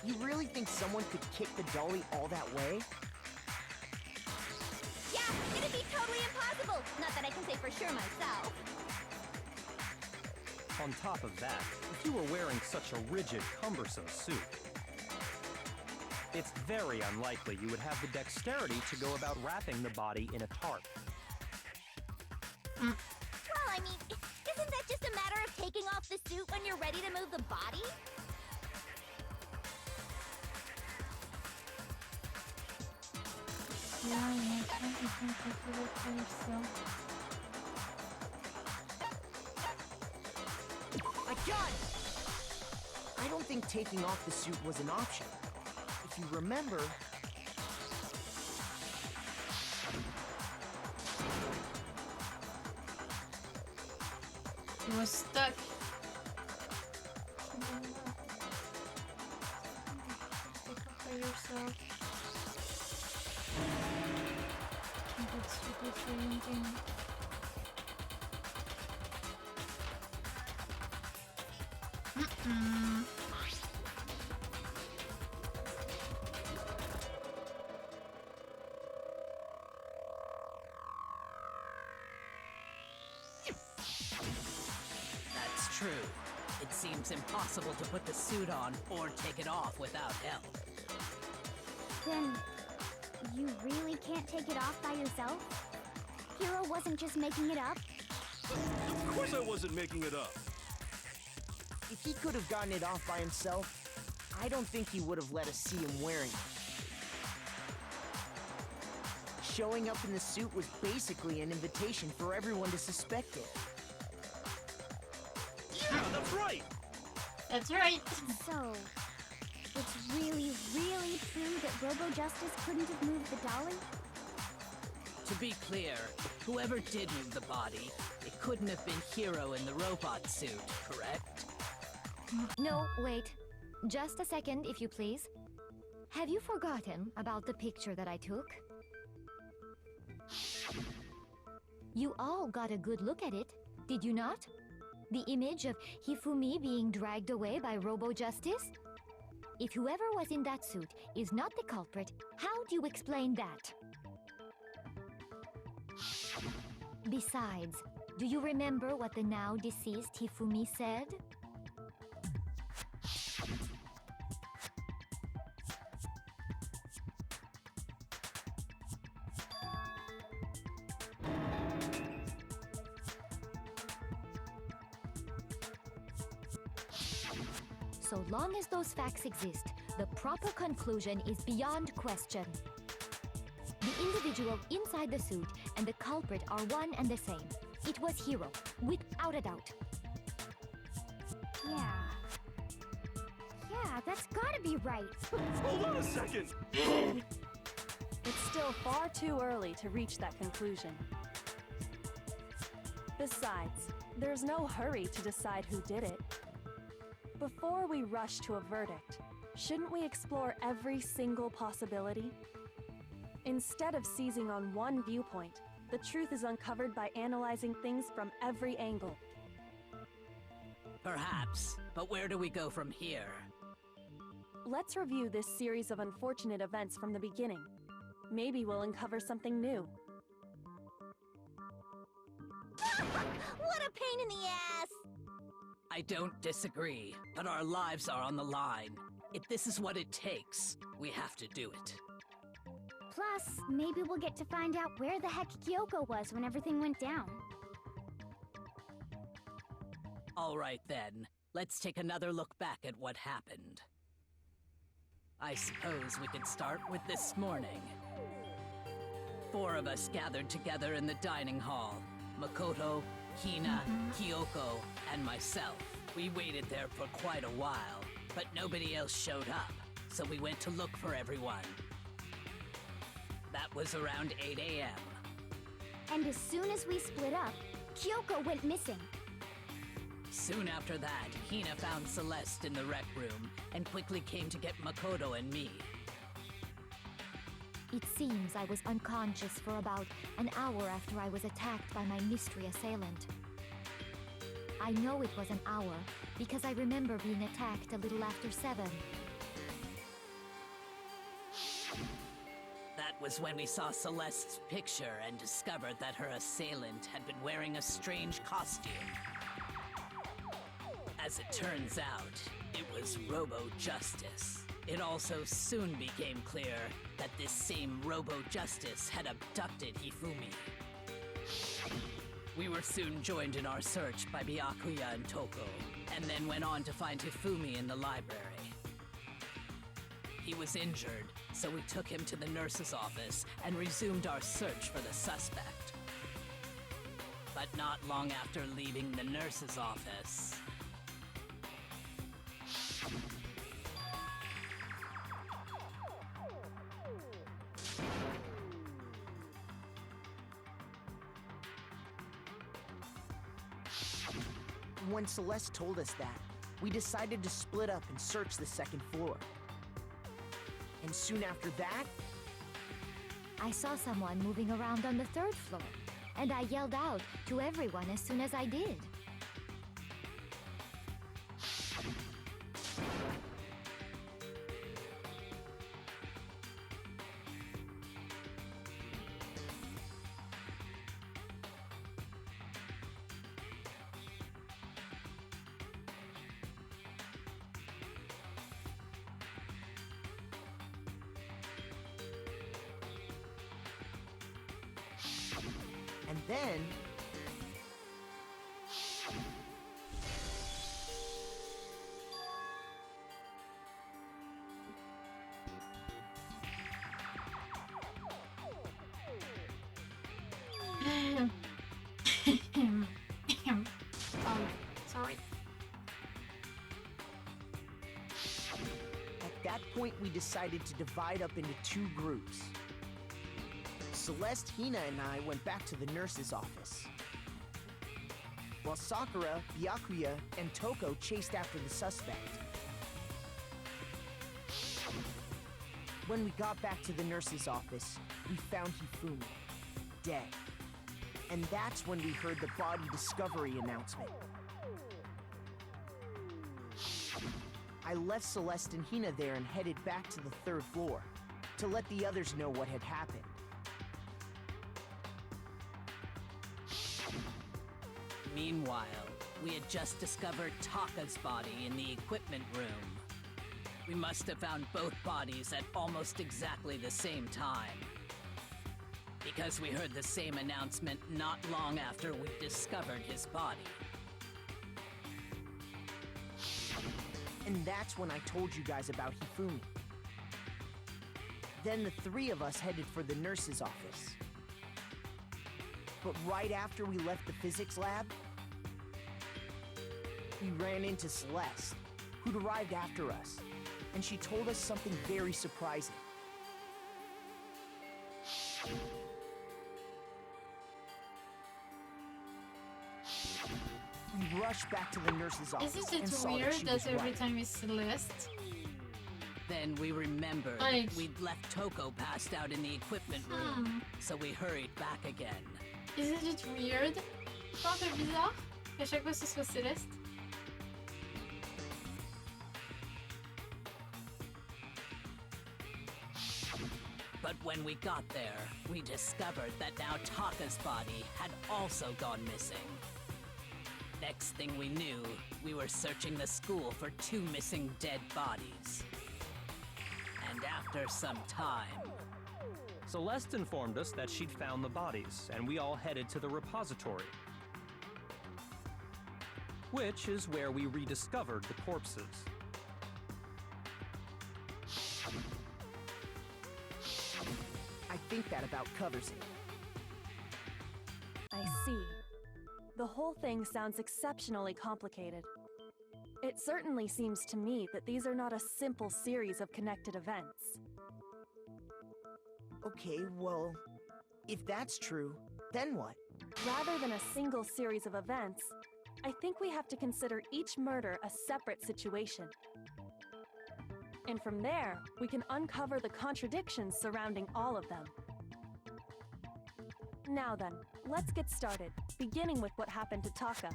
You really think someone could kick the dolly all that way? Yeah, it'd be totally impossible! Not that I can say for sure myself. On top of that, if you were wearing such a rigid, cumbersome suit, it's very unlikely you would have the dexterity to go about wrapping the body in a tarp. Well, I mean, isn't that just a matter of taking off the suit when you're ready to move the body? Yeah, you can feel it for yourself. I got it! I don't think taking off the suit was an option. If you remember... He was stuck. Take it for yourself. That stupid feeling thing. That's true. It seems impossible to put the suit on or take it off without help. Then, you really can't take it off by yourself? Hero wasn't just making it up? Of course I wasn't making it up. If he could have gotten it off by himself, I don't think he would have let us see him wearing it. Showing up in the suit was basically an invitation for everyone to suspect it. Yeah, that's right! That's right. So, it's really, really true that Robo-Justice couldn't have moved the dolly? To be clear, whoever did move the body, it couldn't have been Hero in the robot suit, correct? No, wait. Just a second, if you please. Have you forgotten about the picture that I took? You all got a good look at it, did you not? The image of Hifumi being dragged away by Robo-Justice? If whoever was in that suit is not the culprit, how do you explain that? Besides, do you remember what the now deceased Hifumi said? So long as those facts exist, the proper conclusion is beyond question. The individual inside the suit and the culprit are one and the same. It was Hero, without a doubt. Yeah, that's gotta be right. Hold on a second! It's still far too early to reach that conclusion. Besides, there's no hurry to decide who did it. Before we rush to a verdict, shouldn't we explore every single possibility? Instead of seizing on one viewpoint, the truth is uncovered by analyzing things from every angle. Perhaps, but where do we go from here? Let's review this series of unfortunate events from the beginning. Maybe we'll uncover something new. What a pain in the ass! I don't disagree, but our lives are on the line. If this is what it takes, we have to do it. Plus, maybe we'll get to find out where the heck Kyoko was when everything went down. All right then, let's take another look back at what happened. I suppose we could start with this morning. 4 of us gathered together in the dining hall. Makoto, Hina, Kyoko, and myself. We waited there for quite a while, but nobody else showed up, so we went to look for everyone. That was around 8 a.m. And as soon as we split up, Kyoko went missing. Soon after that, Hina found Celeste in the rec room and quickly came to get Makoto and me. It seems I was unconscious for about an hour after I was attacked by my mystery assailant. I know it was an hour because I remember being attacked a little after 7. That was when we saw Celeste's picture and discovered that her assailant had been wearing a strange costume. As it turns out, it was Robo-Justice. It also soon became clear that this same Robo-Justice had abducted Hifumi. We were soon joined in our search by Byakuya and Toko, and then went on to find Hifumi in the library. He was injured, so we took him to the nurse's office and resumed our search for the suspect. But not long after leaving the nurse's office... When Celeste told us that, we decided to split up and search the second floor. And soon after that, I saw someone moving around on the third floor, and I yelled out to everyone as soon as I did. and then... Sorry. At that point, we decided to divide up into two groups. Celeste, Hina, and I went back to the nurse's office, while Sakura, Byakuya, and Toko chased after the suspect. When we got back to the nurse's office, we found Hifumi, dead. And that's when we heard the body discovery announcement. I left Celeste and Hina there and headed back to the third floor to let the others know what had happened. Meanwhile, we had just discovered Taka's body in the equipment room. We must have found both bodies at almost exactly the same time, because we heard the same announcement not long after we discovered his body. And that's when I told you guys about Hifumi. Then the three of us headed for the nurse's office. But right after we left the physics lab, we ran into Celeste, who'd arrived after us, and she told us something very surprising. We rushed back to the nurse's office Isn't and it saw weird she that was every right. time it's Celeste? Then we remembered Like- we'd left Toko passed out in the equipment room, so we hurried back again. Isn't it weird? C'est pas un peu bizarre qu'à chaque fois ce soit Céleste? But when we got there, we discovered that now Taka's body had also gone missing. Next thing we knew, we were searching the school for two missing dead bodies. And after some time... Celeste informed us that she'd found the bodies, and we all headed to the repository, which is where we rediscovered the corpses. I think that about covers it. I see. The whole thing sounds exceptionally complicated. It certainly seems to me that these are not a simple series of connected events. Okay, well, if that's true, then what? Rather than a single series of events, I think we have to consider each murder a separate situation. And from there, we can uncover the contradictions surrounding all of them. Now then, let's get started, beginning with what happened to Taka.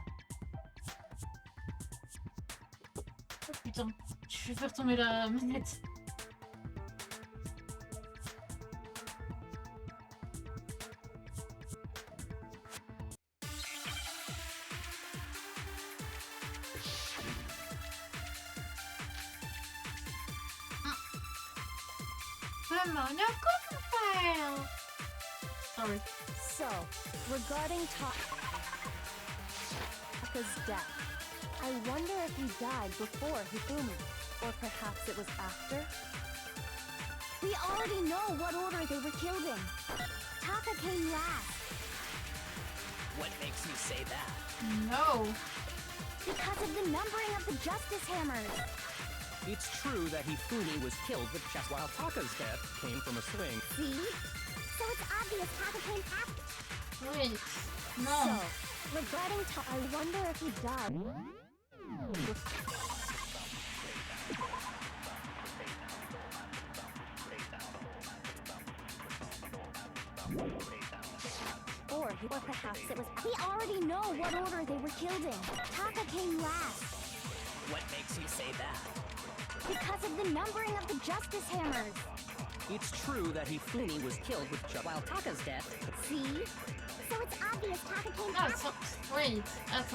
Oh putain, je vais faire tomber la manette. Come on, now compile. Sorry. So, regarding Taka's death, I wonder if he died before Hifumi, or perhaps it was after? We already know what order they were killed in. Taka came last. What makes you say that? No. Because of the numbering of the Justice Hammers. It's true that Hifumi was killed with chest, while Taka's death came from a swing. See? So it's obvious Taka came after. Wait. So, No. regarding I wonder if he died. Or perhaps it was. We already know what order they were killed in. Taka came last. What makes you say that? Because of the numbering of the Justice Hammers. It's true that Hifumi was killed with while Taka's death. See? So it's obvious Taka came No, after. wait. That's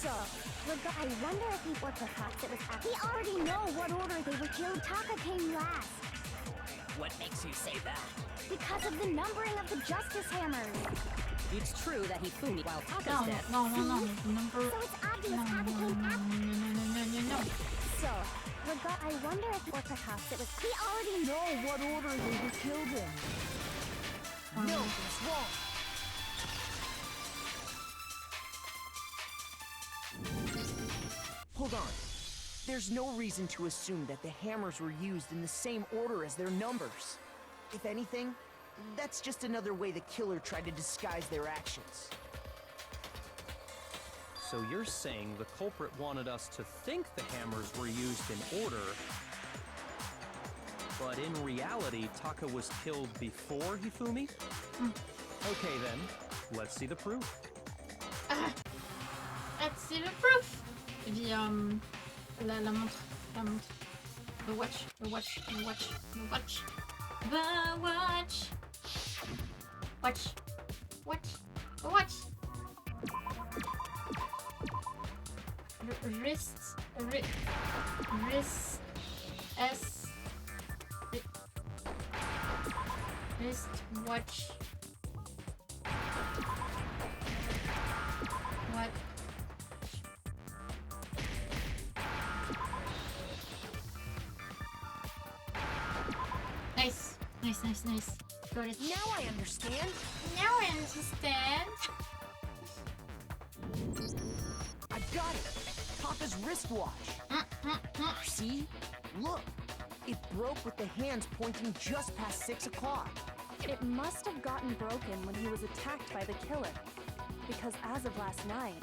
So, I wonder if he, or perhaps it was after. We already know what order they were killed. Taka came last. What makes you say that? Because of the numbering of the Justice Hammers. It's true that Hifumi, while Taka's no, death. no. Number. So it's obvious No, Taka came after. no. So, I wonder if, or perhaps it was. We already know what order they were killed in. No, that's wrong. Hold on. There's no reason to assume that the hammers were used in the same order as their numbers. If anything, that's just another way the killer tried to disguise their actions. So you're saying the culprit wanted us to think the hammers were used in order, but in reality, Taka was killed before Hifumi? Okay then, let's see the proof. Let's see the proof. La montre. The watch. Watch. Wrist watch. What? Nice. Got it. Now I understand. Now I understand. I got it. Taka's wristwatch. See? Look. It broke with the hands pointing just past 6 o'clock. it must have gotten broken when he was attacked by the killer. Because as of last night,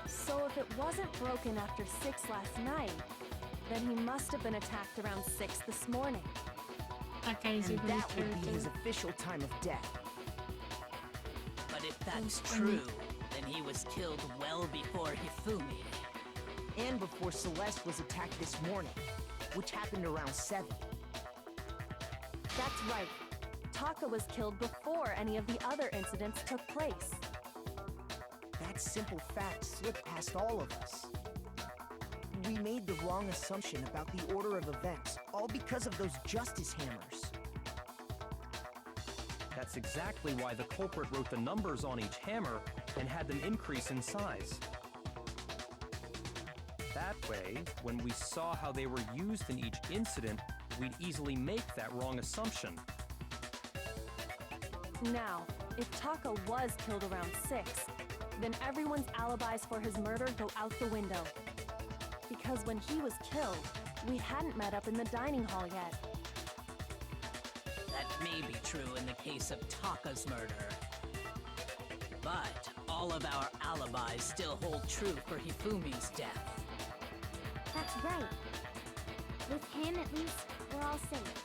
so if it wasn't broken after 6 last night, then he must have been attacked around 6 this morning. Okay, And that would be his official time of death. But if that's true, then he was killed well before Hifumi. And before Celeste was attacked this morning, which happened around 7. That's right. Taka was killed before any of the other incidents took place. That simple fact slipped past all of us. We made the wrong assumption about the order of events, all because of those justice hammers. That's exactly why the culprit wrote the numbers on each hammer and had them increase in size. That way, when we saw how they were used in each incident, we'd easily make that wrong assumption. Now, if Taka was killed around 6, then everyone's alibis for his murder go out the window. Because when he was killed, we hadn't met up in the dining hall yet. That may be true in the case of Taka's murder. But all of our alibis still hold true for Hifumi's death. That's right. With him, at least, we're all safe.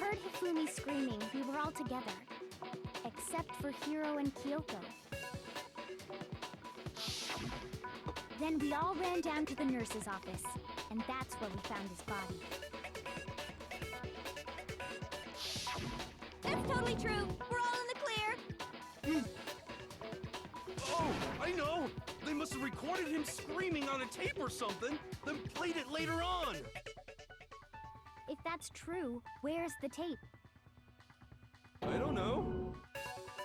heard Hifumi screaming, we were all together. Except for Hiro and Kyoko. Then we all ran down to the nurse's office, and that's where we found his body. That's totally true! We're all in the clear! Oh, I know! They must have recorded him screaming on a tape or something, then played it later on! If that's true, where's the tape? I don't know.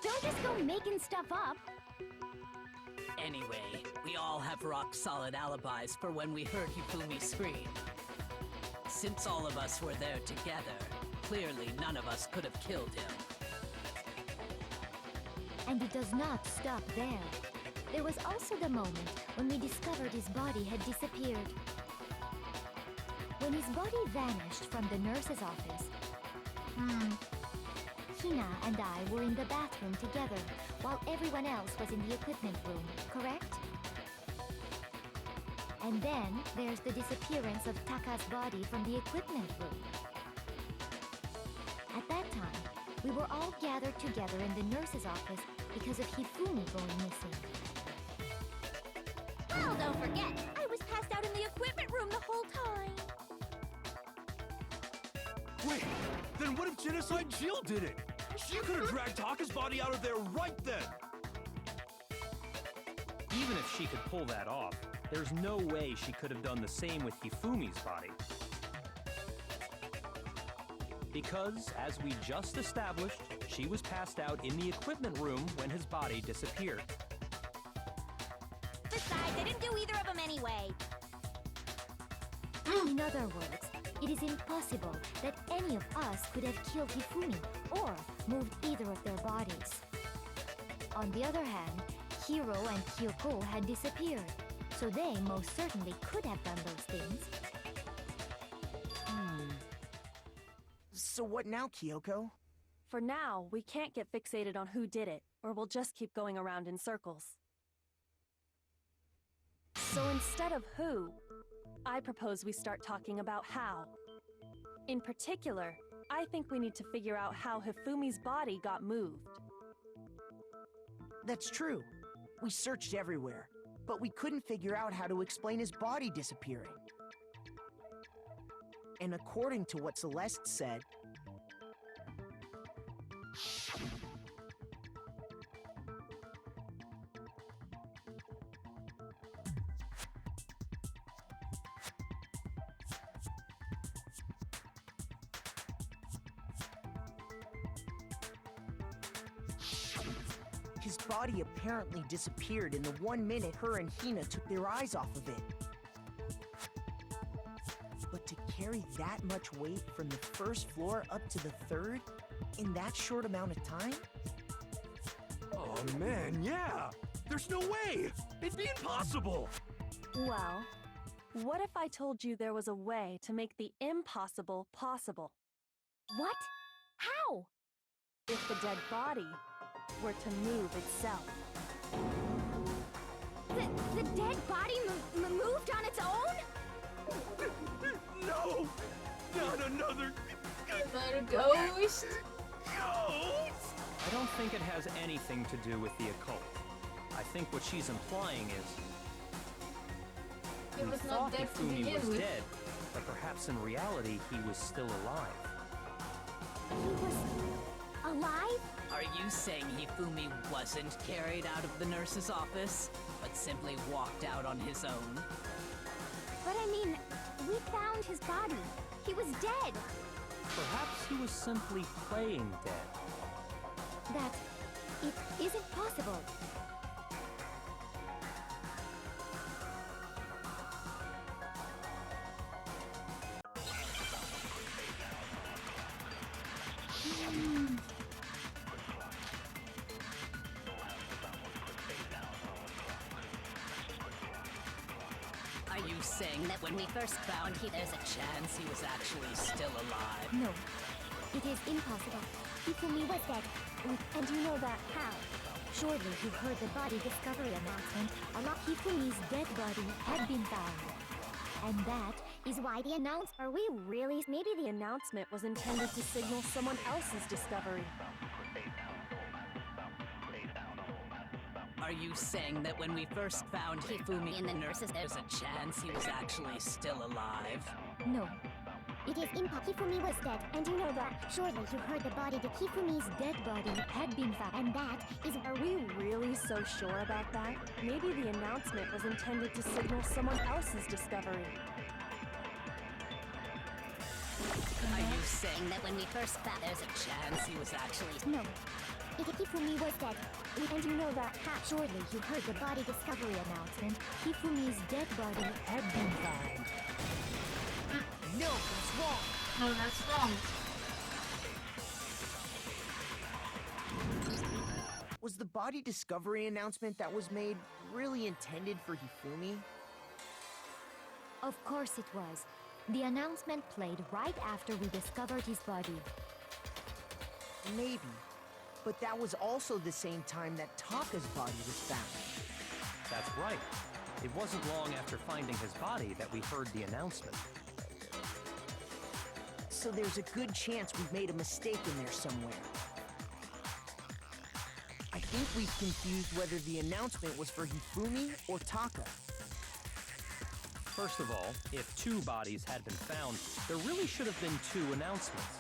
Don't just go making stuff up! Anyway, we all have rock-solid alibis for when we heard Hifumi scream. Since all of us were there together, clearly none of us could have killed him. And it does not stop there. There was also the moment when we discovered his body had disappeared. When his body vanished from the nurse's office, Hina and I were in the bathroom together, while everyone else was in the equipment room, correct? And then there's the disappearance of Taka's body from the equipment room. At that time, we were all gathered together in the nurse's office because of Hifumi going missing. Well, don't forget, I was passed out in the equipment room the whole time. Wait, then what if Genocide Jill did it? She could have dragged Taka's body out of there right then! Even if she could pull that off, there's no way she could have done the same with Hifumi's body. Because, as we just established, she was passed out in the equipment room when his body disappeared. Besides, I didn't do either of them anyway. In other words, it is impossible that any of us could have killed Hifumi or moved either of their bodies. On the other hand, Hiro and Kyoko had disappeared, so they most certainly could have done those things. So what now, Kyoko? For now, we can't get fixated on who did it, or we'll just keep going around in circles. So instead of who, I propose we start talking about how. In particular, I think we need to figure out how Hifumi's body got moved. That's true. We searched everywhere, but we couldn't figure out how to explain his body disappearing. And according to what Celeste said, his body apparently disappeared in the 1 minute her and Hina took their eyes off of it. But to carry that much weight from the first floor up to the third in that short amount of time? Oh man, yeah! There's no way! It'd be impossible! Well, what if I told you there was a way to make the impossible possible? What? How? If the dead body were to move itself. The dead body moved on its own? No! Not another... Another ghost? Ghost! I don't think it has anything to do with the occult. I think what she's implying is... He we was thought not dead to Hifumi begin was with. dead, but perhaps in reality he was still alive. He was alive? Are you saying Hifumi wasn't carried out of the nurse's office, but simply walked out on his own? But I mean, we found his body. He was dead. Perhaps he was simply playing dead. That it isn't possible. Are you saying that when we first found him, there's a chance he was actually still alive? No, it is impossible. Hifumi was dead. And you know that how? Surely you heard the body discovery announcement. Hifumi's dead body had been found. And that is why the announce. Are we really? Maybe the announcement was intended to signal someone else's discovery. Are you saying that when we first found Hifumi in the nurses, there's a chance he was actually still alive? No. It is impossible. Hifumi was dead, and you know that. Surely you heard the body. The Hifumi's dead body had been found, and that is. Are we really so sure about that? Maybe the announcement was intended to signal someone else's discovery. Are you saying that when we first found there's a chance he was actually... No. It Hifumi was dead. And you know that. Surely you heard the body discovery announcement. Hifumi's dead body had been found. No, that's wrong. No, that's wrong. Was the body discovery announcement that was made really intended for Hifumi? Of course it was. The announcement played right after we discovered his body. Maybe. But that was also the same time that Taka's body was found. That's right. It wasn't long after finding his body that we heard the announcement. So there's a good chance we've made a mistake in there somewhere. I think we've confused whether the announcement was for Hifumi or Taka. First of all, if 2 bodies had been found, there really should have been 2 announcements.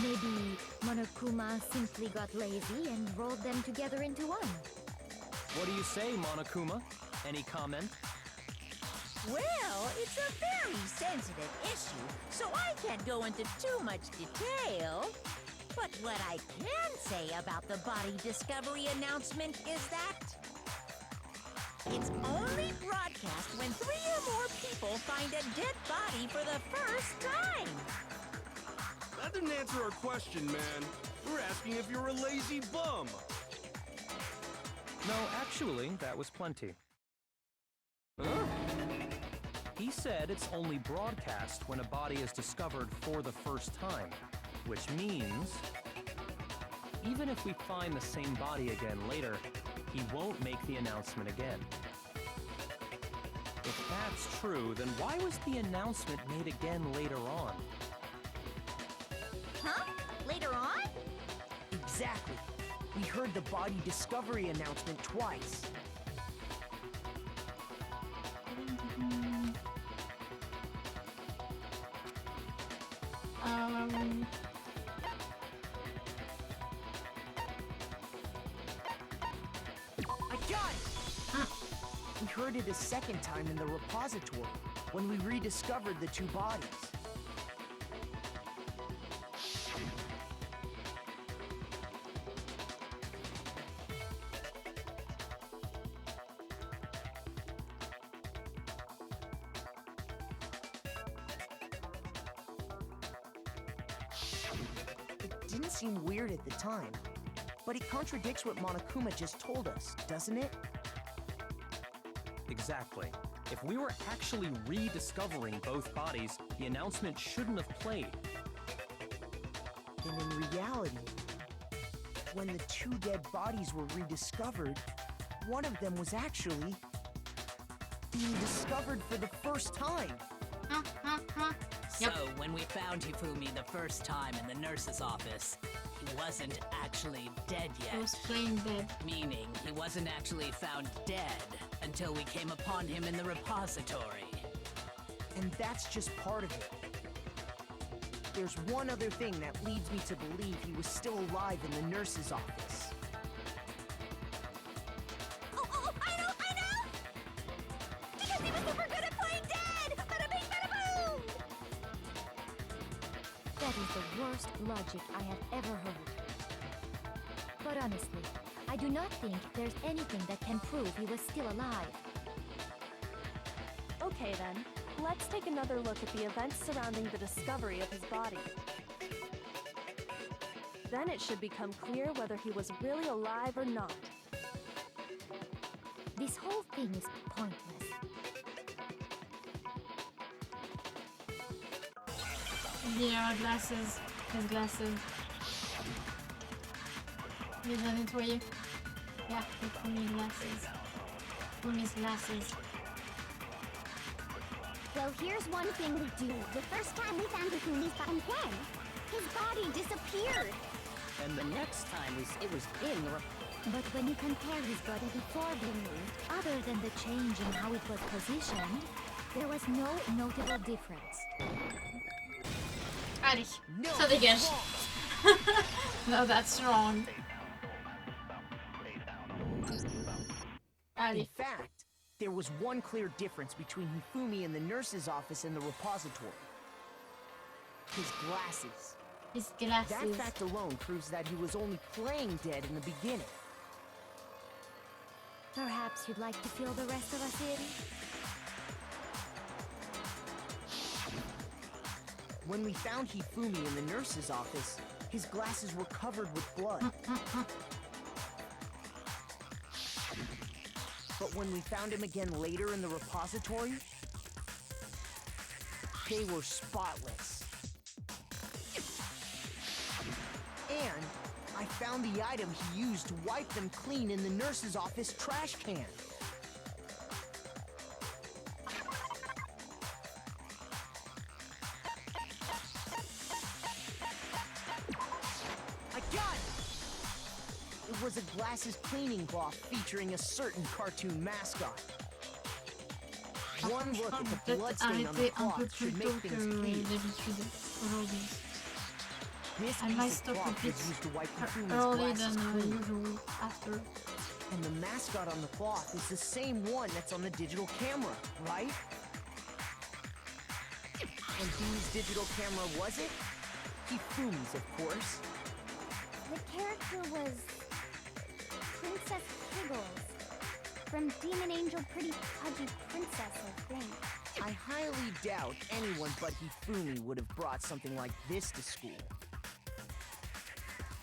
Maybe Monokuma simply got lazy and rolled them together into one. What do you say, Monokuma? Any comment? Well, it's a very sensitive issue, so I can't go into too much detail. But what I can say about the body discovery announcement is that it's only broadcast when 3 or more people find a dead body for the first time. That didn't answer our question, man. We're asking if you're a lazy bum. No, actually, that was plenty. Huh? He said it's only broadcast when a body is discovered for the first time, which means even if we find the same body again later, he won't make the announcement again. If that's true, then why was the announcement made again later on? Huh? Later on? Exactly. We heard the body discovery announcement twice. I got it! We heard it a second time in the repository, when we rediscovered the 2 bodies. It didn't seem weird at the time, but it contradicts what Monokuma just told us, doesn't it? Exactly. If we were actually rediscovering both bodies, the announcement shouldn't have played. Then in reality, when the 2 dead bodies were rediscovered, one of them was actually being discovered for the first time. So, when we found Hifumi the first time in the nurse's office, he wasn't actually dead yet. He was playing dead. Meaning, he wasn't actually found dead until we came upon him in the repository. And that's just part of it. There's one other thing that leads me to believe he was still alive in the nurse's office. Oh, I know! Because he was super good at playing dead! Bada bing, bada boom! That is the worst logic I have ever heard. But honestly, I do not think there's anything that can prove he was still alive. Okay then, let's take another look at the events surrounding the discovery of his body. Then it should become clear whether he was really alive or not. This whole thing is pointless. Yeah, glasses. His glasses. Je les ai nettoyés. Yeah, he put me glasses. Put me glasses. Well, here's one thing we do. The first time we found Hifumi's body, then his body disappeared. And the next time it was in the... But when you compare his body before being moved, other than the change in how it was positioned, there was no notable difference. Allez, ça dégage. No, that's wrong. Allez. In fact, there was one clear difference between Hifumi and the nurse's office and the repository. His glasses. His glasses. That fact alone proves that he was only playing dead in the beginning. Perhaps you'd like to fill the rest of us in? When we found Hifumi in the nurse's office, his glasses were covered with blood. But when we found him again later in the repository, they were spotless. And I found the item he used to wipe them clean in the nurse's office trash can. I got it! It was a glasses cleaning cloth featuring a certain cartoon mascot. One look at the bloodstain on the cloth should make things clear. This I might piece of stop a cloth bit was used to wipe Hifumi's early glasses than clean. usual after. And the mascot on the cloth is the same one that's on the digital camera, right? And whose digital camera was it? Hifumi's, of course. The character was Princess Piggles from Demon Angel Pretty Pudgy Princess, I think. I highly doubt anyone but Hifumi would have brought something like this to school.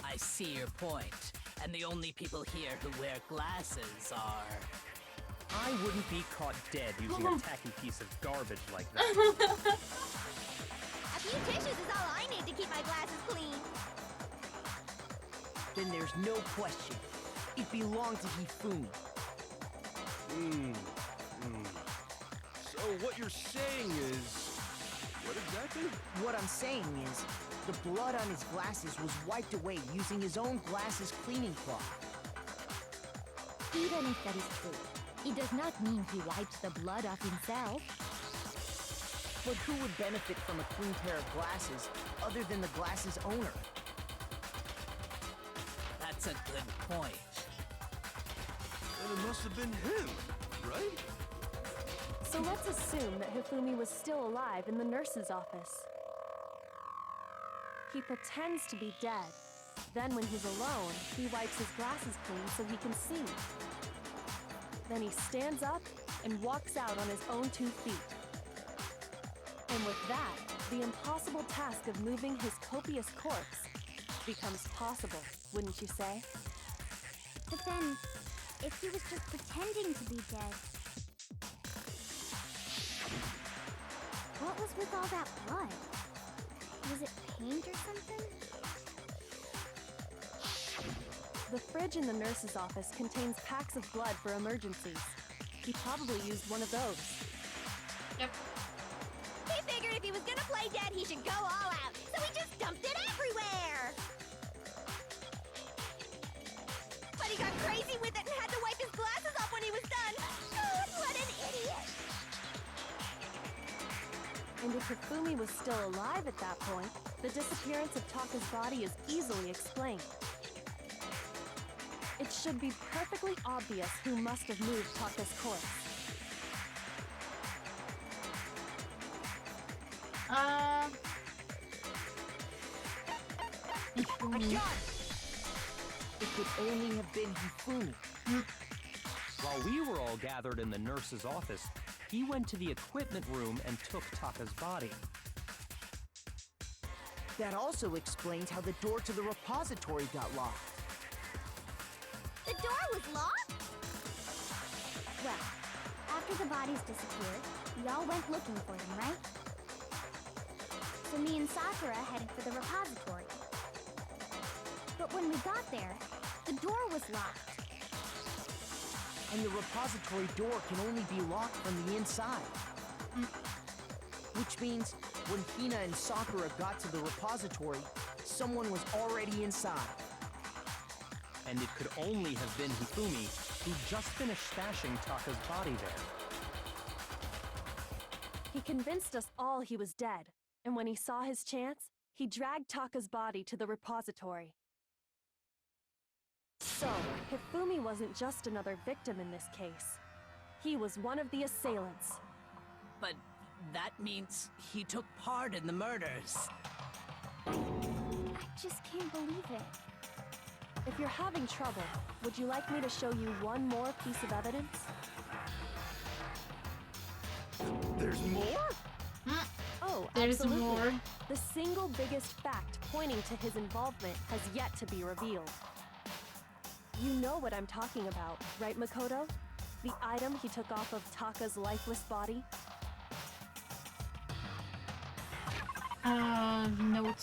I see your point. And the only people here who wear glasses are... I wouldn't be caught dead using a tacky piece of garbage like that. A few tissues is all I need to keep my glasses clean. Then there's no question. It belonged to Hifumi. So what you're saying is... What exactly? What I'm saying is, the blood on his glasses was wiped away using his own glasses cleaning cloth. Even if that is true, it does not mean he wiped the blood off himself. But who would benefit from a clean pair of glasses other than the glasses owner? That's a good point. And it must have been him, right? So let's assume that Hifumi was still alive in the nurse's office. He pretends to be dead. Then when he's alone, he wipes his glasses clean so he can see. Then he stands up and walks out on his own 2 feet. And with that, the impossible task of moving his copious corpse becomes possible, wouldn't you say? But then, if he was just pretending to be dead, what was with all that blood? Was it paint or something? The fridge in the nurse's office contains packs of blood for emergencies. He probably used one of those. Yep. He figured if he was gonna play dead, he should go all out, so he just dumped it everywhere! But he got crazy with it and had to wipe his glasses off when he was done! God, what an idiot! And if Hifumi was still alive at that point, the disappearance of Taka's body is easily explained. It should be perfectly obvious who must have moved Taka's corpse. I got it! It could only have been Hifumi. While we were all gathered in the nurse's office, he went to the equipment room and took Taka's body. That also explains how the door to the repository got locked. The door was locked? Well, after the bodies disappeared, we all went looking for them, right? So me and Sakura headed for the repository. But when we got there, the door was locked. And the repository door can only be locked from the inside. Which means when Hina and Sakura got to the repository, someone was already inside. And it could only have been Hifumi, who just finished stashing Taka's body there. He convinced us all he was dead, and when he saw his chance, he dragged Taka's body to the repository. So, Hifumi wasn't just another victim in this case. He was one of the assailants. But that means he took part in the murders. I just can't believe it. If you're having trouble, would you like me to show you one more piece of evidence? There's more? Oh, There's absolutely. more. The single biggest fact pointing to his involvement has yet to be revealed. You know what I'm talking about, right, Makoto? The item he took off of Taka's lifeless body? Note.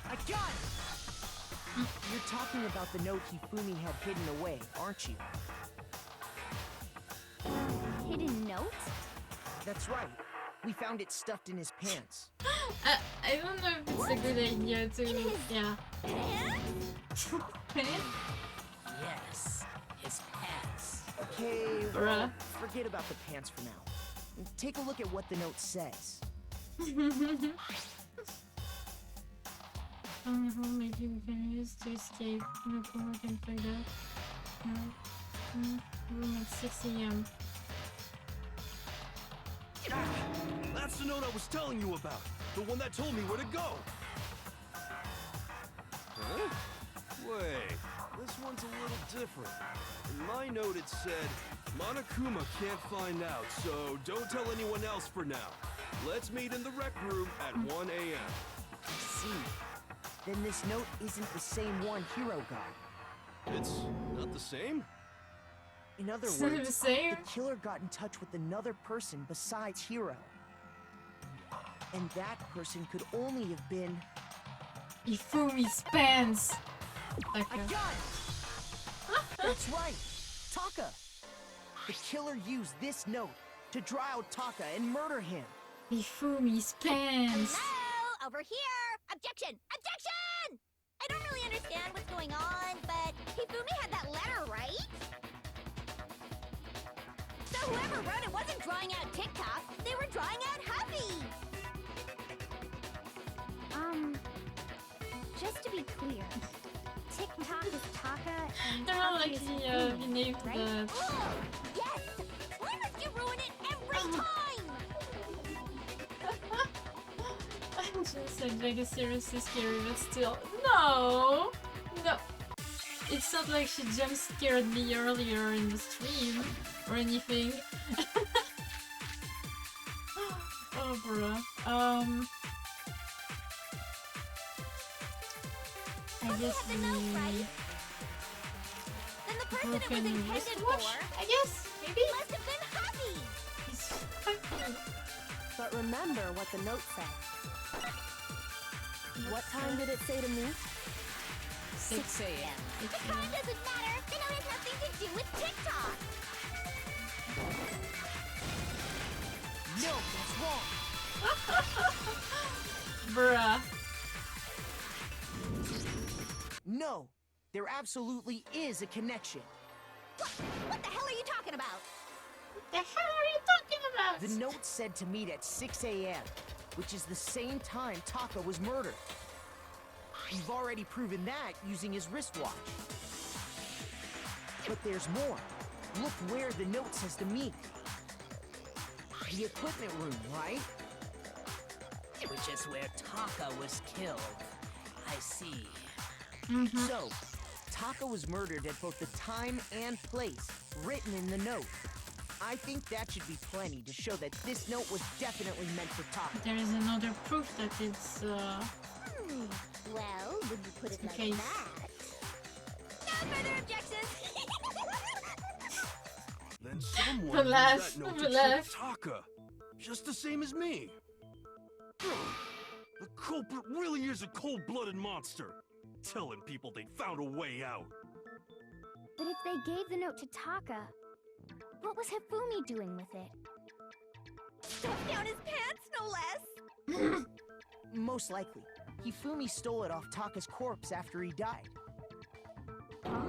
I got it! You're talking about the note Hifumi had hidden away, aren't you? Hidden note? That's right. We found it stuffed in his pants. I don't know if it's a good idea to... Yeah. Yes, his pants. Okay, well, Bruh. forget about the pants for now. Take a look at what the note says. Maybe we can use to escape. No one can find out. No. Room at 6 a.m. That's the note I was telling you about. The one that told me where to go. Huh? Wait, this one's a little different. In my note it said, Monokuma can't find out, so don't tell anyone else for now. Let's meet in the rec room at 1 a.m. I see. Then this note isn't the same one Hiro got. It's not the same? In other It's not the words, same? the killer got in touch with another person besides Hiro. And that person could only have been... Ifumi's pants! I Okay. got it! That's right! Taka! The killer used this note to draw out Taka and murder him. Ifumi's pants! Hello! Over here! Objection! Objection! I don't really understand what's going on, but Hifumi had that letter, right? So whoever wrote it wasn't drawing out TikTok, they were drawing out Huffy! Just to be clear, TikTok is Taka and They're Huffy like is he Hifumi, named right? the... Oh, yes! Why must you ruin it every time? I'm just like Vegas seriously scary, but still. No! No! It's not like she jump scared me earlier in the stream or anything. Oh, bruh. I guess have the note, right? Then the person it was broken intended wristwatch? for I guess? Maybe? must have been Huffy! He's fucking... But remember what the note said. What time did it say to me? 6 a.m. The time doesn't matter! The note has nothing to do with TikTok! No, that's wrong! Bruh. No, there absolutely is a connection. What the hell are you talking about? The hell are you talking about? The note said to meet at 6 a.m., which is the same time Taka was murdered. You've already proven that using his wristwatch. But there's more. Look where the note says to meet. The equipment room, right? Which is where Taka was killed. I see. So, Taka was murdered at both the time and place written in the note. I think that should be plenty to show that this note was definitely meant for Taka. There is another proof that it's Well, would you put it like Okay. that? No further objections! Then someone The used laugh, that note the to laugh. trick Taka. Just the same as me. The culprit really is a cold-blooded monster. Telling people they found a way out. But if they gave the note to Taka, What was Hifumi doing with it? Stuffed down his pants, no less! Most likely. Hifumi stole it off Taka's corpse after he died. Huh?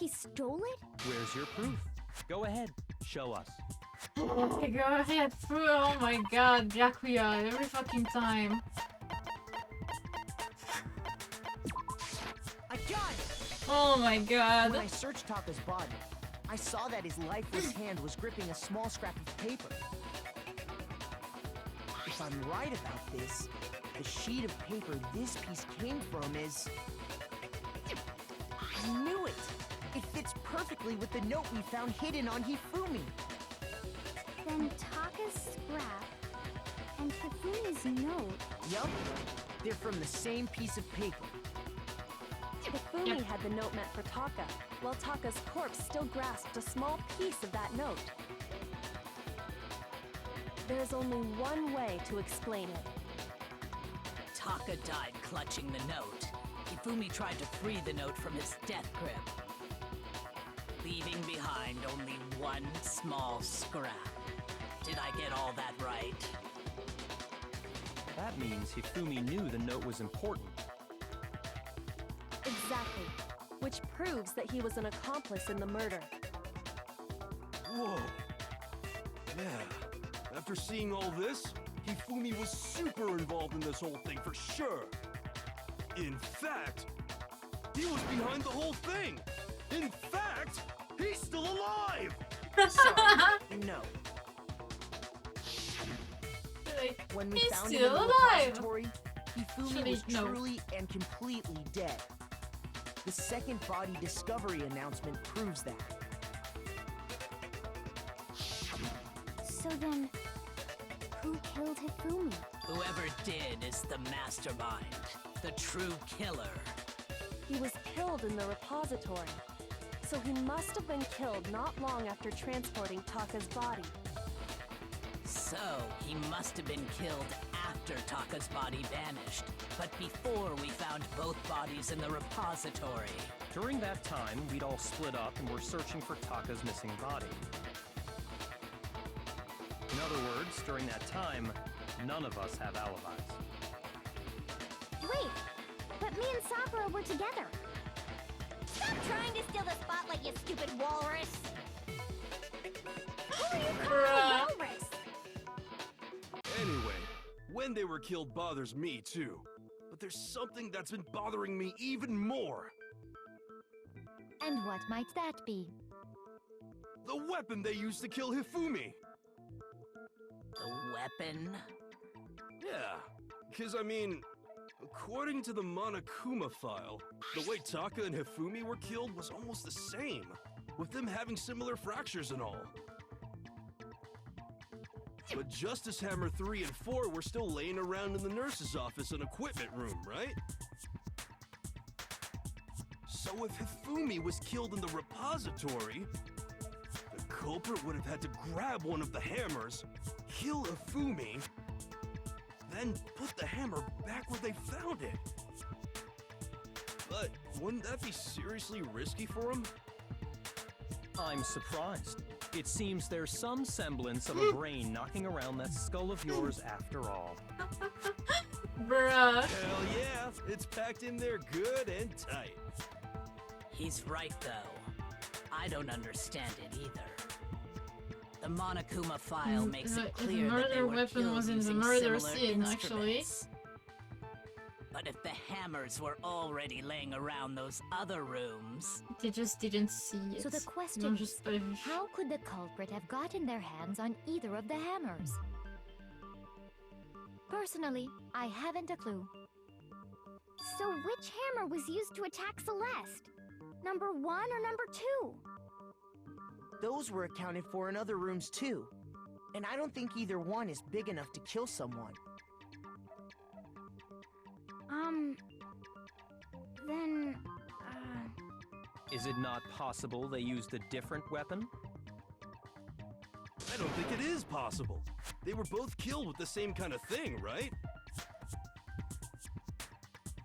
He stole it? Where's your proof? Go ahead, show us. Okay, go ahead. Oh my god, Byakuya, every fucking time. I got it! Oh my god. When I searched Taka's body, I saw that his lifeless hand was gripping a small scrap of paper. If I'm right about this, the sheet of paper this piece came from is... I knew it! It fits perfectly with the note we found hidden on Hifumi. Then Taka's scrap and Hifumi's note. Yup, they're from the same piece of paper. Hifumi had the note meant for Taka, while Taka's corpse still grasped a small piece of that note. There's only one way to explain it. Taka died clutching the note. Hifumi tried to free the note from his death grip, leaving behind only one small scrap. Did I get all that right? That means Hifumi knew the note was important. Exactly. Which proves that he was an accomplice in the murder. Whoa. Yeah. After seeing all this, Hifumi was super involved in this whole thing for sure. In fact, he was behind the whole thing. In fact, he's still alive! Sorry, no. Like, When we he's found him still in the alive! repository, Hifumi was No. truly and completely dead. The second body discovery announcement proves that. So then, who killed Hifumi? Whoever did is the mastermind, the true killer. He was killed in the repository. So he must have been killed not long after transporting Taka's body. So, he must have been killed after Taka's body vanished, but before we found both bodies in the repository. During that time, we'd all split up and were searching for Taka's missing body. In other words, during that time, none of us have alibis. Wait, but me and Sakura were together. Stop trying to steal the spotlight, you stupid walrus! Who are you Bruh. calling a walrus? Anyway, when they were killed bothers me too. But there's something that's been bothering me even more. And what might that be? The weapon they used to kill Hifumi. The weapon? Yeah, because I mean, according to the Monokuma file, the way Taka and Hifumi were killed was almost the same, with them having similar fractures and all. But Justice Hammer 3 and 4 were still laying around in the nurse's office and equipment room, right? So if Hifumi was killed in the repository, the culprit would have had to grab one of the hammers, kill Hifumi, then put the hammer back where they found it. But wouldn't that be seriously risky for him? I'm surprised. It seems there's some semblance of a brain knocking around that skull of yours after all. Bruh. Hell yeah, it's packed in there good and tight. He's right, though. I don't understand it either. The Monokuma file makes it clear that they murder were weapon killed was in the using murder similar scene, actually. instruments. But if the hammers were already laying around those other rooms... They just didn't see it. So the question No, is, just how could the culprit have gotten their hands on either of the hammers? Personally, I haven't a clue. So which hammer was used to attack Celeste? Number 1 or number 2? Those were accounted for in other rooms too. And I don't think either one is big enough to kill someone. Then, Is it not possible they used a different weapon? I don't think it is possible. They were both killed with the same kind of thing, right?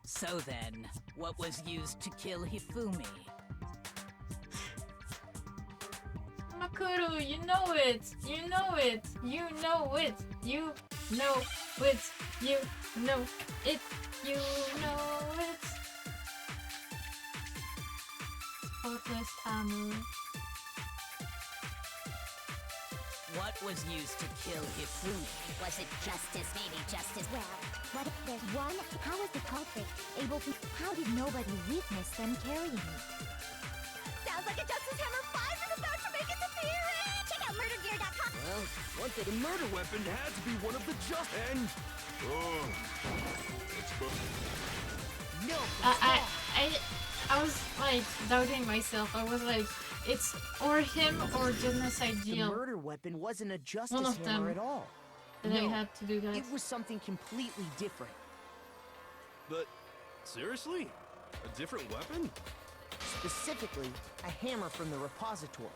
So then, what was used to kill Hifumi? Kuru, you know it! You know it! You know it! You know it! You know it! You know it! Spotless hammer. What was used to kill Hifumi? Was it justice? Maybe justice. Well, what if there's one? How was the culprit able to? How did nobody witness them carrying it? Sounds like a Justice Hammer 5 is about to make its appearance! Check out murdergear.com! Well, one thing, the murder weapon had to be one of the just and... Oh. It's No, I was like doubting myself. I was like, it's or him or Genocide the Deal. murder weapon wasn't a One justice of hammer them. at all. That I had to do that. It was something completely different. But, seriously? A different weapon? Specifically, a hammer from the repository.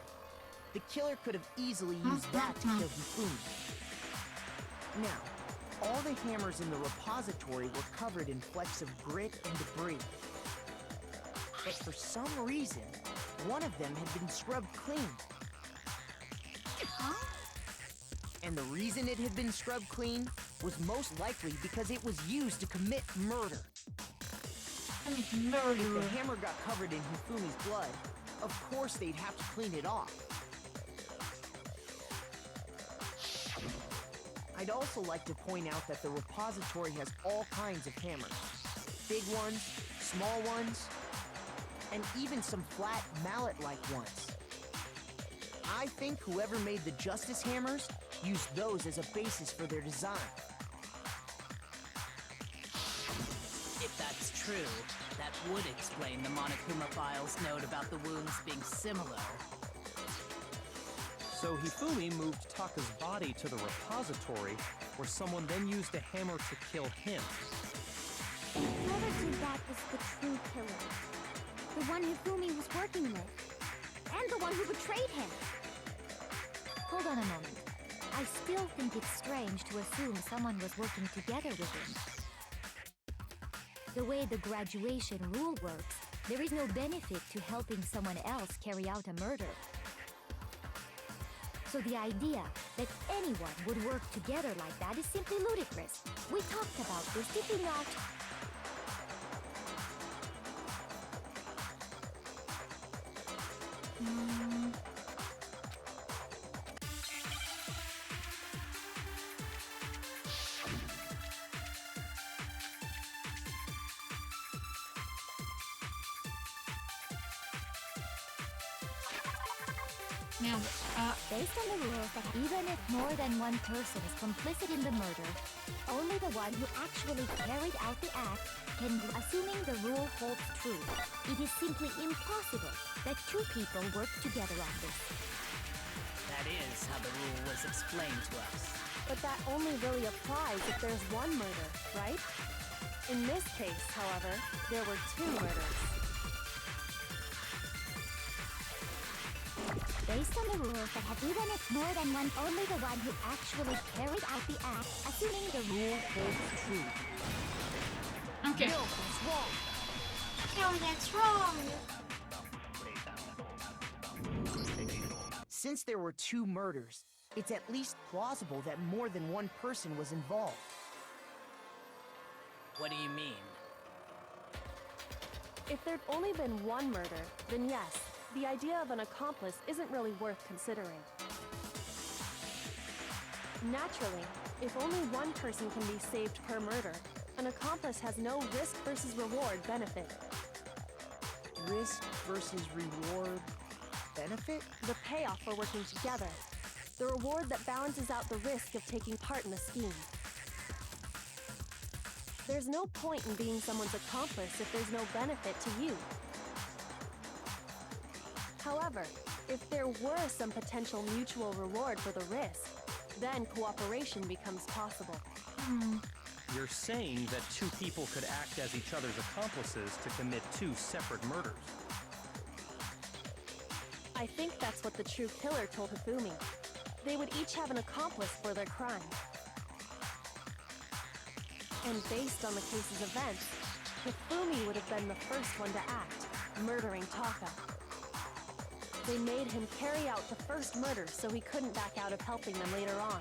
The killer could have easily used that to kill Hifumi. Now, all the hammers in the repository were covered in flecks of grit and debris. But for some reason, one of them had been scrubbed clean. Huh? And the reason it had been scrubbed clean was most likely because it was used to commit murder. If the hammer got covered in Hifumi's blood, of course they'd have to clean it off. I'd also like to point out that the repository has all kinds of hammers. Big ones, small ones, and even some flat mallet-like ones. I think whoever made the Justice Hammers used those as a basis for their design. If that's true, that would explain the Monokuma file's note about the wounds being similar. So Hifumi moved Taka's body to the repository, where someone then used a hammer to kill him. Whoever did that was the true killer. The one Hifumi was working with. And the one who betrayed him. Hold on a moment. I still think it's strange to assume someone was working together with him. The way the graduation rule works, there is no benefit to helping someone else carry out a murder. So the idea that anyone would work together like that is simply ludicrous. We talked about this, did we not? Now, Based on the rules that even if more than one person is complicit in the murder, only the one who actually carried out the act can, assuming the rule holds true. It is simply impossible that two people work together on this. That is how the rule was explained to us. But that only really applies if there's one murder, right? In this case, however, there were two murders. Based on the rules that have even if more than one, only the one who actually carried out the act, assuming the rule holds true. okay. No, that's wrong. No, that's wrong. Since there were two murders, it's at least plausible that more than one person was involved. What do you mean? If there'd only been one murder, then yes, the idea of an accomplice isn't really worth considering. Naturally, if only one person can be saved per murder, an accomplice has no risk versus reward benefit. Risk versus reward benefit? The payoff for working together. The reward that balances out the risk of taking part in a scheme. There's no point in being someone's accomplice if there's no benefit to you. However, if there were some potential mutual reward for the risk, then cooperation becomes possible. You're saying that two people could act as each other's accomplices to commit two separate murders. I think that's what the true killer told Hifumi. They would each have an accomplice for their crime. And based on the case's events, Hifumi would have been the first one to act, murdering Taka. They made him carry out the first murder so he couldn't back out of helping them later on.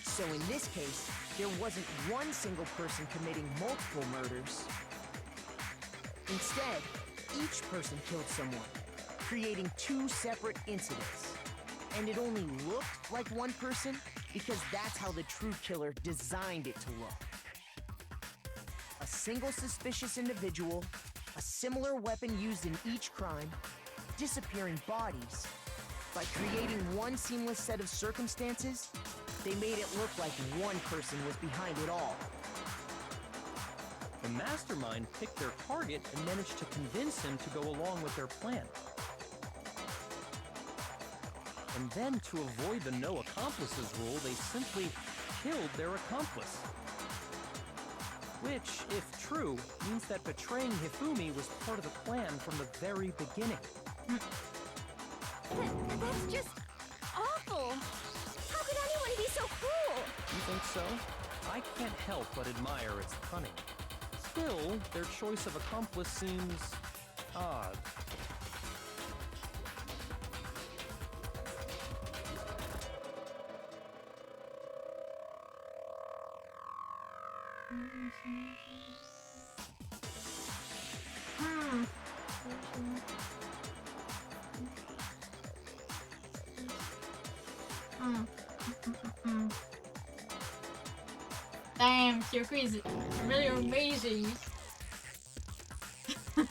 So in this case, there wasn't one single person committing multiple murders. Instead, each person killed someone, creating two separate incidents. And it only looked like one person because that's how the true killer designed it to look. A single suspicious individual, a similar weapon used in each crime, disappearing bodies. By creating one seamless set of circumstances, they made it look like one person was behind it all. The mastermind picked their target and managed to convince him to go along with their plan. And then, to avoid the no accomplices rule, they simply killed their accomplice. Which, if true, means that betraying Hifumi was part of the plan from the very beginning. That's just awful. How could anyone be so cruel? You think so? I can't help but admire its cunning. Still, their choice of accomplice seems odd. Damn, Kyoko is really amazing. I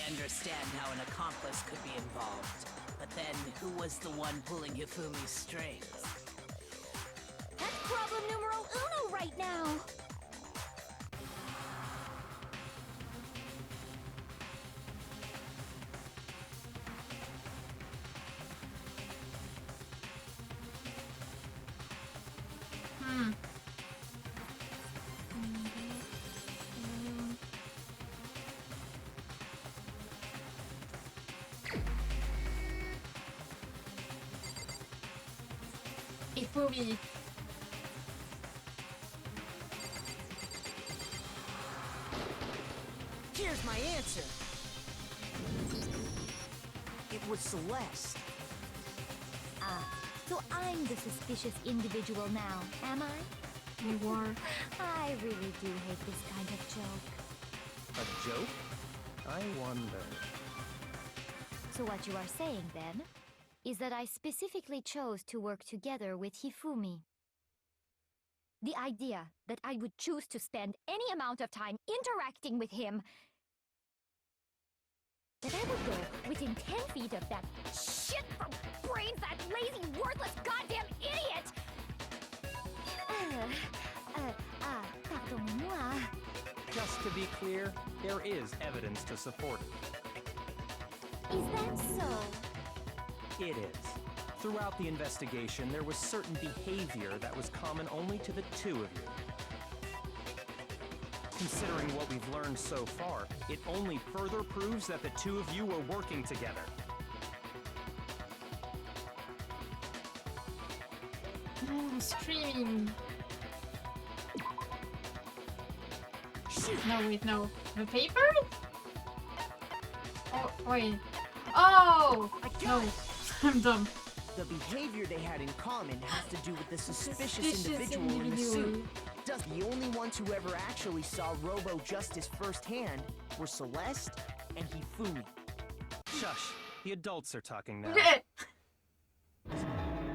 understand how an accomplice could be involved, but then who was the one pulling Hifumi's strings? That's problem numero uno right now. Hifumi. Here's my answer. It was Celeste. Ah, so I'm the suspicious individual now, am I? You were. I really do hate this kind of joke. A joke? I wonder. So what you are saying, then, is that I specifically chose to work together with Hifumi. The idea that I would choose to spend any amount of time interacting with him, that I would go within 10 feet of that shit from brains, that lazy, worthless goddamn idiot! Pardonnez-moi. Just to be clear, there is evidence to support it. Is that so? It is. Throughout the investigation, there was certain behavior that was common only to the two of you. Considering what we've learned so far, it only further proves that the two of you were working together. I'm screaming. No, wait, no. The paper? Oh, wait. Oh! No, I'm dumb. The behavior they had in common has to do with the suspicious individual in the suit. The only ones who ever actually saw Robo-Justice firsthand were Celeste and Hifumi. Shush. The adults are talking now. Okay.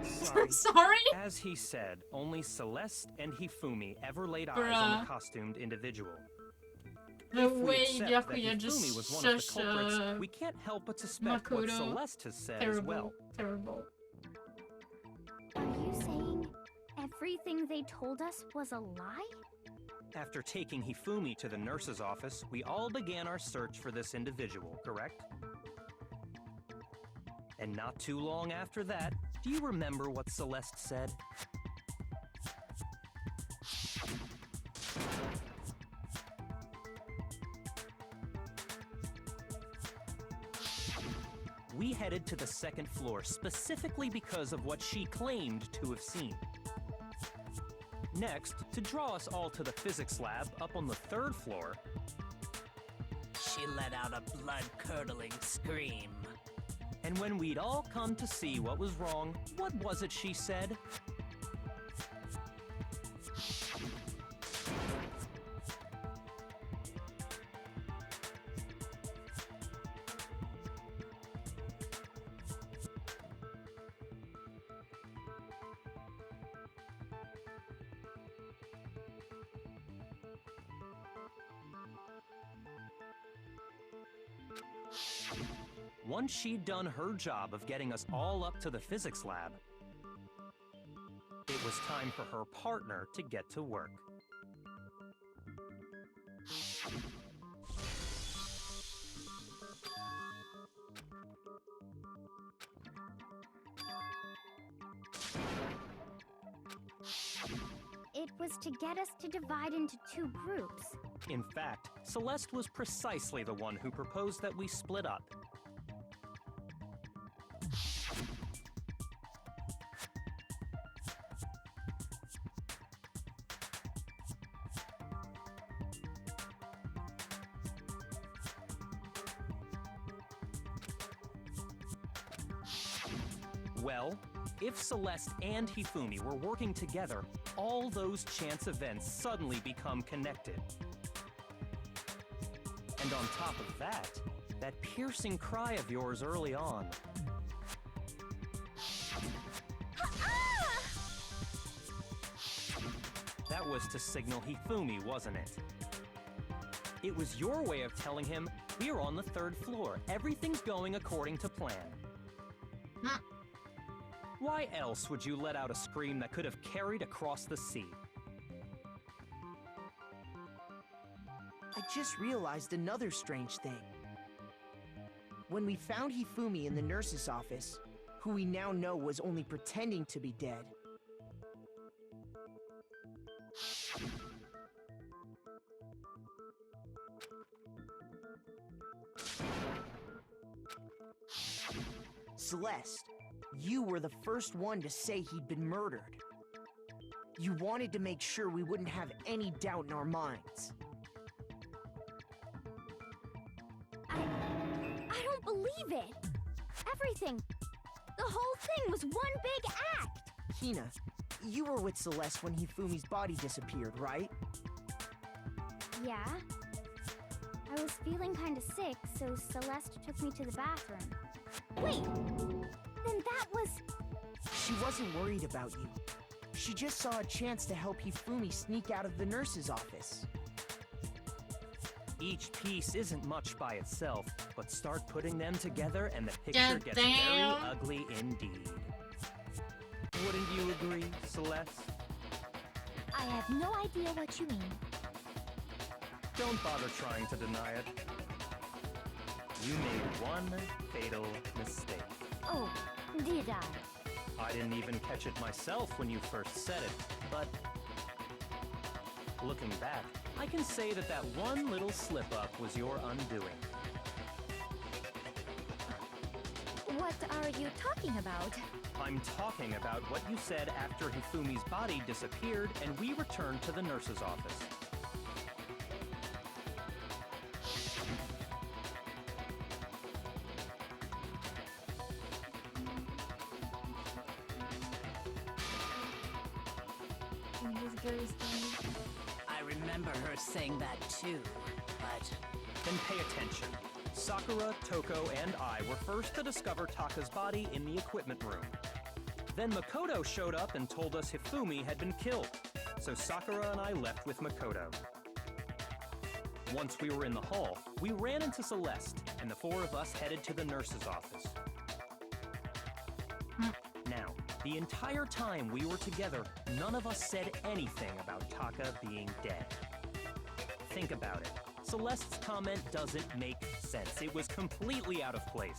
Sorry. Sorry? As he said, only Celeste and Hifumi ever laid eyes on the costumed individual. The If we way accept that Byakuya Hifumi just was one of the shush culprits, we can't help but suspect what Makoto. Celeste has said Terrible. as well. Terrible. Are you saying everything they told us was a lie? After taking Hifumi to the nurse's office, we all began our search for this individual, correct? And not too long after that, do you remember what Celeste said? We headed to the second floor specifically because of what she claimed to have seen. Next, to draw us all to the physics lab up on the 3rd floor, She let out a blood-curdling scream. and when we'd all come to see what was wrong, what was it she said? Once she'd done her job of getting us all up to the physics lab, it was time for her partner to get to work. It was to get us to divide into 2 groups. In fact, Celeste was precisely the one who proposed that we split up. Well, if Celeste and Hifumi were working together, all those chance events suddenly become connected. And on top of that, that piercing cry of yours early on. That was to signal Hifumi, wasn't it? It was your way of telling him, we're on the 3rd floor, everything's going according to plan. Why else would you let out a scream that could have carried across the sea? I just realized another strange thing. When we found Hifumi in the nurse's office, who we now know was only pretending to be dead, Celeste, you were the first one to say he'd been murdered. You wanted to make sure we wouldn't have any doubt in our minds. I don't believe it! Everything, the whole thing was one big act! Hina, you were with Celeste when Hifumi's body disappeared, right? Yeah? I was feeling kinda sick, so Celeste took me to the bathroom. Wait! Then that was... She wasn't worried about you. She just saw a chance to help Hifumi sneak out of the nurse's office. Each piece isn't much by itself, but start putting them together and the picture God gets very damn. ugly indeed. Wouldn't you agree, Celeste? I have no idea what you mean. Don't bother trying to deny it. You made one fatal mistake. Oh, did I? I didn't even catch it myself when you first said it, but looking back, I can say that that one little slip-up was your undoing. What are you talking about? I'm talking about what you said after Hifumi's body disappeared and we returned to the nurse's office. I remember her saying that too, but... Then pay attention. Sakura, Toko, and I were first to discover Taka's body in the equipment room. Then Makoto showed up and told us Hifumi had been killed, so Sakura and I left with Makoto. Once we were in the hall, we ran into Celeste, and the 4 of us headed to the nurse's office. Now, the entire time we were together, none of us said anything about Taka being dead. Think about it. Celeste's comment doesn't make sense. It was completely out of place.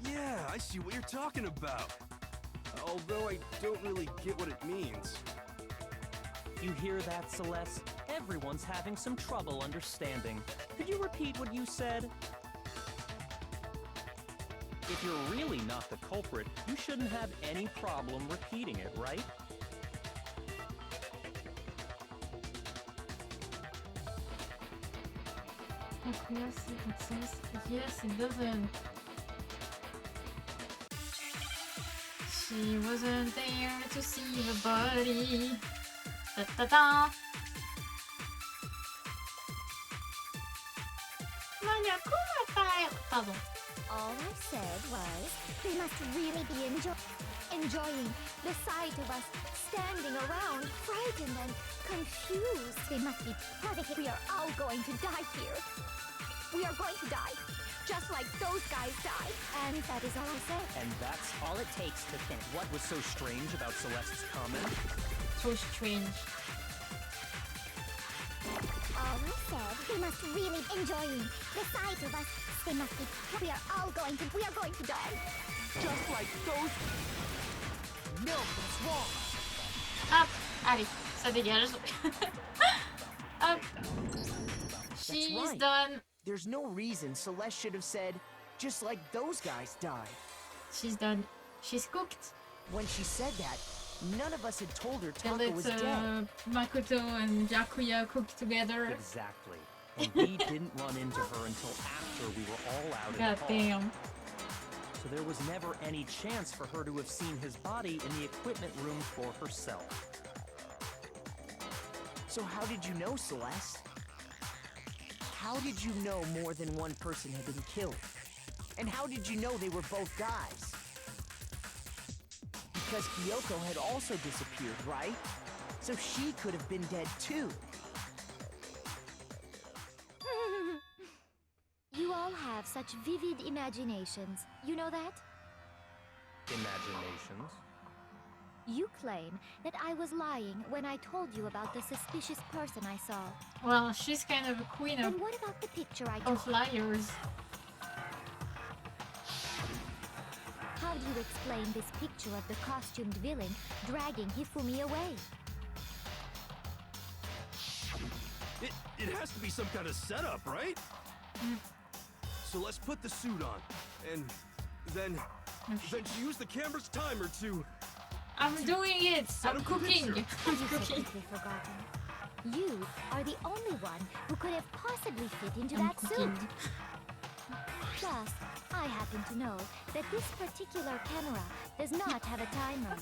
Yeah, I see what you're talking about. Although I don't really get what it means. You hear that, Celeste? Everyone's having some trouble understanding. Could you repeat what you said? If you're really not the culprit, you shouldn't have any problem repeating it, right? Yes, it doesn't. She wasn't there to see the body. Da da da. Monokuma file. Pardon. All I said was, they must really be enjoying the sight of us standing around, frightened and confused. They must be perfect. We are all going to die here. We are going to die, just like those guys died. And that is all I said. And that's all it takes to finish. What was so strange about Celeste's comment? So strange. All I said, they must really enjoying the sight of us. They must be. We are going to die. Just like those... No, that's wrong. Hop, allez, ça dégage. Hop. She's right. done. There's no reason Celeste should have said, just like those guys died. She's done. She's cooked. When she said that, none of us had told her They Taka let was dead. Makoto and Byakuya cook together. Exactly. And we didn't run into her until after we were all out in God the hall. damn. So there was never any chance for her to have seen his body in the equipment room for herself. So how did you know, Celeste? How did you know more than one person had been killed? And how did you know they were both guys? Because Kyoko had also disappeared, right? So she could have been dead too. You all have such vivid imaginations. You know that? Imaginations. You claim that I was lying when I told you about the suspicious person I saw. Well, she's kind of a queen Then what about the picture I of took? liars. How do you explain this picture of the costumed villain dragging Hifumi away? It has to be some kind of setup, right? So let's put the suit on, and then she used the camera's timer to... I'm doing it! Set I'm up the cooking! picture. I'm You've cooking! completely forgotten. You are the only one who could have possibly fit into I'm that cooking. suit. Plus, I happen to know that this particular camera does not have a timer.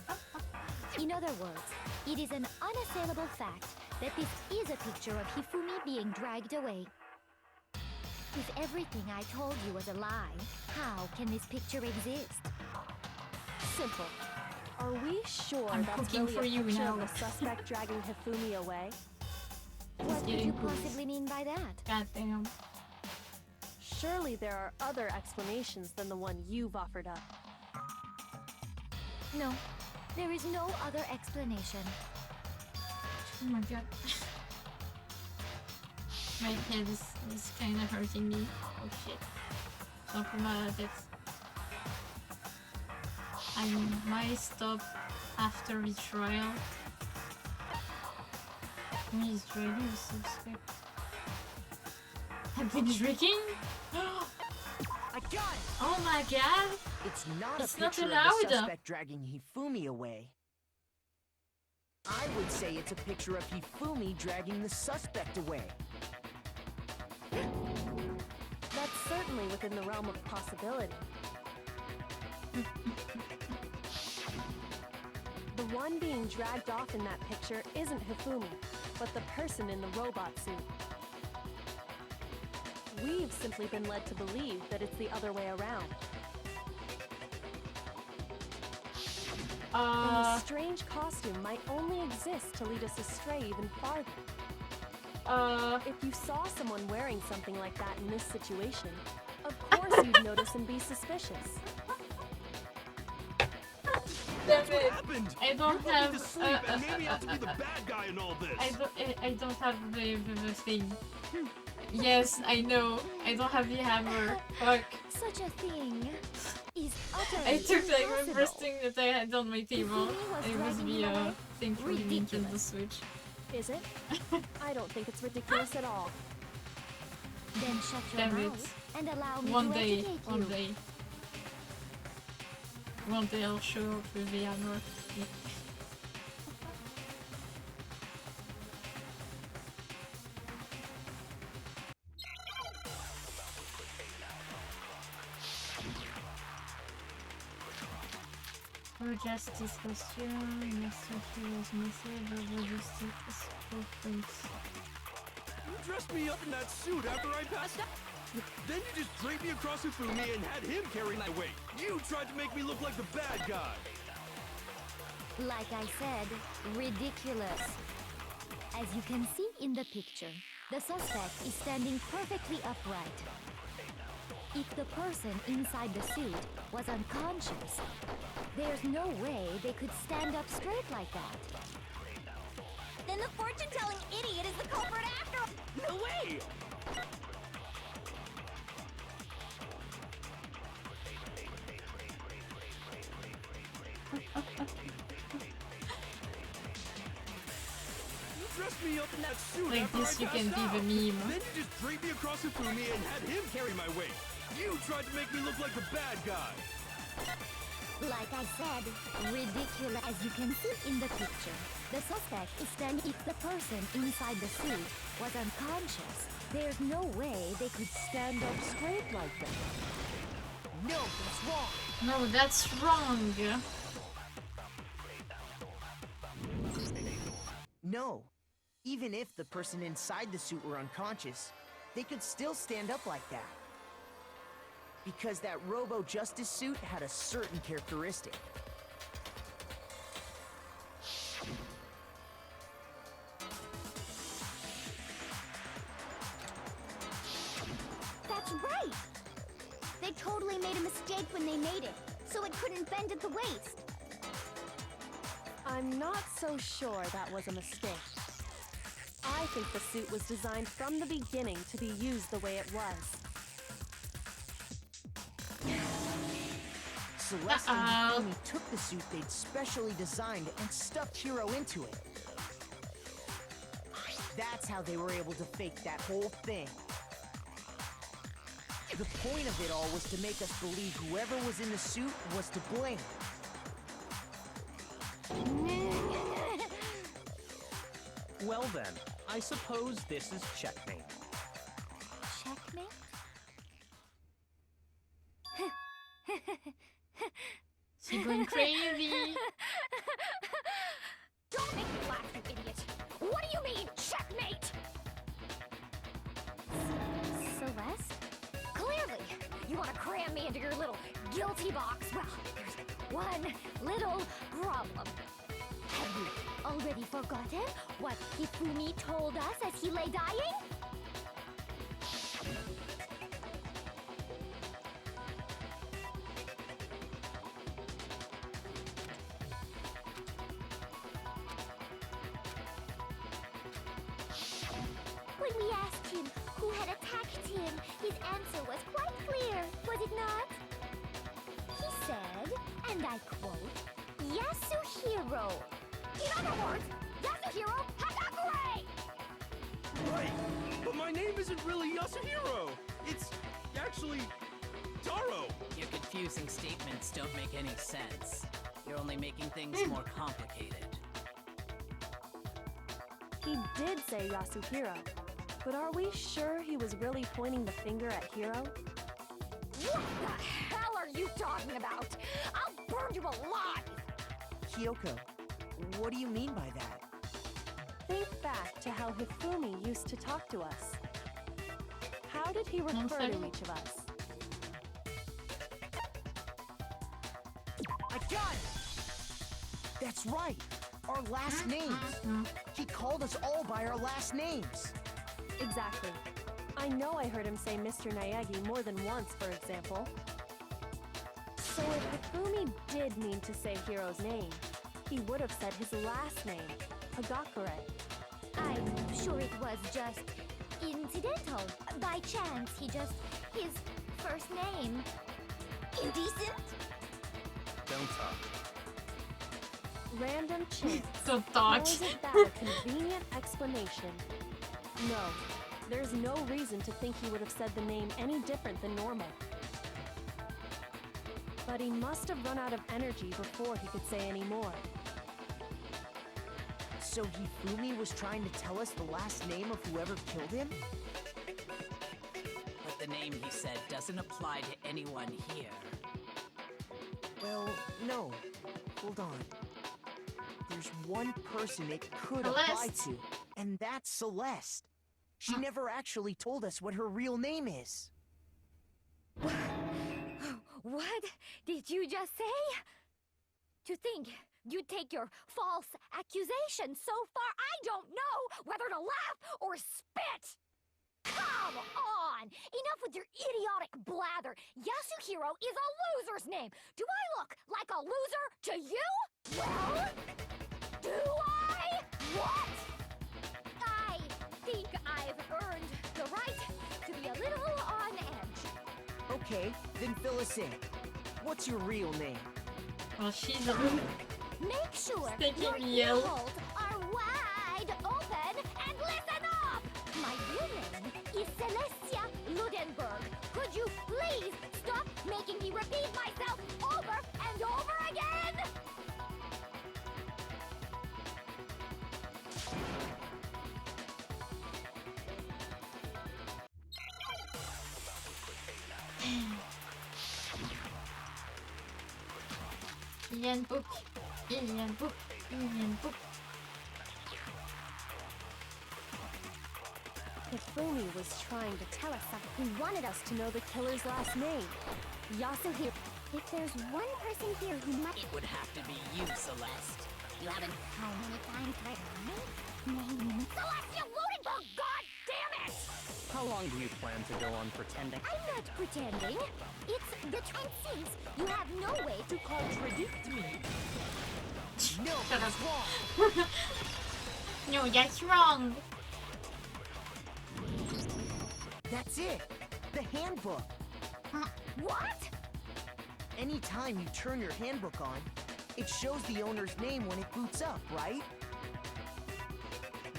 In other words, it is an unassailable fact that this is a picture of Hifumi being dragged away. If everything I told you was a lie, how can this picture exist? Simple. Are we sure I'm that's cooking really for a you picture now. of the suspect dragging Hifumi away? What could getting you cookies. possibly mean by that? God damn. Surely there are other explanations than the one you've offered up. No, there is no other explanation. Oh my god. My head is kind of hurting me. Oh shit. J'en peux mal à la tête. I might stop after the trial. Who is dragging the suspect? I've been drinking? I got it! Oh my god! It's not It's a not picture of allowed. the suspect dragging Hifumi away. I would say it's a picture of Hifumi dragging the suspect away. That's certainly within the realm of possibility. The one being dragged off in that picture isn't Hifumi, but the person in the robot suit. We've simply been led to believe that it's the other way around. And the strange costume might only exist to lead us astray even farther. If you saw someone wearing something like that in this situation, of course you'd notice and be suspicious. Damn What it! happened? I don't you have want me to sleep and made me out to be the bad guy in all this. I don't have the thing. Yes, I know. I don't have the hammer. Fuck. Such a thing is utterly I took like the impossible. first thing that I had on my table. Hifumi was It was dragging the him away? thing for the Nintendo Ridiculous. Switch. Is it? I don't think it's ridiculous at all. Then shut your Damn it. mouth and allow me One to day, educate one you. day. One day I'll show up with the hammer. Yeah. Justice costume, Merci Heroes message, Robo Justice footprints. You dressed me up in that suit after I passed out. Then you just draped me across Hifumi and had him carry my weight. You tried to make me look like the bad guy. Like I said, ridiculous. As you can see in the picture, the suspect is standing perfectly upright. If the person inside the suit was unconscious, there's no way they could stand up straight like that. Then the fortune-telling idiot is the culprit after all. No way! You dressed me up in that suit Like after this, I you can passed be the out. meme. Then you just draped me across Hifumi and had him carry my weight. You tried to make me look like the bad guy. Like I said, ridiculous. As you can see in the picture, the suspect is standing. If the person inside the suit was unconscious, there's no way they could stand up straight like that. No, that's wrong. No, that's wrong. No. Even if the person inside the suit were unconscious, they could still stand up like that. Because that Robo Justice suit had a certain characteristic. That's right! They totally made a mistake when they made it, so it couldn't bend at the waist. I'm not so sure that was a mistake. I think the suit was designed from the beginning to be used the way it was. Celeste and Hifumi took the suit they'd specially designed and stuffed Hiro into it. That's how they were able to fake that whole thing. The point of it all was to make us believe whoever was in the suit was to blame. Well then, I suppose this is checkmate. Checkmate? She going crazy. Don't make me laugh, you idiot! What do you mean, checkmate? Celeste? Clearly, you want to cram me into your little guilty box. Well, there's one little problem. Have you already forgotten what Hifumi told us as he lay dying? When we asked him who had attacked him, his answer was quite clear, was it not? He said, and I quote, Yasuhiro. In other words, Yasuhiro Hagakure! Right, but my name isn't really Yasuhiro. It's actually Taro. Your confusing statements don't make any sense. You're only making things more complicated. He did say Yasuhiro, but are we sure he was really pointing the finger at Hiro? What the hell are you talking about? I'll burn you alive! Kyoko, what do you mean by that? Think back to how Hifumi used to talk to us. How did he refer to each of us? I got it! That's right! Our last names! He called us all by our last names! Exactly. I know I heard him say Mr. Naegi more than once, for example. So if Hifumi did mean to say Hiro's name, he would have said his last name, Hagakure. I'm sure it was just incidental. By chance, his first name. Indecent? Don't talk. Random chance. Don't talk. Or is it that a convenient explanation? No, there's no reason to think he would have said the name any different than normal. But he must have run out of energy before he could say any more. So Hifumi was trying to tell us the last name of whoever killed him? But the name he said doesn't apply to anyone here. Well, no. Hold on. There's one person it could apply Celeste. to, and that's Celeste. She never actually told us what her real name is. What did you just say? To think you'd take your false accusation so far, I don't know whether to laugh or spit! Come on! Enough with your idiotic blather! Yasuhiro is a loser's name! Do I look like a loser to you? Well, do I? What? I think I've earned the right to be a little on edge. Okay, then fill us in. What's your real name? Well, she's Make sure Taking your me out. earholes are wide open and listen up! My real name is Celestia Ludenberg. Could you please stop making me repeat myself over and over again? Alien book. Alien book. Alien book. Hifumi was trying to tell us something. He wanted us to know the killer's last name. Yasuhiro. If there's one person here who might... It would have to be you, Celeste. You haven't... How many times have I name? Celestia Ludenberg, god damn it! How long do you plan to go on pretending? I'm not pretending. It's the truth. Since you have no way to contradict me. No, Shut that's up. wrong. No, that's wrong. That's it. The handbook. What? Anytime you turn your handbook on, it shows the owner's name when it boots up, right?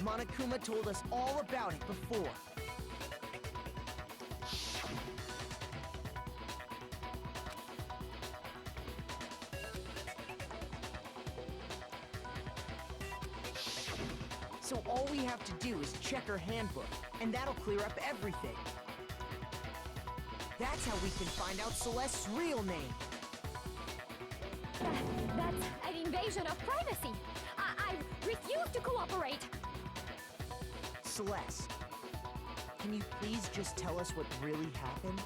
Monokuma told us all about it before. So all we have to do is check her handbook, and that'll clear up everything. That's how we can find out Celeste's real name. That's an invasion of privacy. I refuse to cooperate. Celeste, can you please just tell us what really happened?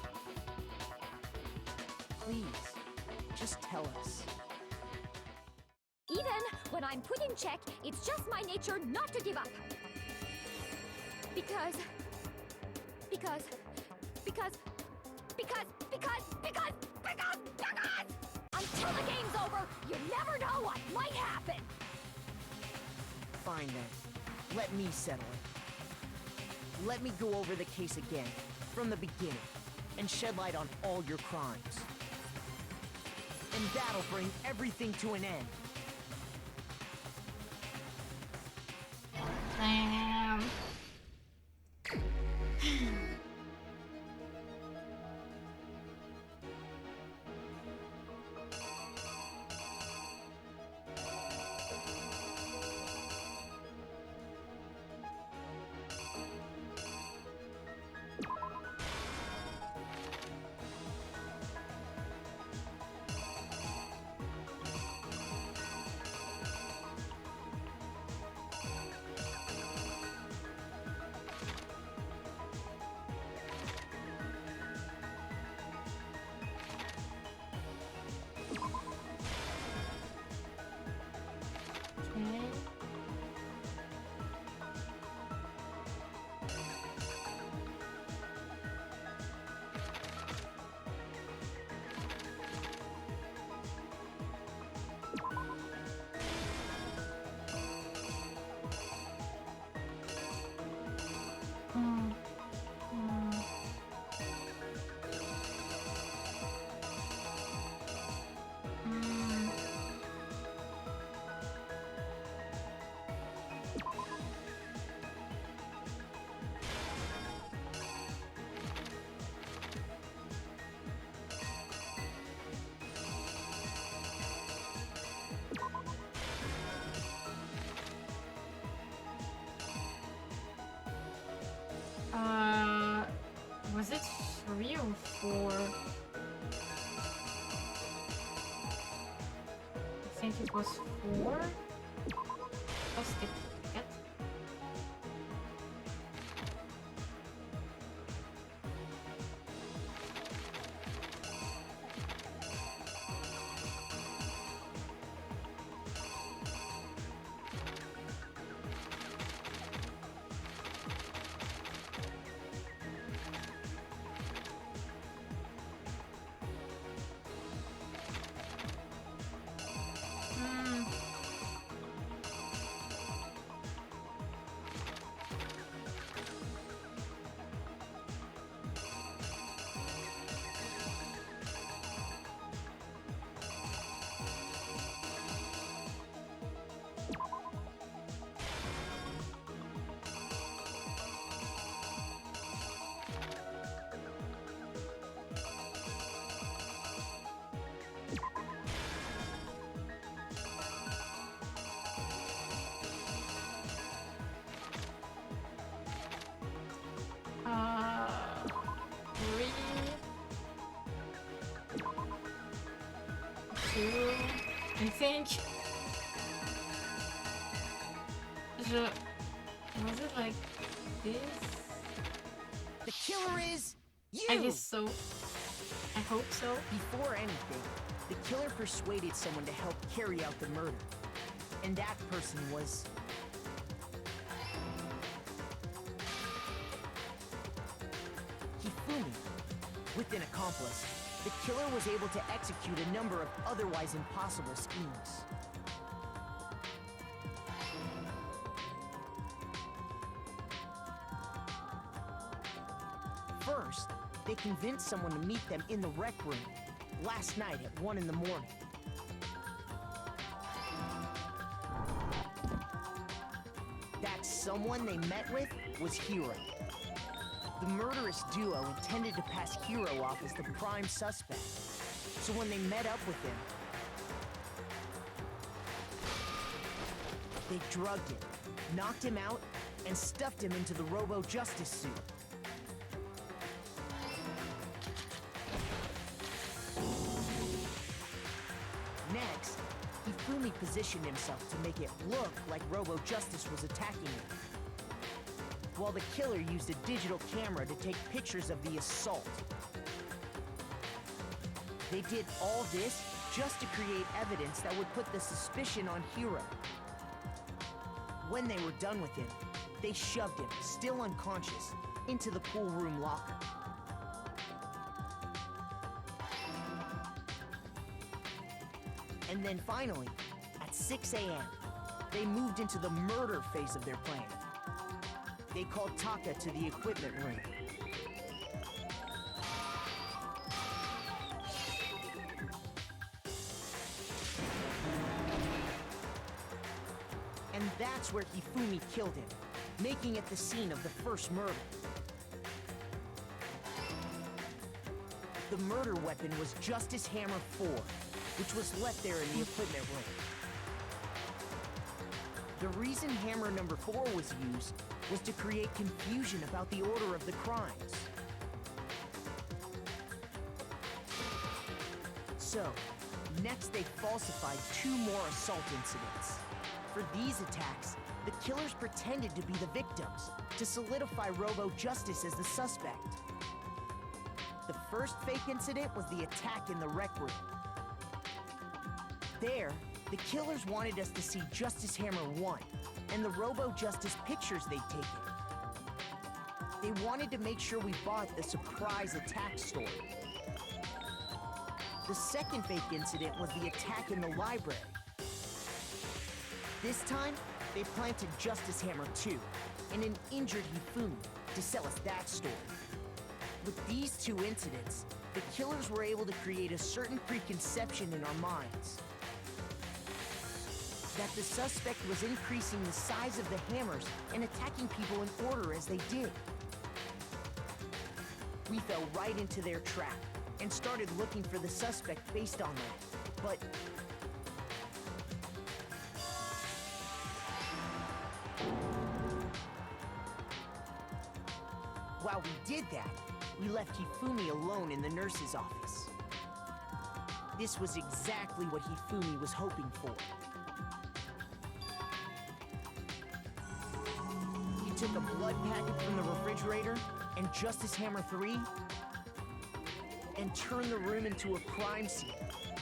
Please, just tell us. Even when I'm put in check, it's just my nature not to give up. Because until the game's over, you never know what might happen. Fine then. Let me settle it. Let me go over the case again, from the beginning, and shed light on all your crimes. And that'll bring everything to an end. Damn. Okay. Was it 3 or 4? I think it was 4. Oh, skip. Yep. Three, 2, I think. Was it like this? The killer is you! I guess so. I hope so. Before anything, the killer persuaded someone to help carry out the murder. And that person was... Hifumi. With an accomplice, the killer was able to execute a number of otherwise impossible schemes. First, they convinced someone to meet them in the rec room last night at 1 in the morning. That someone they met with was Hiro. The murderous duo intended to pass Hiro off as the prime suspect. So when they met up with him, they drugged him, knocked him out, and stuffed him into the Robo-Justice suit. Next, Hifumi positioned himself to make it look like Robo-Justice was attacking him, while the killer used a digital camera to take pictures of the assault. They did all this just to create evidence that would put the suspicion on Hiro. When they were done with him, they shoved him, still unconscious, into the pool room locker. And then finally, at 6 a.m., they moved into the murder phase of their plan. They called Taka to the equipment room. And that's where Hifumi killed him, making it the scene of the first murder. The murder weapon was Justice Hammer 4, which was left there in the equipment room. The reason hammer number 4 was used was to create confusion about the order of the crimes. So, next they falsified 2 more assault incidents. For these attacks, the killers pretended to be the victims to solidify Robo-Justice as the suspect. The first fake incident was the attack in the rec room. There, the killers wanted us to see Justice Hammer 1 and the Robo-Justice pictures they'd taken. They wanted to make sure we bought the surprise attack story. The second fake incident was the attack in the library. This time, they planted Justice Hammer 2 and an injured Hifumi to sell us that story. With these 2 incidents, the killers were able to create a certain preconception in our minds. That the suspect was increasing the size of the hammers and attacking people in order as they did. We fell right into their trap and started looking for the suspect based on that. But while we did that, we left Hifumi alone in the nurse's office. This was exactly what Hifumi was hoping for. He took a blood packet from the refrigerator and Justice Hammer 3 and turned the room into a crime scene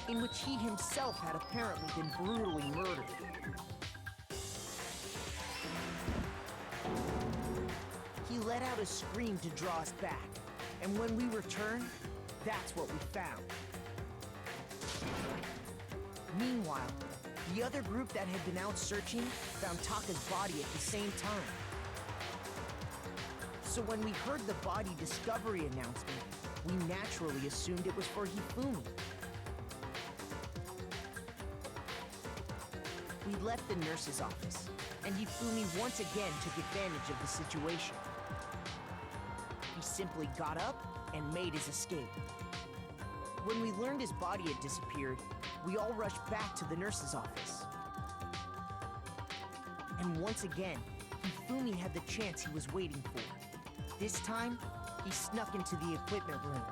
in which he himself had apparently been brutally murdered. He let out a scream to draw us back, and when we returned, that's what we found. Meanwhile, the other group that had been out searching found Taka's body at the same time. So when we heard the body discovery announcement, we naturally assumed it was for Hifumi. We left the nurse's office, and Hifumi once again took advantage of the situation. He simply got up and made his escape. When we learned his body had disappeared, we all rushed back to the nurse's office. And once again, Hifumi had the chance he was waiting for. This time, he snuck into the equipment room.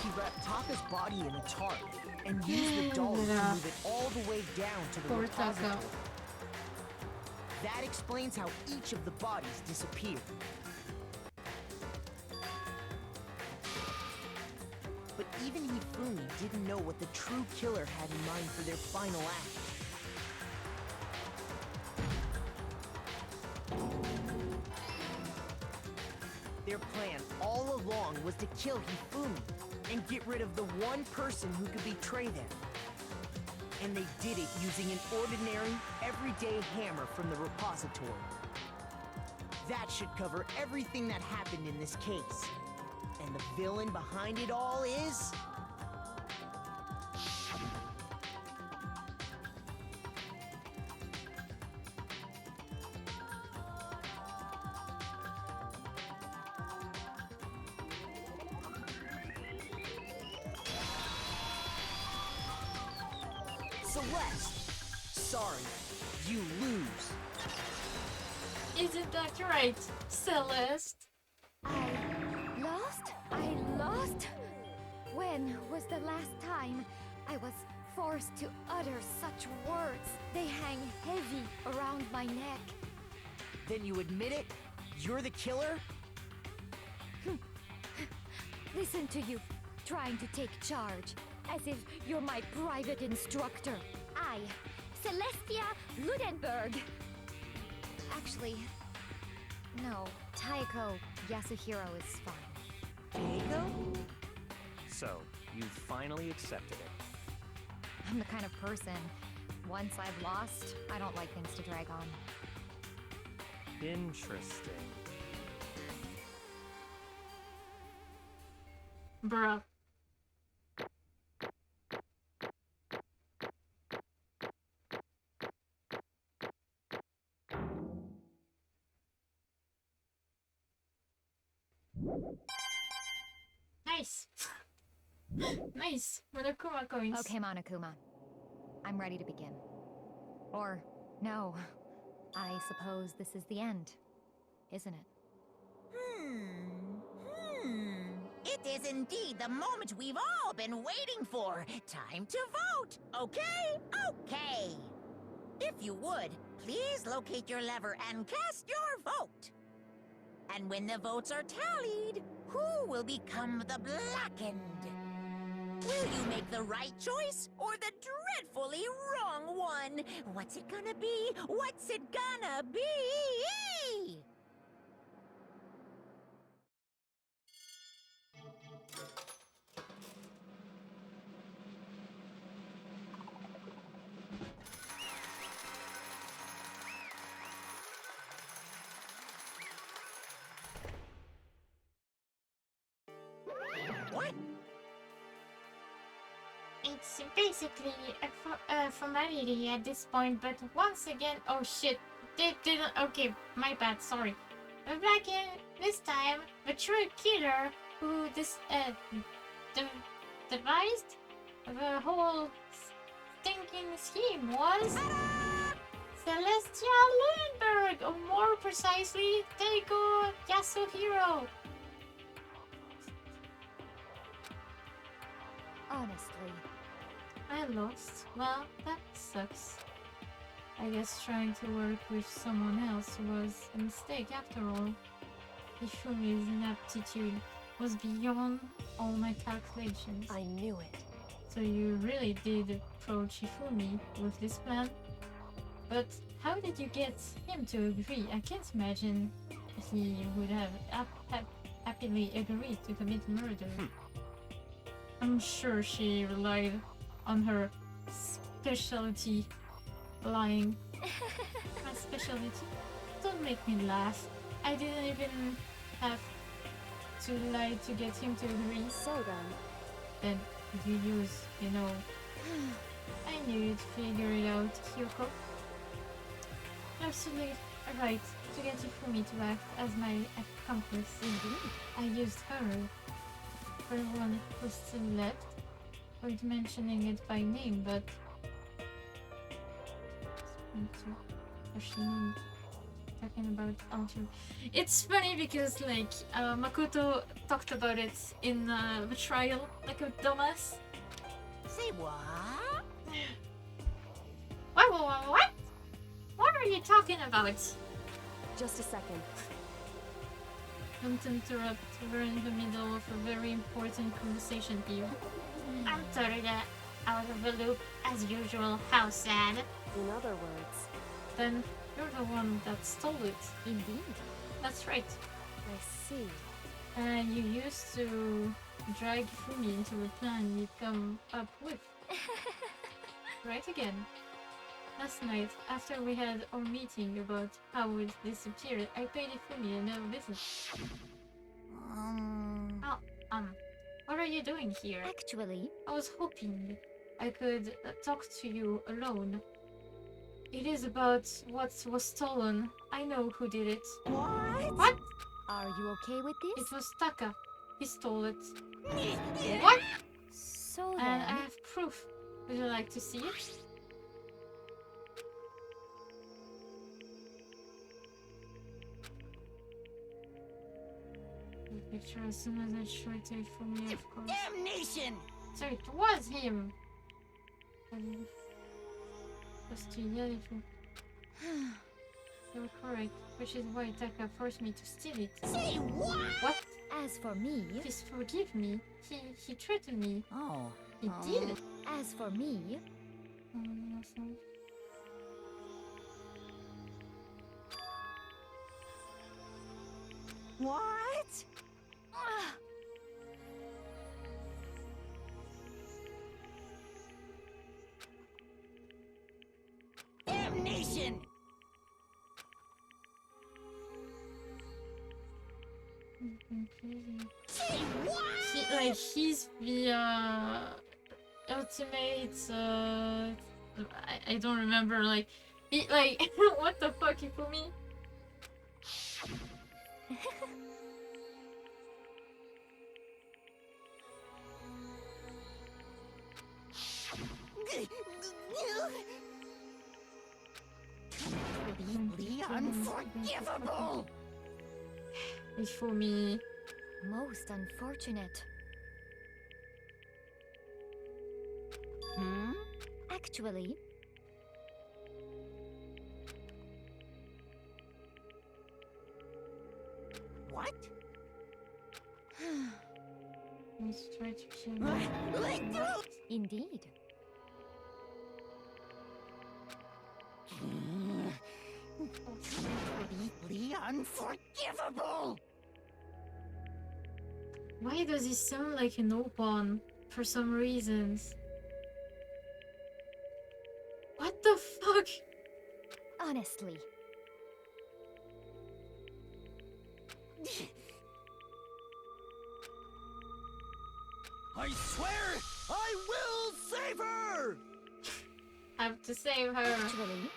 He wrapped Taka's body in a tarp and used the dolls to move it all the way down to the Poor repository. Taka. That explains how each of the bodies disappeared. But even Hifumi didn't know what the true killer had in mind for their final act. Their plan all along was to kill Hifumi and get rid of the one person who could betray them. And they did it using an ordinary, everyday hammer from the repository. That should cover everything that happened in this case. And the villain behind it all is... Celeste! Sorry, you lose. Isn't that right, Celeste? I lost? When was the last time I was forced to utter such words? They hang heavy around my neck. Then you admit it? You're the killer? Listen to you, trying to take charge, as if you're my private instructor. I, Celestia Ludenberg. Actually, no. Taiko Yasuhiro is fine. Diego? So, you finally accepted it. I'm the kind of person, once I've lost, I don't like things to drag on. Interesting. Bruh. Nice. Nice. Monokuma coins. Okay, Monokuma. I'm ready to begin. Or, no. I suppose this is the end, isn't it? It is indeed the moment we've all been waiting for. Time to vote. Okay? Okay. If you would, please locate your lever and cast your vote. And when the votes are tallied, who will become the blackened? Will you make the right choice or the dreadfully wrong one? What's it gonna be? What's it gonna be? What? It's basically a formality at this point, but once again, oh shit, they didn't. Okay, my bad. Sorry. We're back in this time. The true killer who devised the whole stinking scheme was Celestia Lundberg. or more precisely, Teiko Yasuhiro. Honestly, I lost. Well, that sucks. I guess trying to work with someone else was a mistake after all. Ifumi's inaptitude was beyond all my calculations. I knew it. So you really did approach Ifumi with this plan? But how did you get him to agree? I can't imagine he would have happily agreed to commit murder. I'm sure she relied on her specialty, lying. My specialty? Don't make me laugh. I didn't even have to lie to get him to agree. So Then you use, I knew you'd figure it out, Kyoko. Absolutely right, to get Ifumi to act as my accomplice. Indeed. I used her. For one who still left, without mentioning it by name, but... talking about Alter. It's funny because, like, Makoto talked about it in the trial, like a dumbass. Say what? What? What are you talking about? just a second. Don't interrupt. We're in the middle of a very important conversation here. I'm totally out of the loop, as usual. How sad. In other words, Then you're the one that stole it. Indeed. That's right. I see. And you used to drag Fumi into a plan you'd come up with. Right again. Last night, after we had our meeting about how it disappeared, I paid Fumi another visit. What are you doing here? Actually, I was hoping I could talk to you alone. It is about what was stolen. I know who did it. What? What? are you okay with this? It was Taka. He stole it. What? So And then, I have proof. Would you like to see it? The picture as soon as I showed it for me, of course. Damnation! So it was him! Was to yell if you... You're correct, which is why Taka forced me to steal it. Say what? What? as for me, Please forgive me. He threatened me. Oh. He did. as for me, What? Damnation! Say what? He's the ultimate I don't remember, what the fuck, you for me? The unforgivable! For me. most unfortunate. Hmm? Actually, What? Let's try to kill me. Let go! indeed. Completely unforgivable! Why does he sound like an open for some reasons? What the fuck? Honestly, I swear I will save her! Have to save her. actually,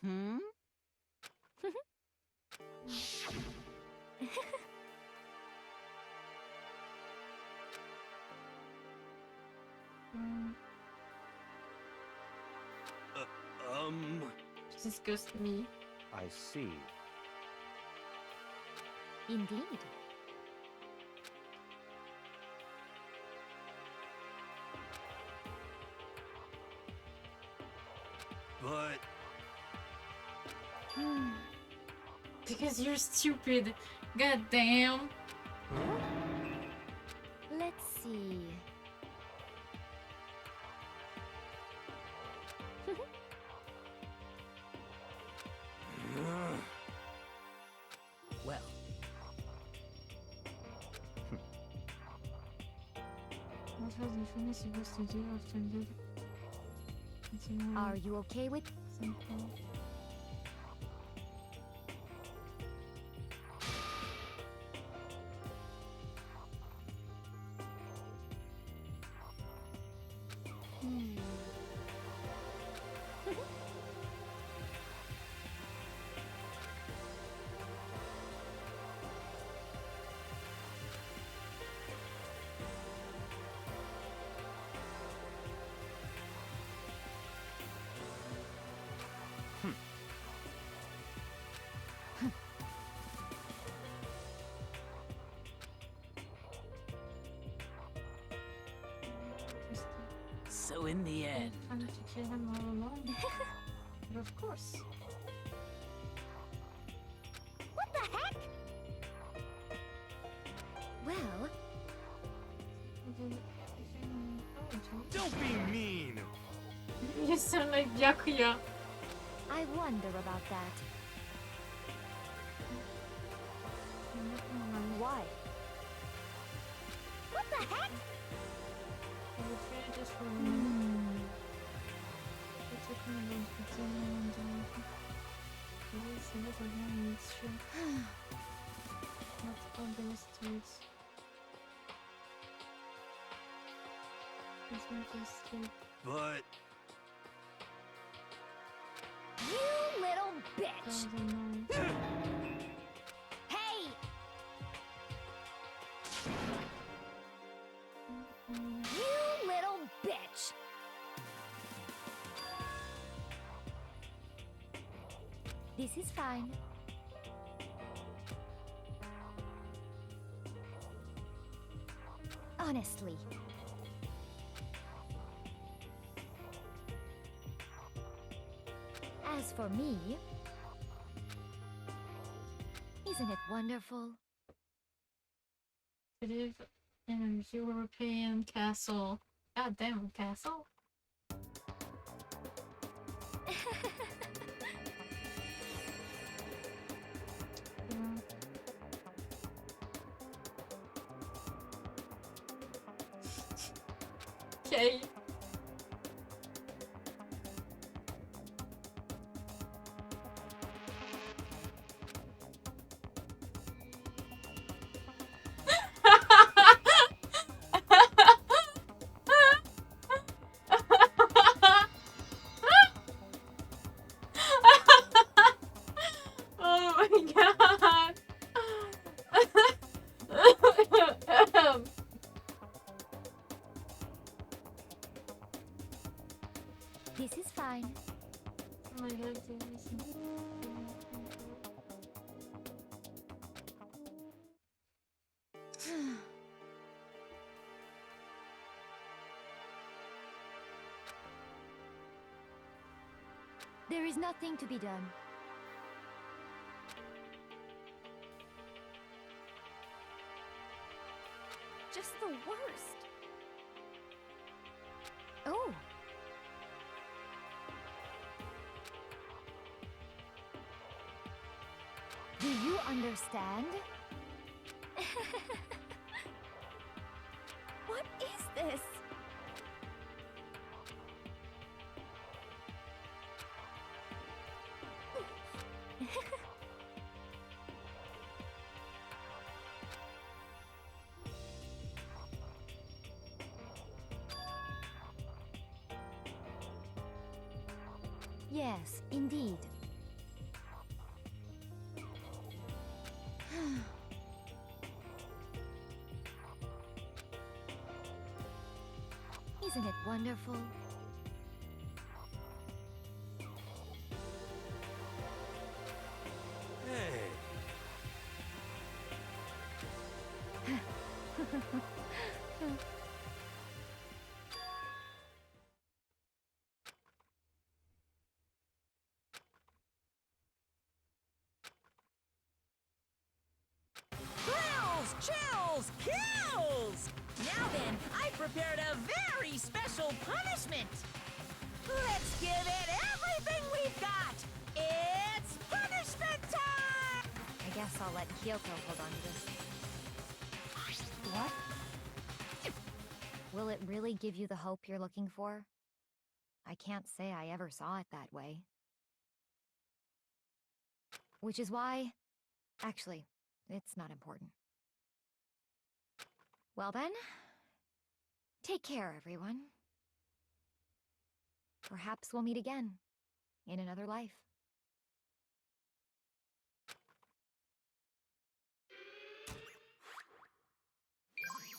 Hmm? Disgust me. I see. Indeed. But Because you're stupid. God damn. Let's see. Well, What was the family supposed to do after that? Are you okay with? Simple. so in the end, Trying to kill him all along. But of course. What the heck? Well, don't be mean. You sound like Byakuya. I wonder about that. Why? What the heck? But You little bitch! Hey! You little bitch! This is fine. Honestly. As for me, isn't it wonderful? To live in a European castle. God damn, castle? Okay. Oh my god. This is fine. Oh my god, There is nothing to be done. Just the worst. Oh, do you understand? What is this? Yes, indeed. Isn't it wonderful? Hey. Thrills, chills, kills! Now then, I prepared a very special punishment. Let's give it everything we've got. It's punishment time! I guess I'll let Kyoko hold on to this. What? Will it really give you the hope you're looking for? I can't say I ever saw it that way. Which is why... Actually, it's not important. Well then, take care, everyone. Perhaps we'll meet again, in another life.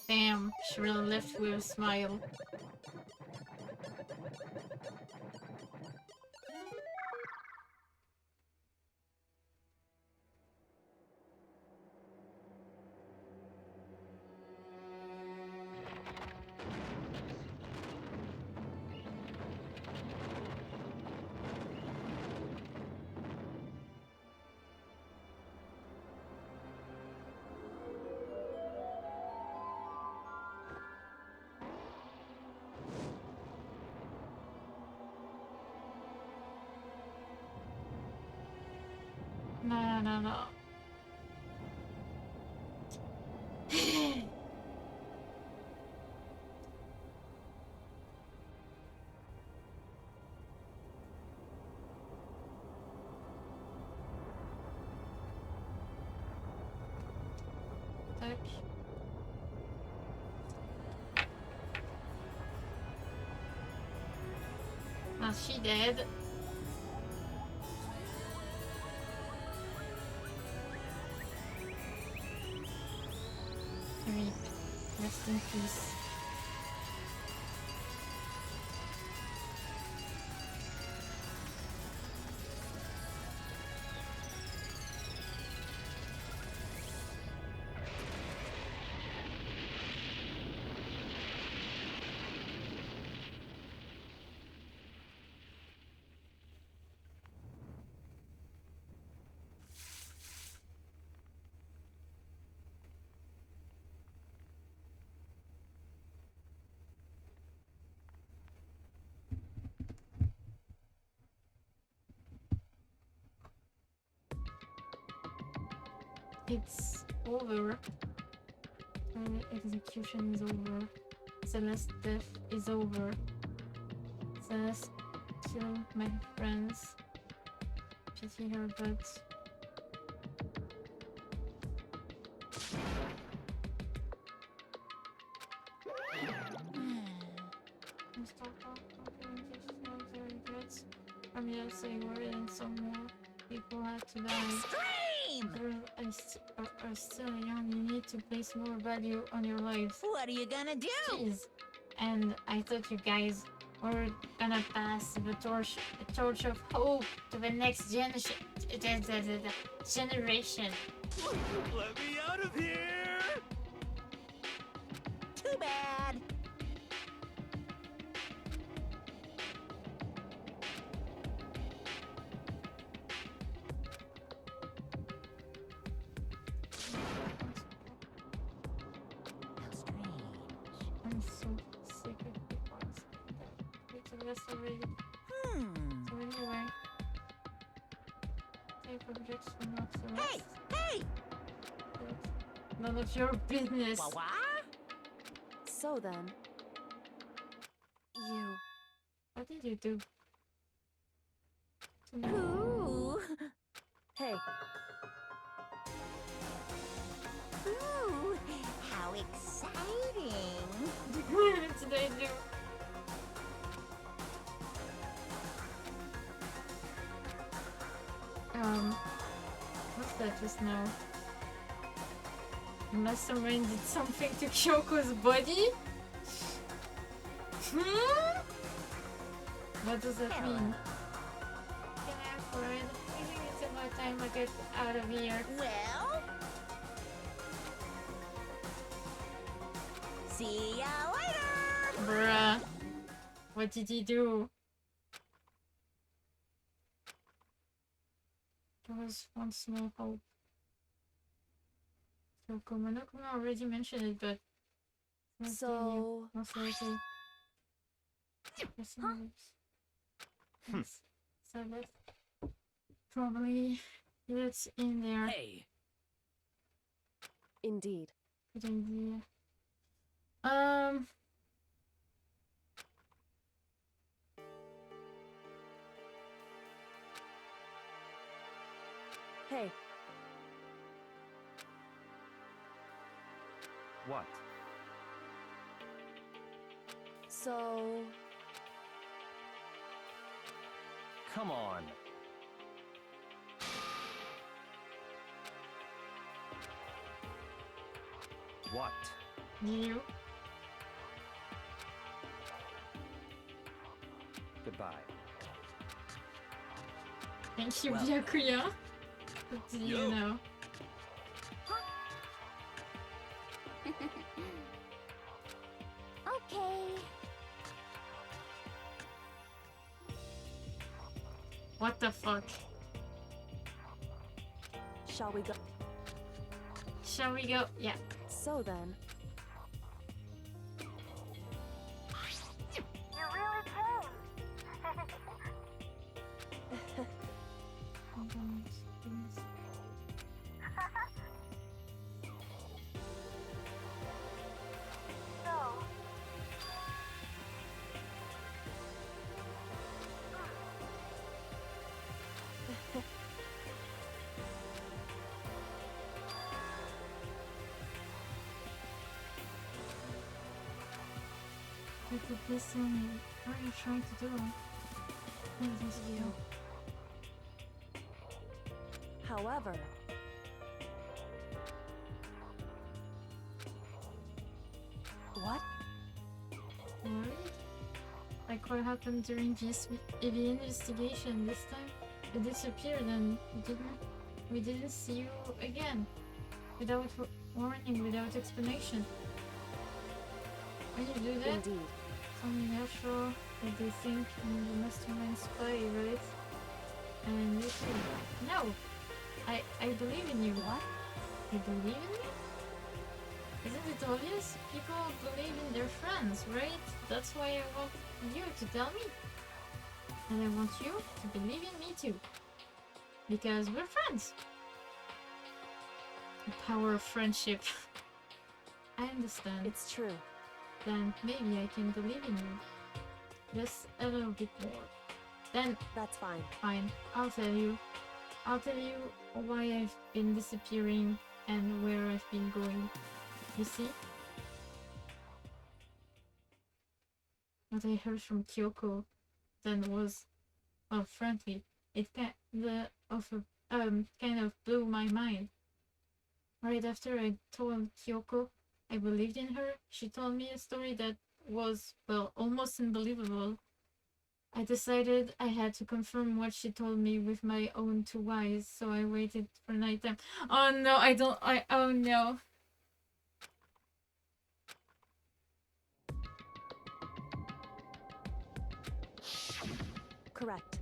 Damn, she really left with a smile. No. Tack. Now she dead. Rip. Rest in peace. It's over. Execution is over. Celeste's death is over. Celeste killed my friends. Pity her, but... regrets. I'm just saying word and some more people had to die. Extreme! Are still young, you need to place more value on your lives. What are you gonna do? Jeez. And I thought you guys were gonna pass the torch of hope to the next generation. Let me out of here! Too bad. I'm so sick of people. It's a rest already. So anyway, take objects from not so Hey! Hey! none of your business. What? So then... You... What did you do? Ooh! Hey, Ooh! How exciting! What did I do? What's that just now? Unless someone did something to Kyoko's body? Hmm? What does that mean? Can I afford? I think it's about time I get out of here. Well? See ya later! Bruh. What did he do? There was one small hope. So Komonokuma already mentioned it, but So, most likely. Yes. So that's probably it's in there. Hey, indeed. Good idea. Hey, What? so Come on. What? You. Goodbye. Thank you, Well. Byakuya. What do you Yo. know? Okay. What the fuck? shall we go? Shall we go? Yeah. So then, You really came. So, What did this thing? What are you trying to do? What is this you? however, what? Worried? Like what happened during the investigation this time? You disappeared and we didn't see you again. Without warning, without explanation. When you do that, Indeed. it's only natural that they think you're the mastermind spy, right? And you say, no, I believe in you. What? You believe in me? Isn't it obvious? People believe in their friends, right? That's why I want you to tell me. And I want you to believe in me too. Because we're friends. The power of friendship. I understand. It's true. Then maybe I can believe in you. Just a little bit more. Then, That's fine. fine, I'll tell you. I'll tell you why I've been disappearing and where I've been going. You see? What I heard from Kyoko then was, well, frankly, it kind of blew my mind. Right after I told Kyoko I believed in her, she told me a story that was, well, almost unbelievable. I decided I had to confirm what she told me with my own two eyes, so I waited for nighttime. Oh no, oh no. Correct.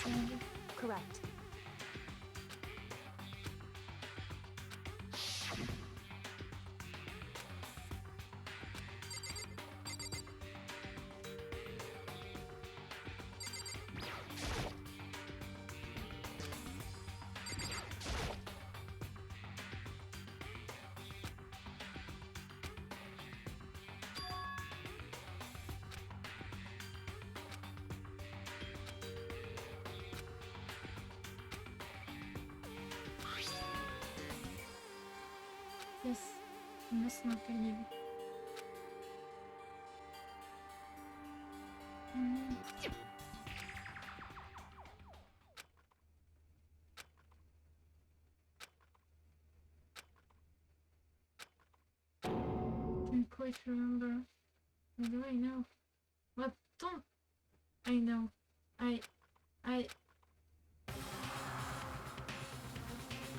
understand. Correct. Yes, I must not believe. Can't quite remember. What do I know? What don't I know? I.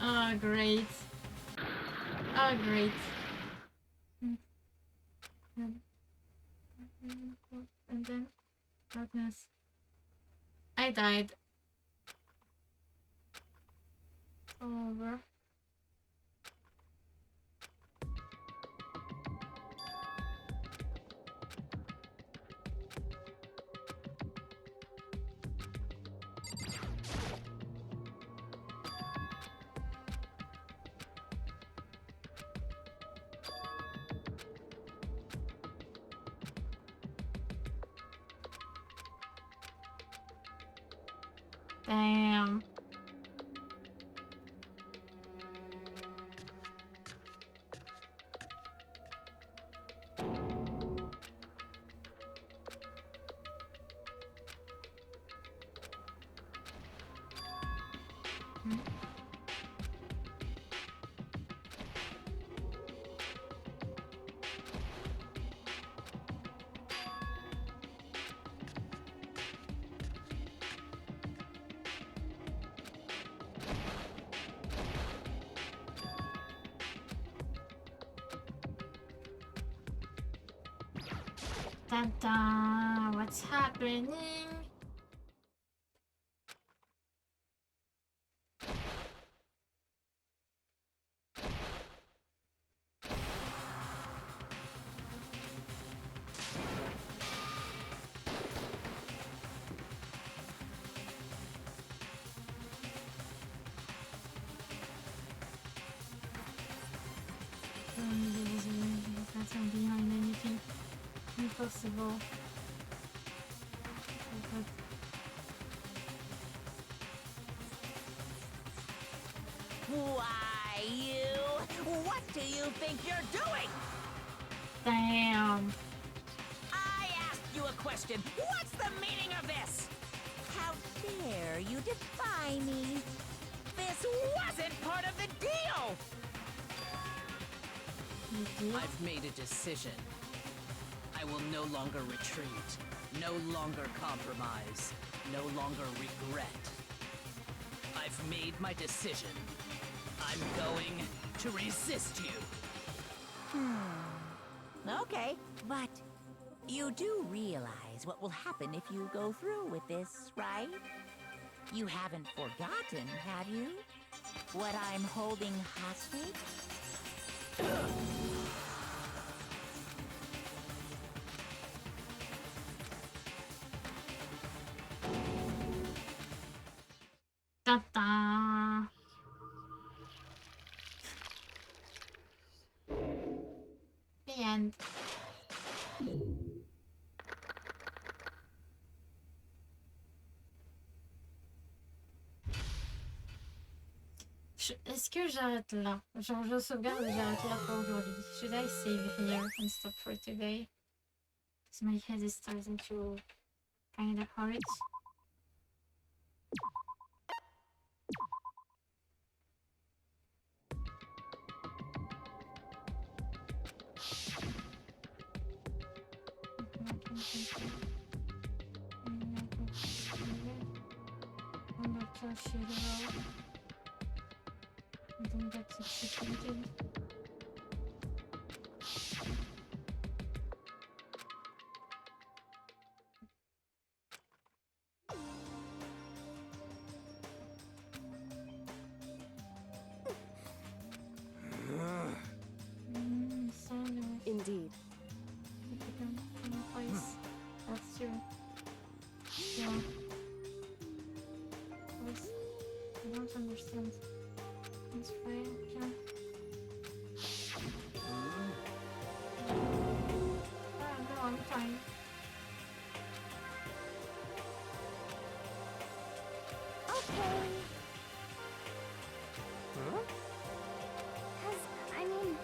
Ah, great. Ah, great. And then darkness. I died. Over. Damn. Da-da, what's happening? There is a pattern behind anything impossible. But Why, you? What do you think you're doing? damn. I asked you a question. What's the meaning of this? How dare you defy me? This wasn't part of the deal! I've made a decision. I will no longer retreat, no longer compromise, no longer regret. I've made my decision. I'm going to resist you. Okay, but you do realize what will happen if you go through with this, right? You haven't forgotten, have you? What I'm holding hostage? Da-da. The end. Est-ce que j'arrête là? Genre je sauvegarde et j'arrête là pour aujourd'hui. Should I save here and stop for today? Because my head is starting to kind of hurt. Don't get executed. Indeed. If we can find a place else to. Yeah. What's... I don't understand. It's fine, yeah. No, I'm fine. Okay. Huh? 'Cause, I mean...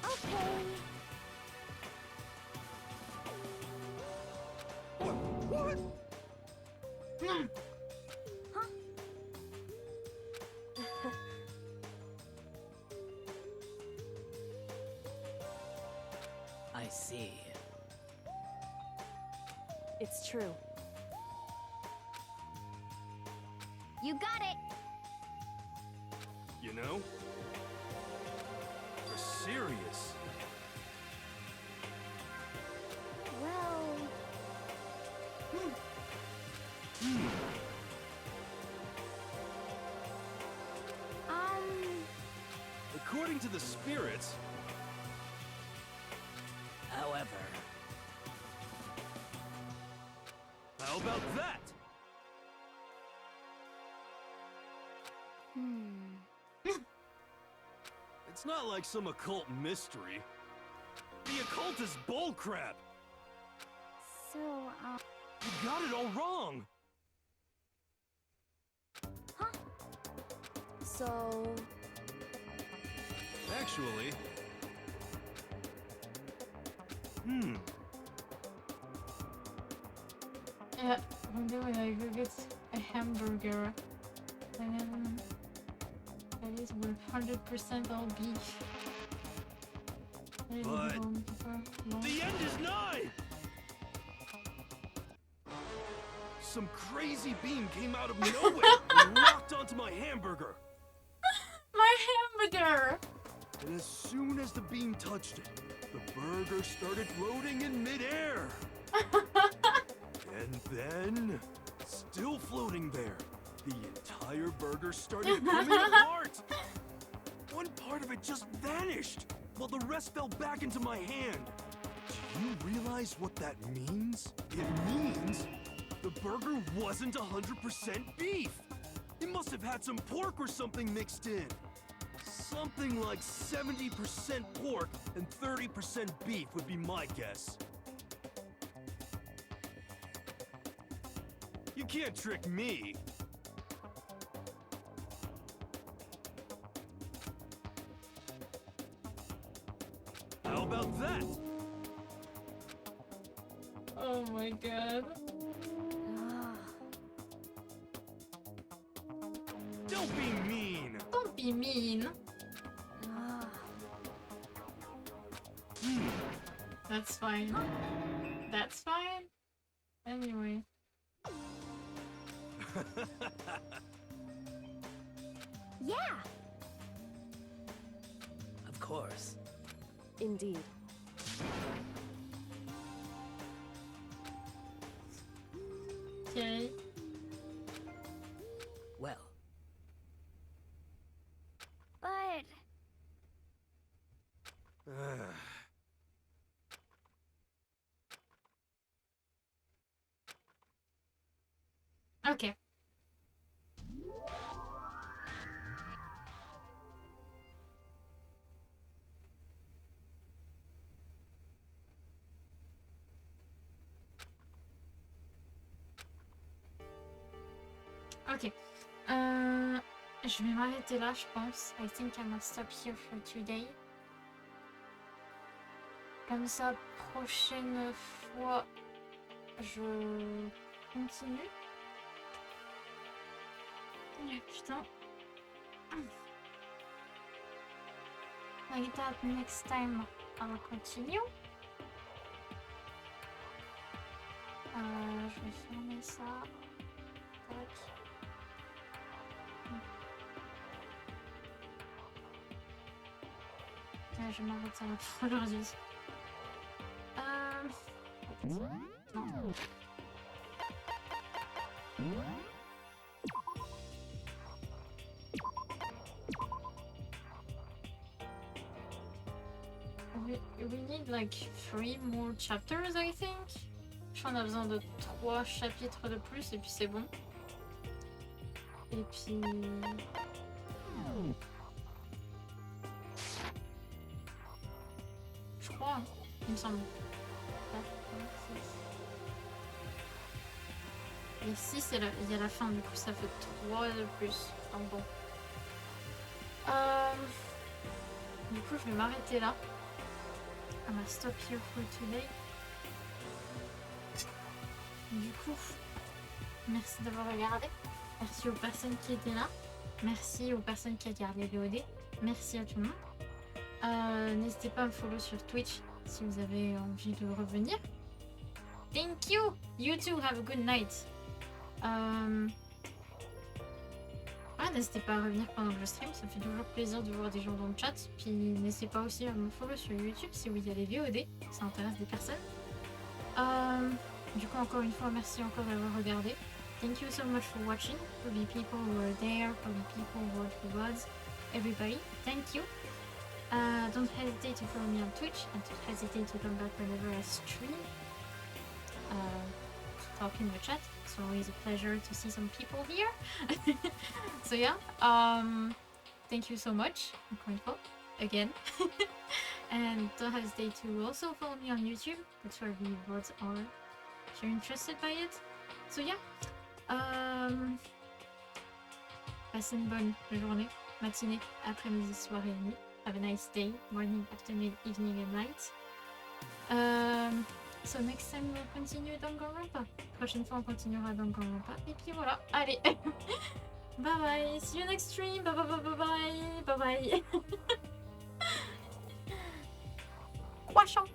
Okay. What? Huh? I see. It's true. You got it. You know? You're serious. Well... According to the spirits, However, how about that? It's not like some occult mystery. The occult is bullcrap. So, You got it all wrong. huh? So... Actually... Yeah, I'm doing I go get a hamburger. And then that is with 100% all beef. But the end is nigh! Some crazy beam came out of nowhere and locked onto my hamburger. My hamburger! And as soon as the beam touched it, the burger started floating in midair. And then, still floating there, the entire burger started coming apart. One part of it just vanished, while the rest fell back into my hand. Do you realize what that means? It means the burger wasn't 100% beef. It must have had some pork or something mixed in. Something like 70% pork and 30% beef would be my guess. You can't trick me. How about that? Oh my god. Don't be mean. Don't be mean. That's fine. That's fine. Anyway. Yeah. of course. Indeed. Okay. Well, But... Okay. Ok. Je vais m'arrêter là, je pense. I think I must stop here for today. Comme ça, prochaine fois, je continue. Ah, putain. Like that, next time, I'll continue. Je vais fermer ça. Tac. Ouais, je m'arrête là pour aujourd'hui. Non. need like 3 more chapters, I think. Je crois qu'on a besoin de 3 chapitres de plus et puis c'est bon. Et puis... Je crois, hein, il me semble. Et 6, il y a la fin, du coup ça fait 3 de plus. Donc bon. Du coup, je vais m'arrêter là. I'm gonna stop here for today. Du coup, merci d'avoir regardé. Merci aux personnes qui étaient là. Merci aux personnes qui regardent les VOD. Merci à tout le monde. N'hésitez pas à me follow sur Twitch si vous avez envie de revenir. Thank you. You too. Have a good night. N'hésitez pas à revenir pendant que je stream, ça fait toujours plaisir de voir des gens dans le chat. Puis n'hésitez pas aussi à me follow sur YouTube si vous y a des VOD, ça intéresse des personnes. Du coup, encore une fois, merci encore d'avoir regardé. Thank you so much for watching, for the people who are there, for the people who watch the VODs, everybody, thank you. Don't hesitate to follow me on Twitch and don't hesitate to come back whenever I stream. To talk in the chat. It's always a pleasure to see some people here. So yeah, thank you so much, encore une fois, again. And don't hesitate to also follow me on YouTube. That's where the VODs are, if you're interested by it. So yeah, passez une bonne journée, matinée, après-midi, soirée et nuit. Have a nice day, morning, afternoon, evening and night. So next time we'll continue danganronpa. Prochaine fois on continuera danganronpa. Et puis voilà, allez. Bye bye, see you next stream. Bye bye bye bye bye bye bye. Croissant.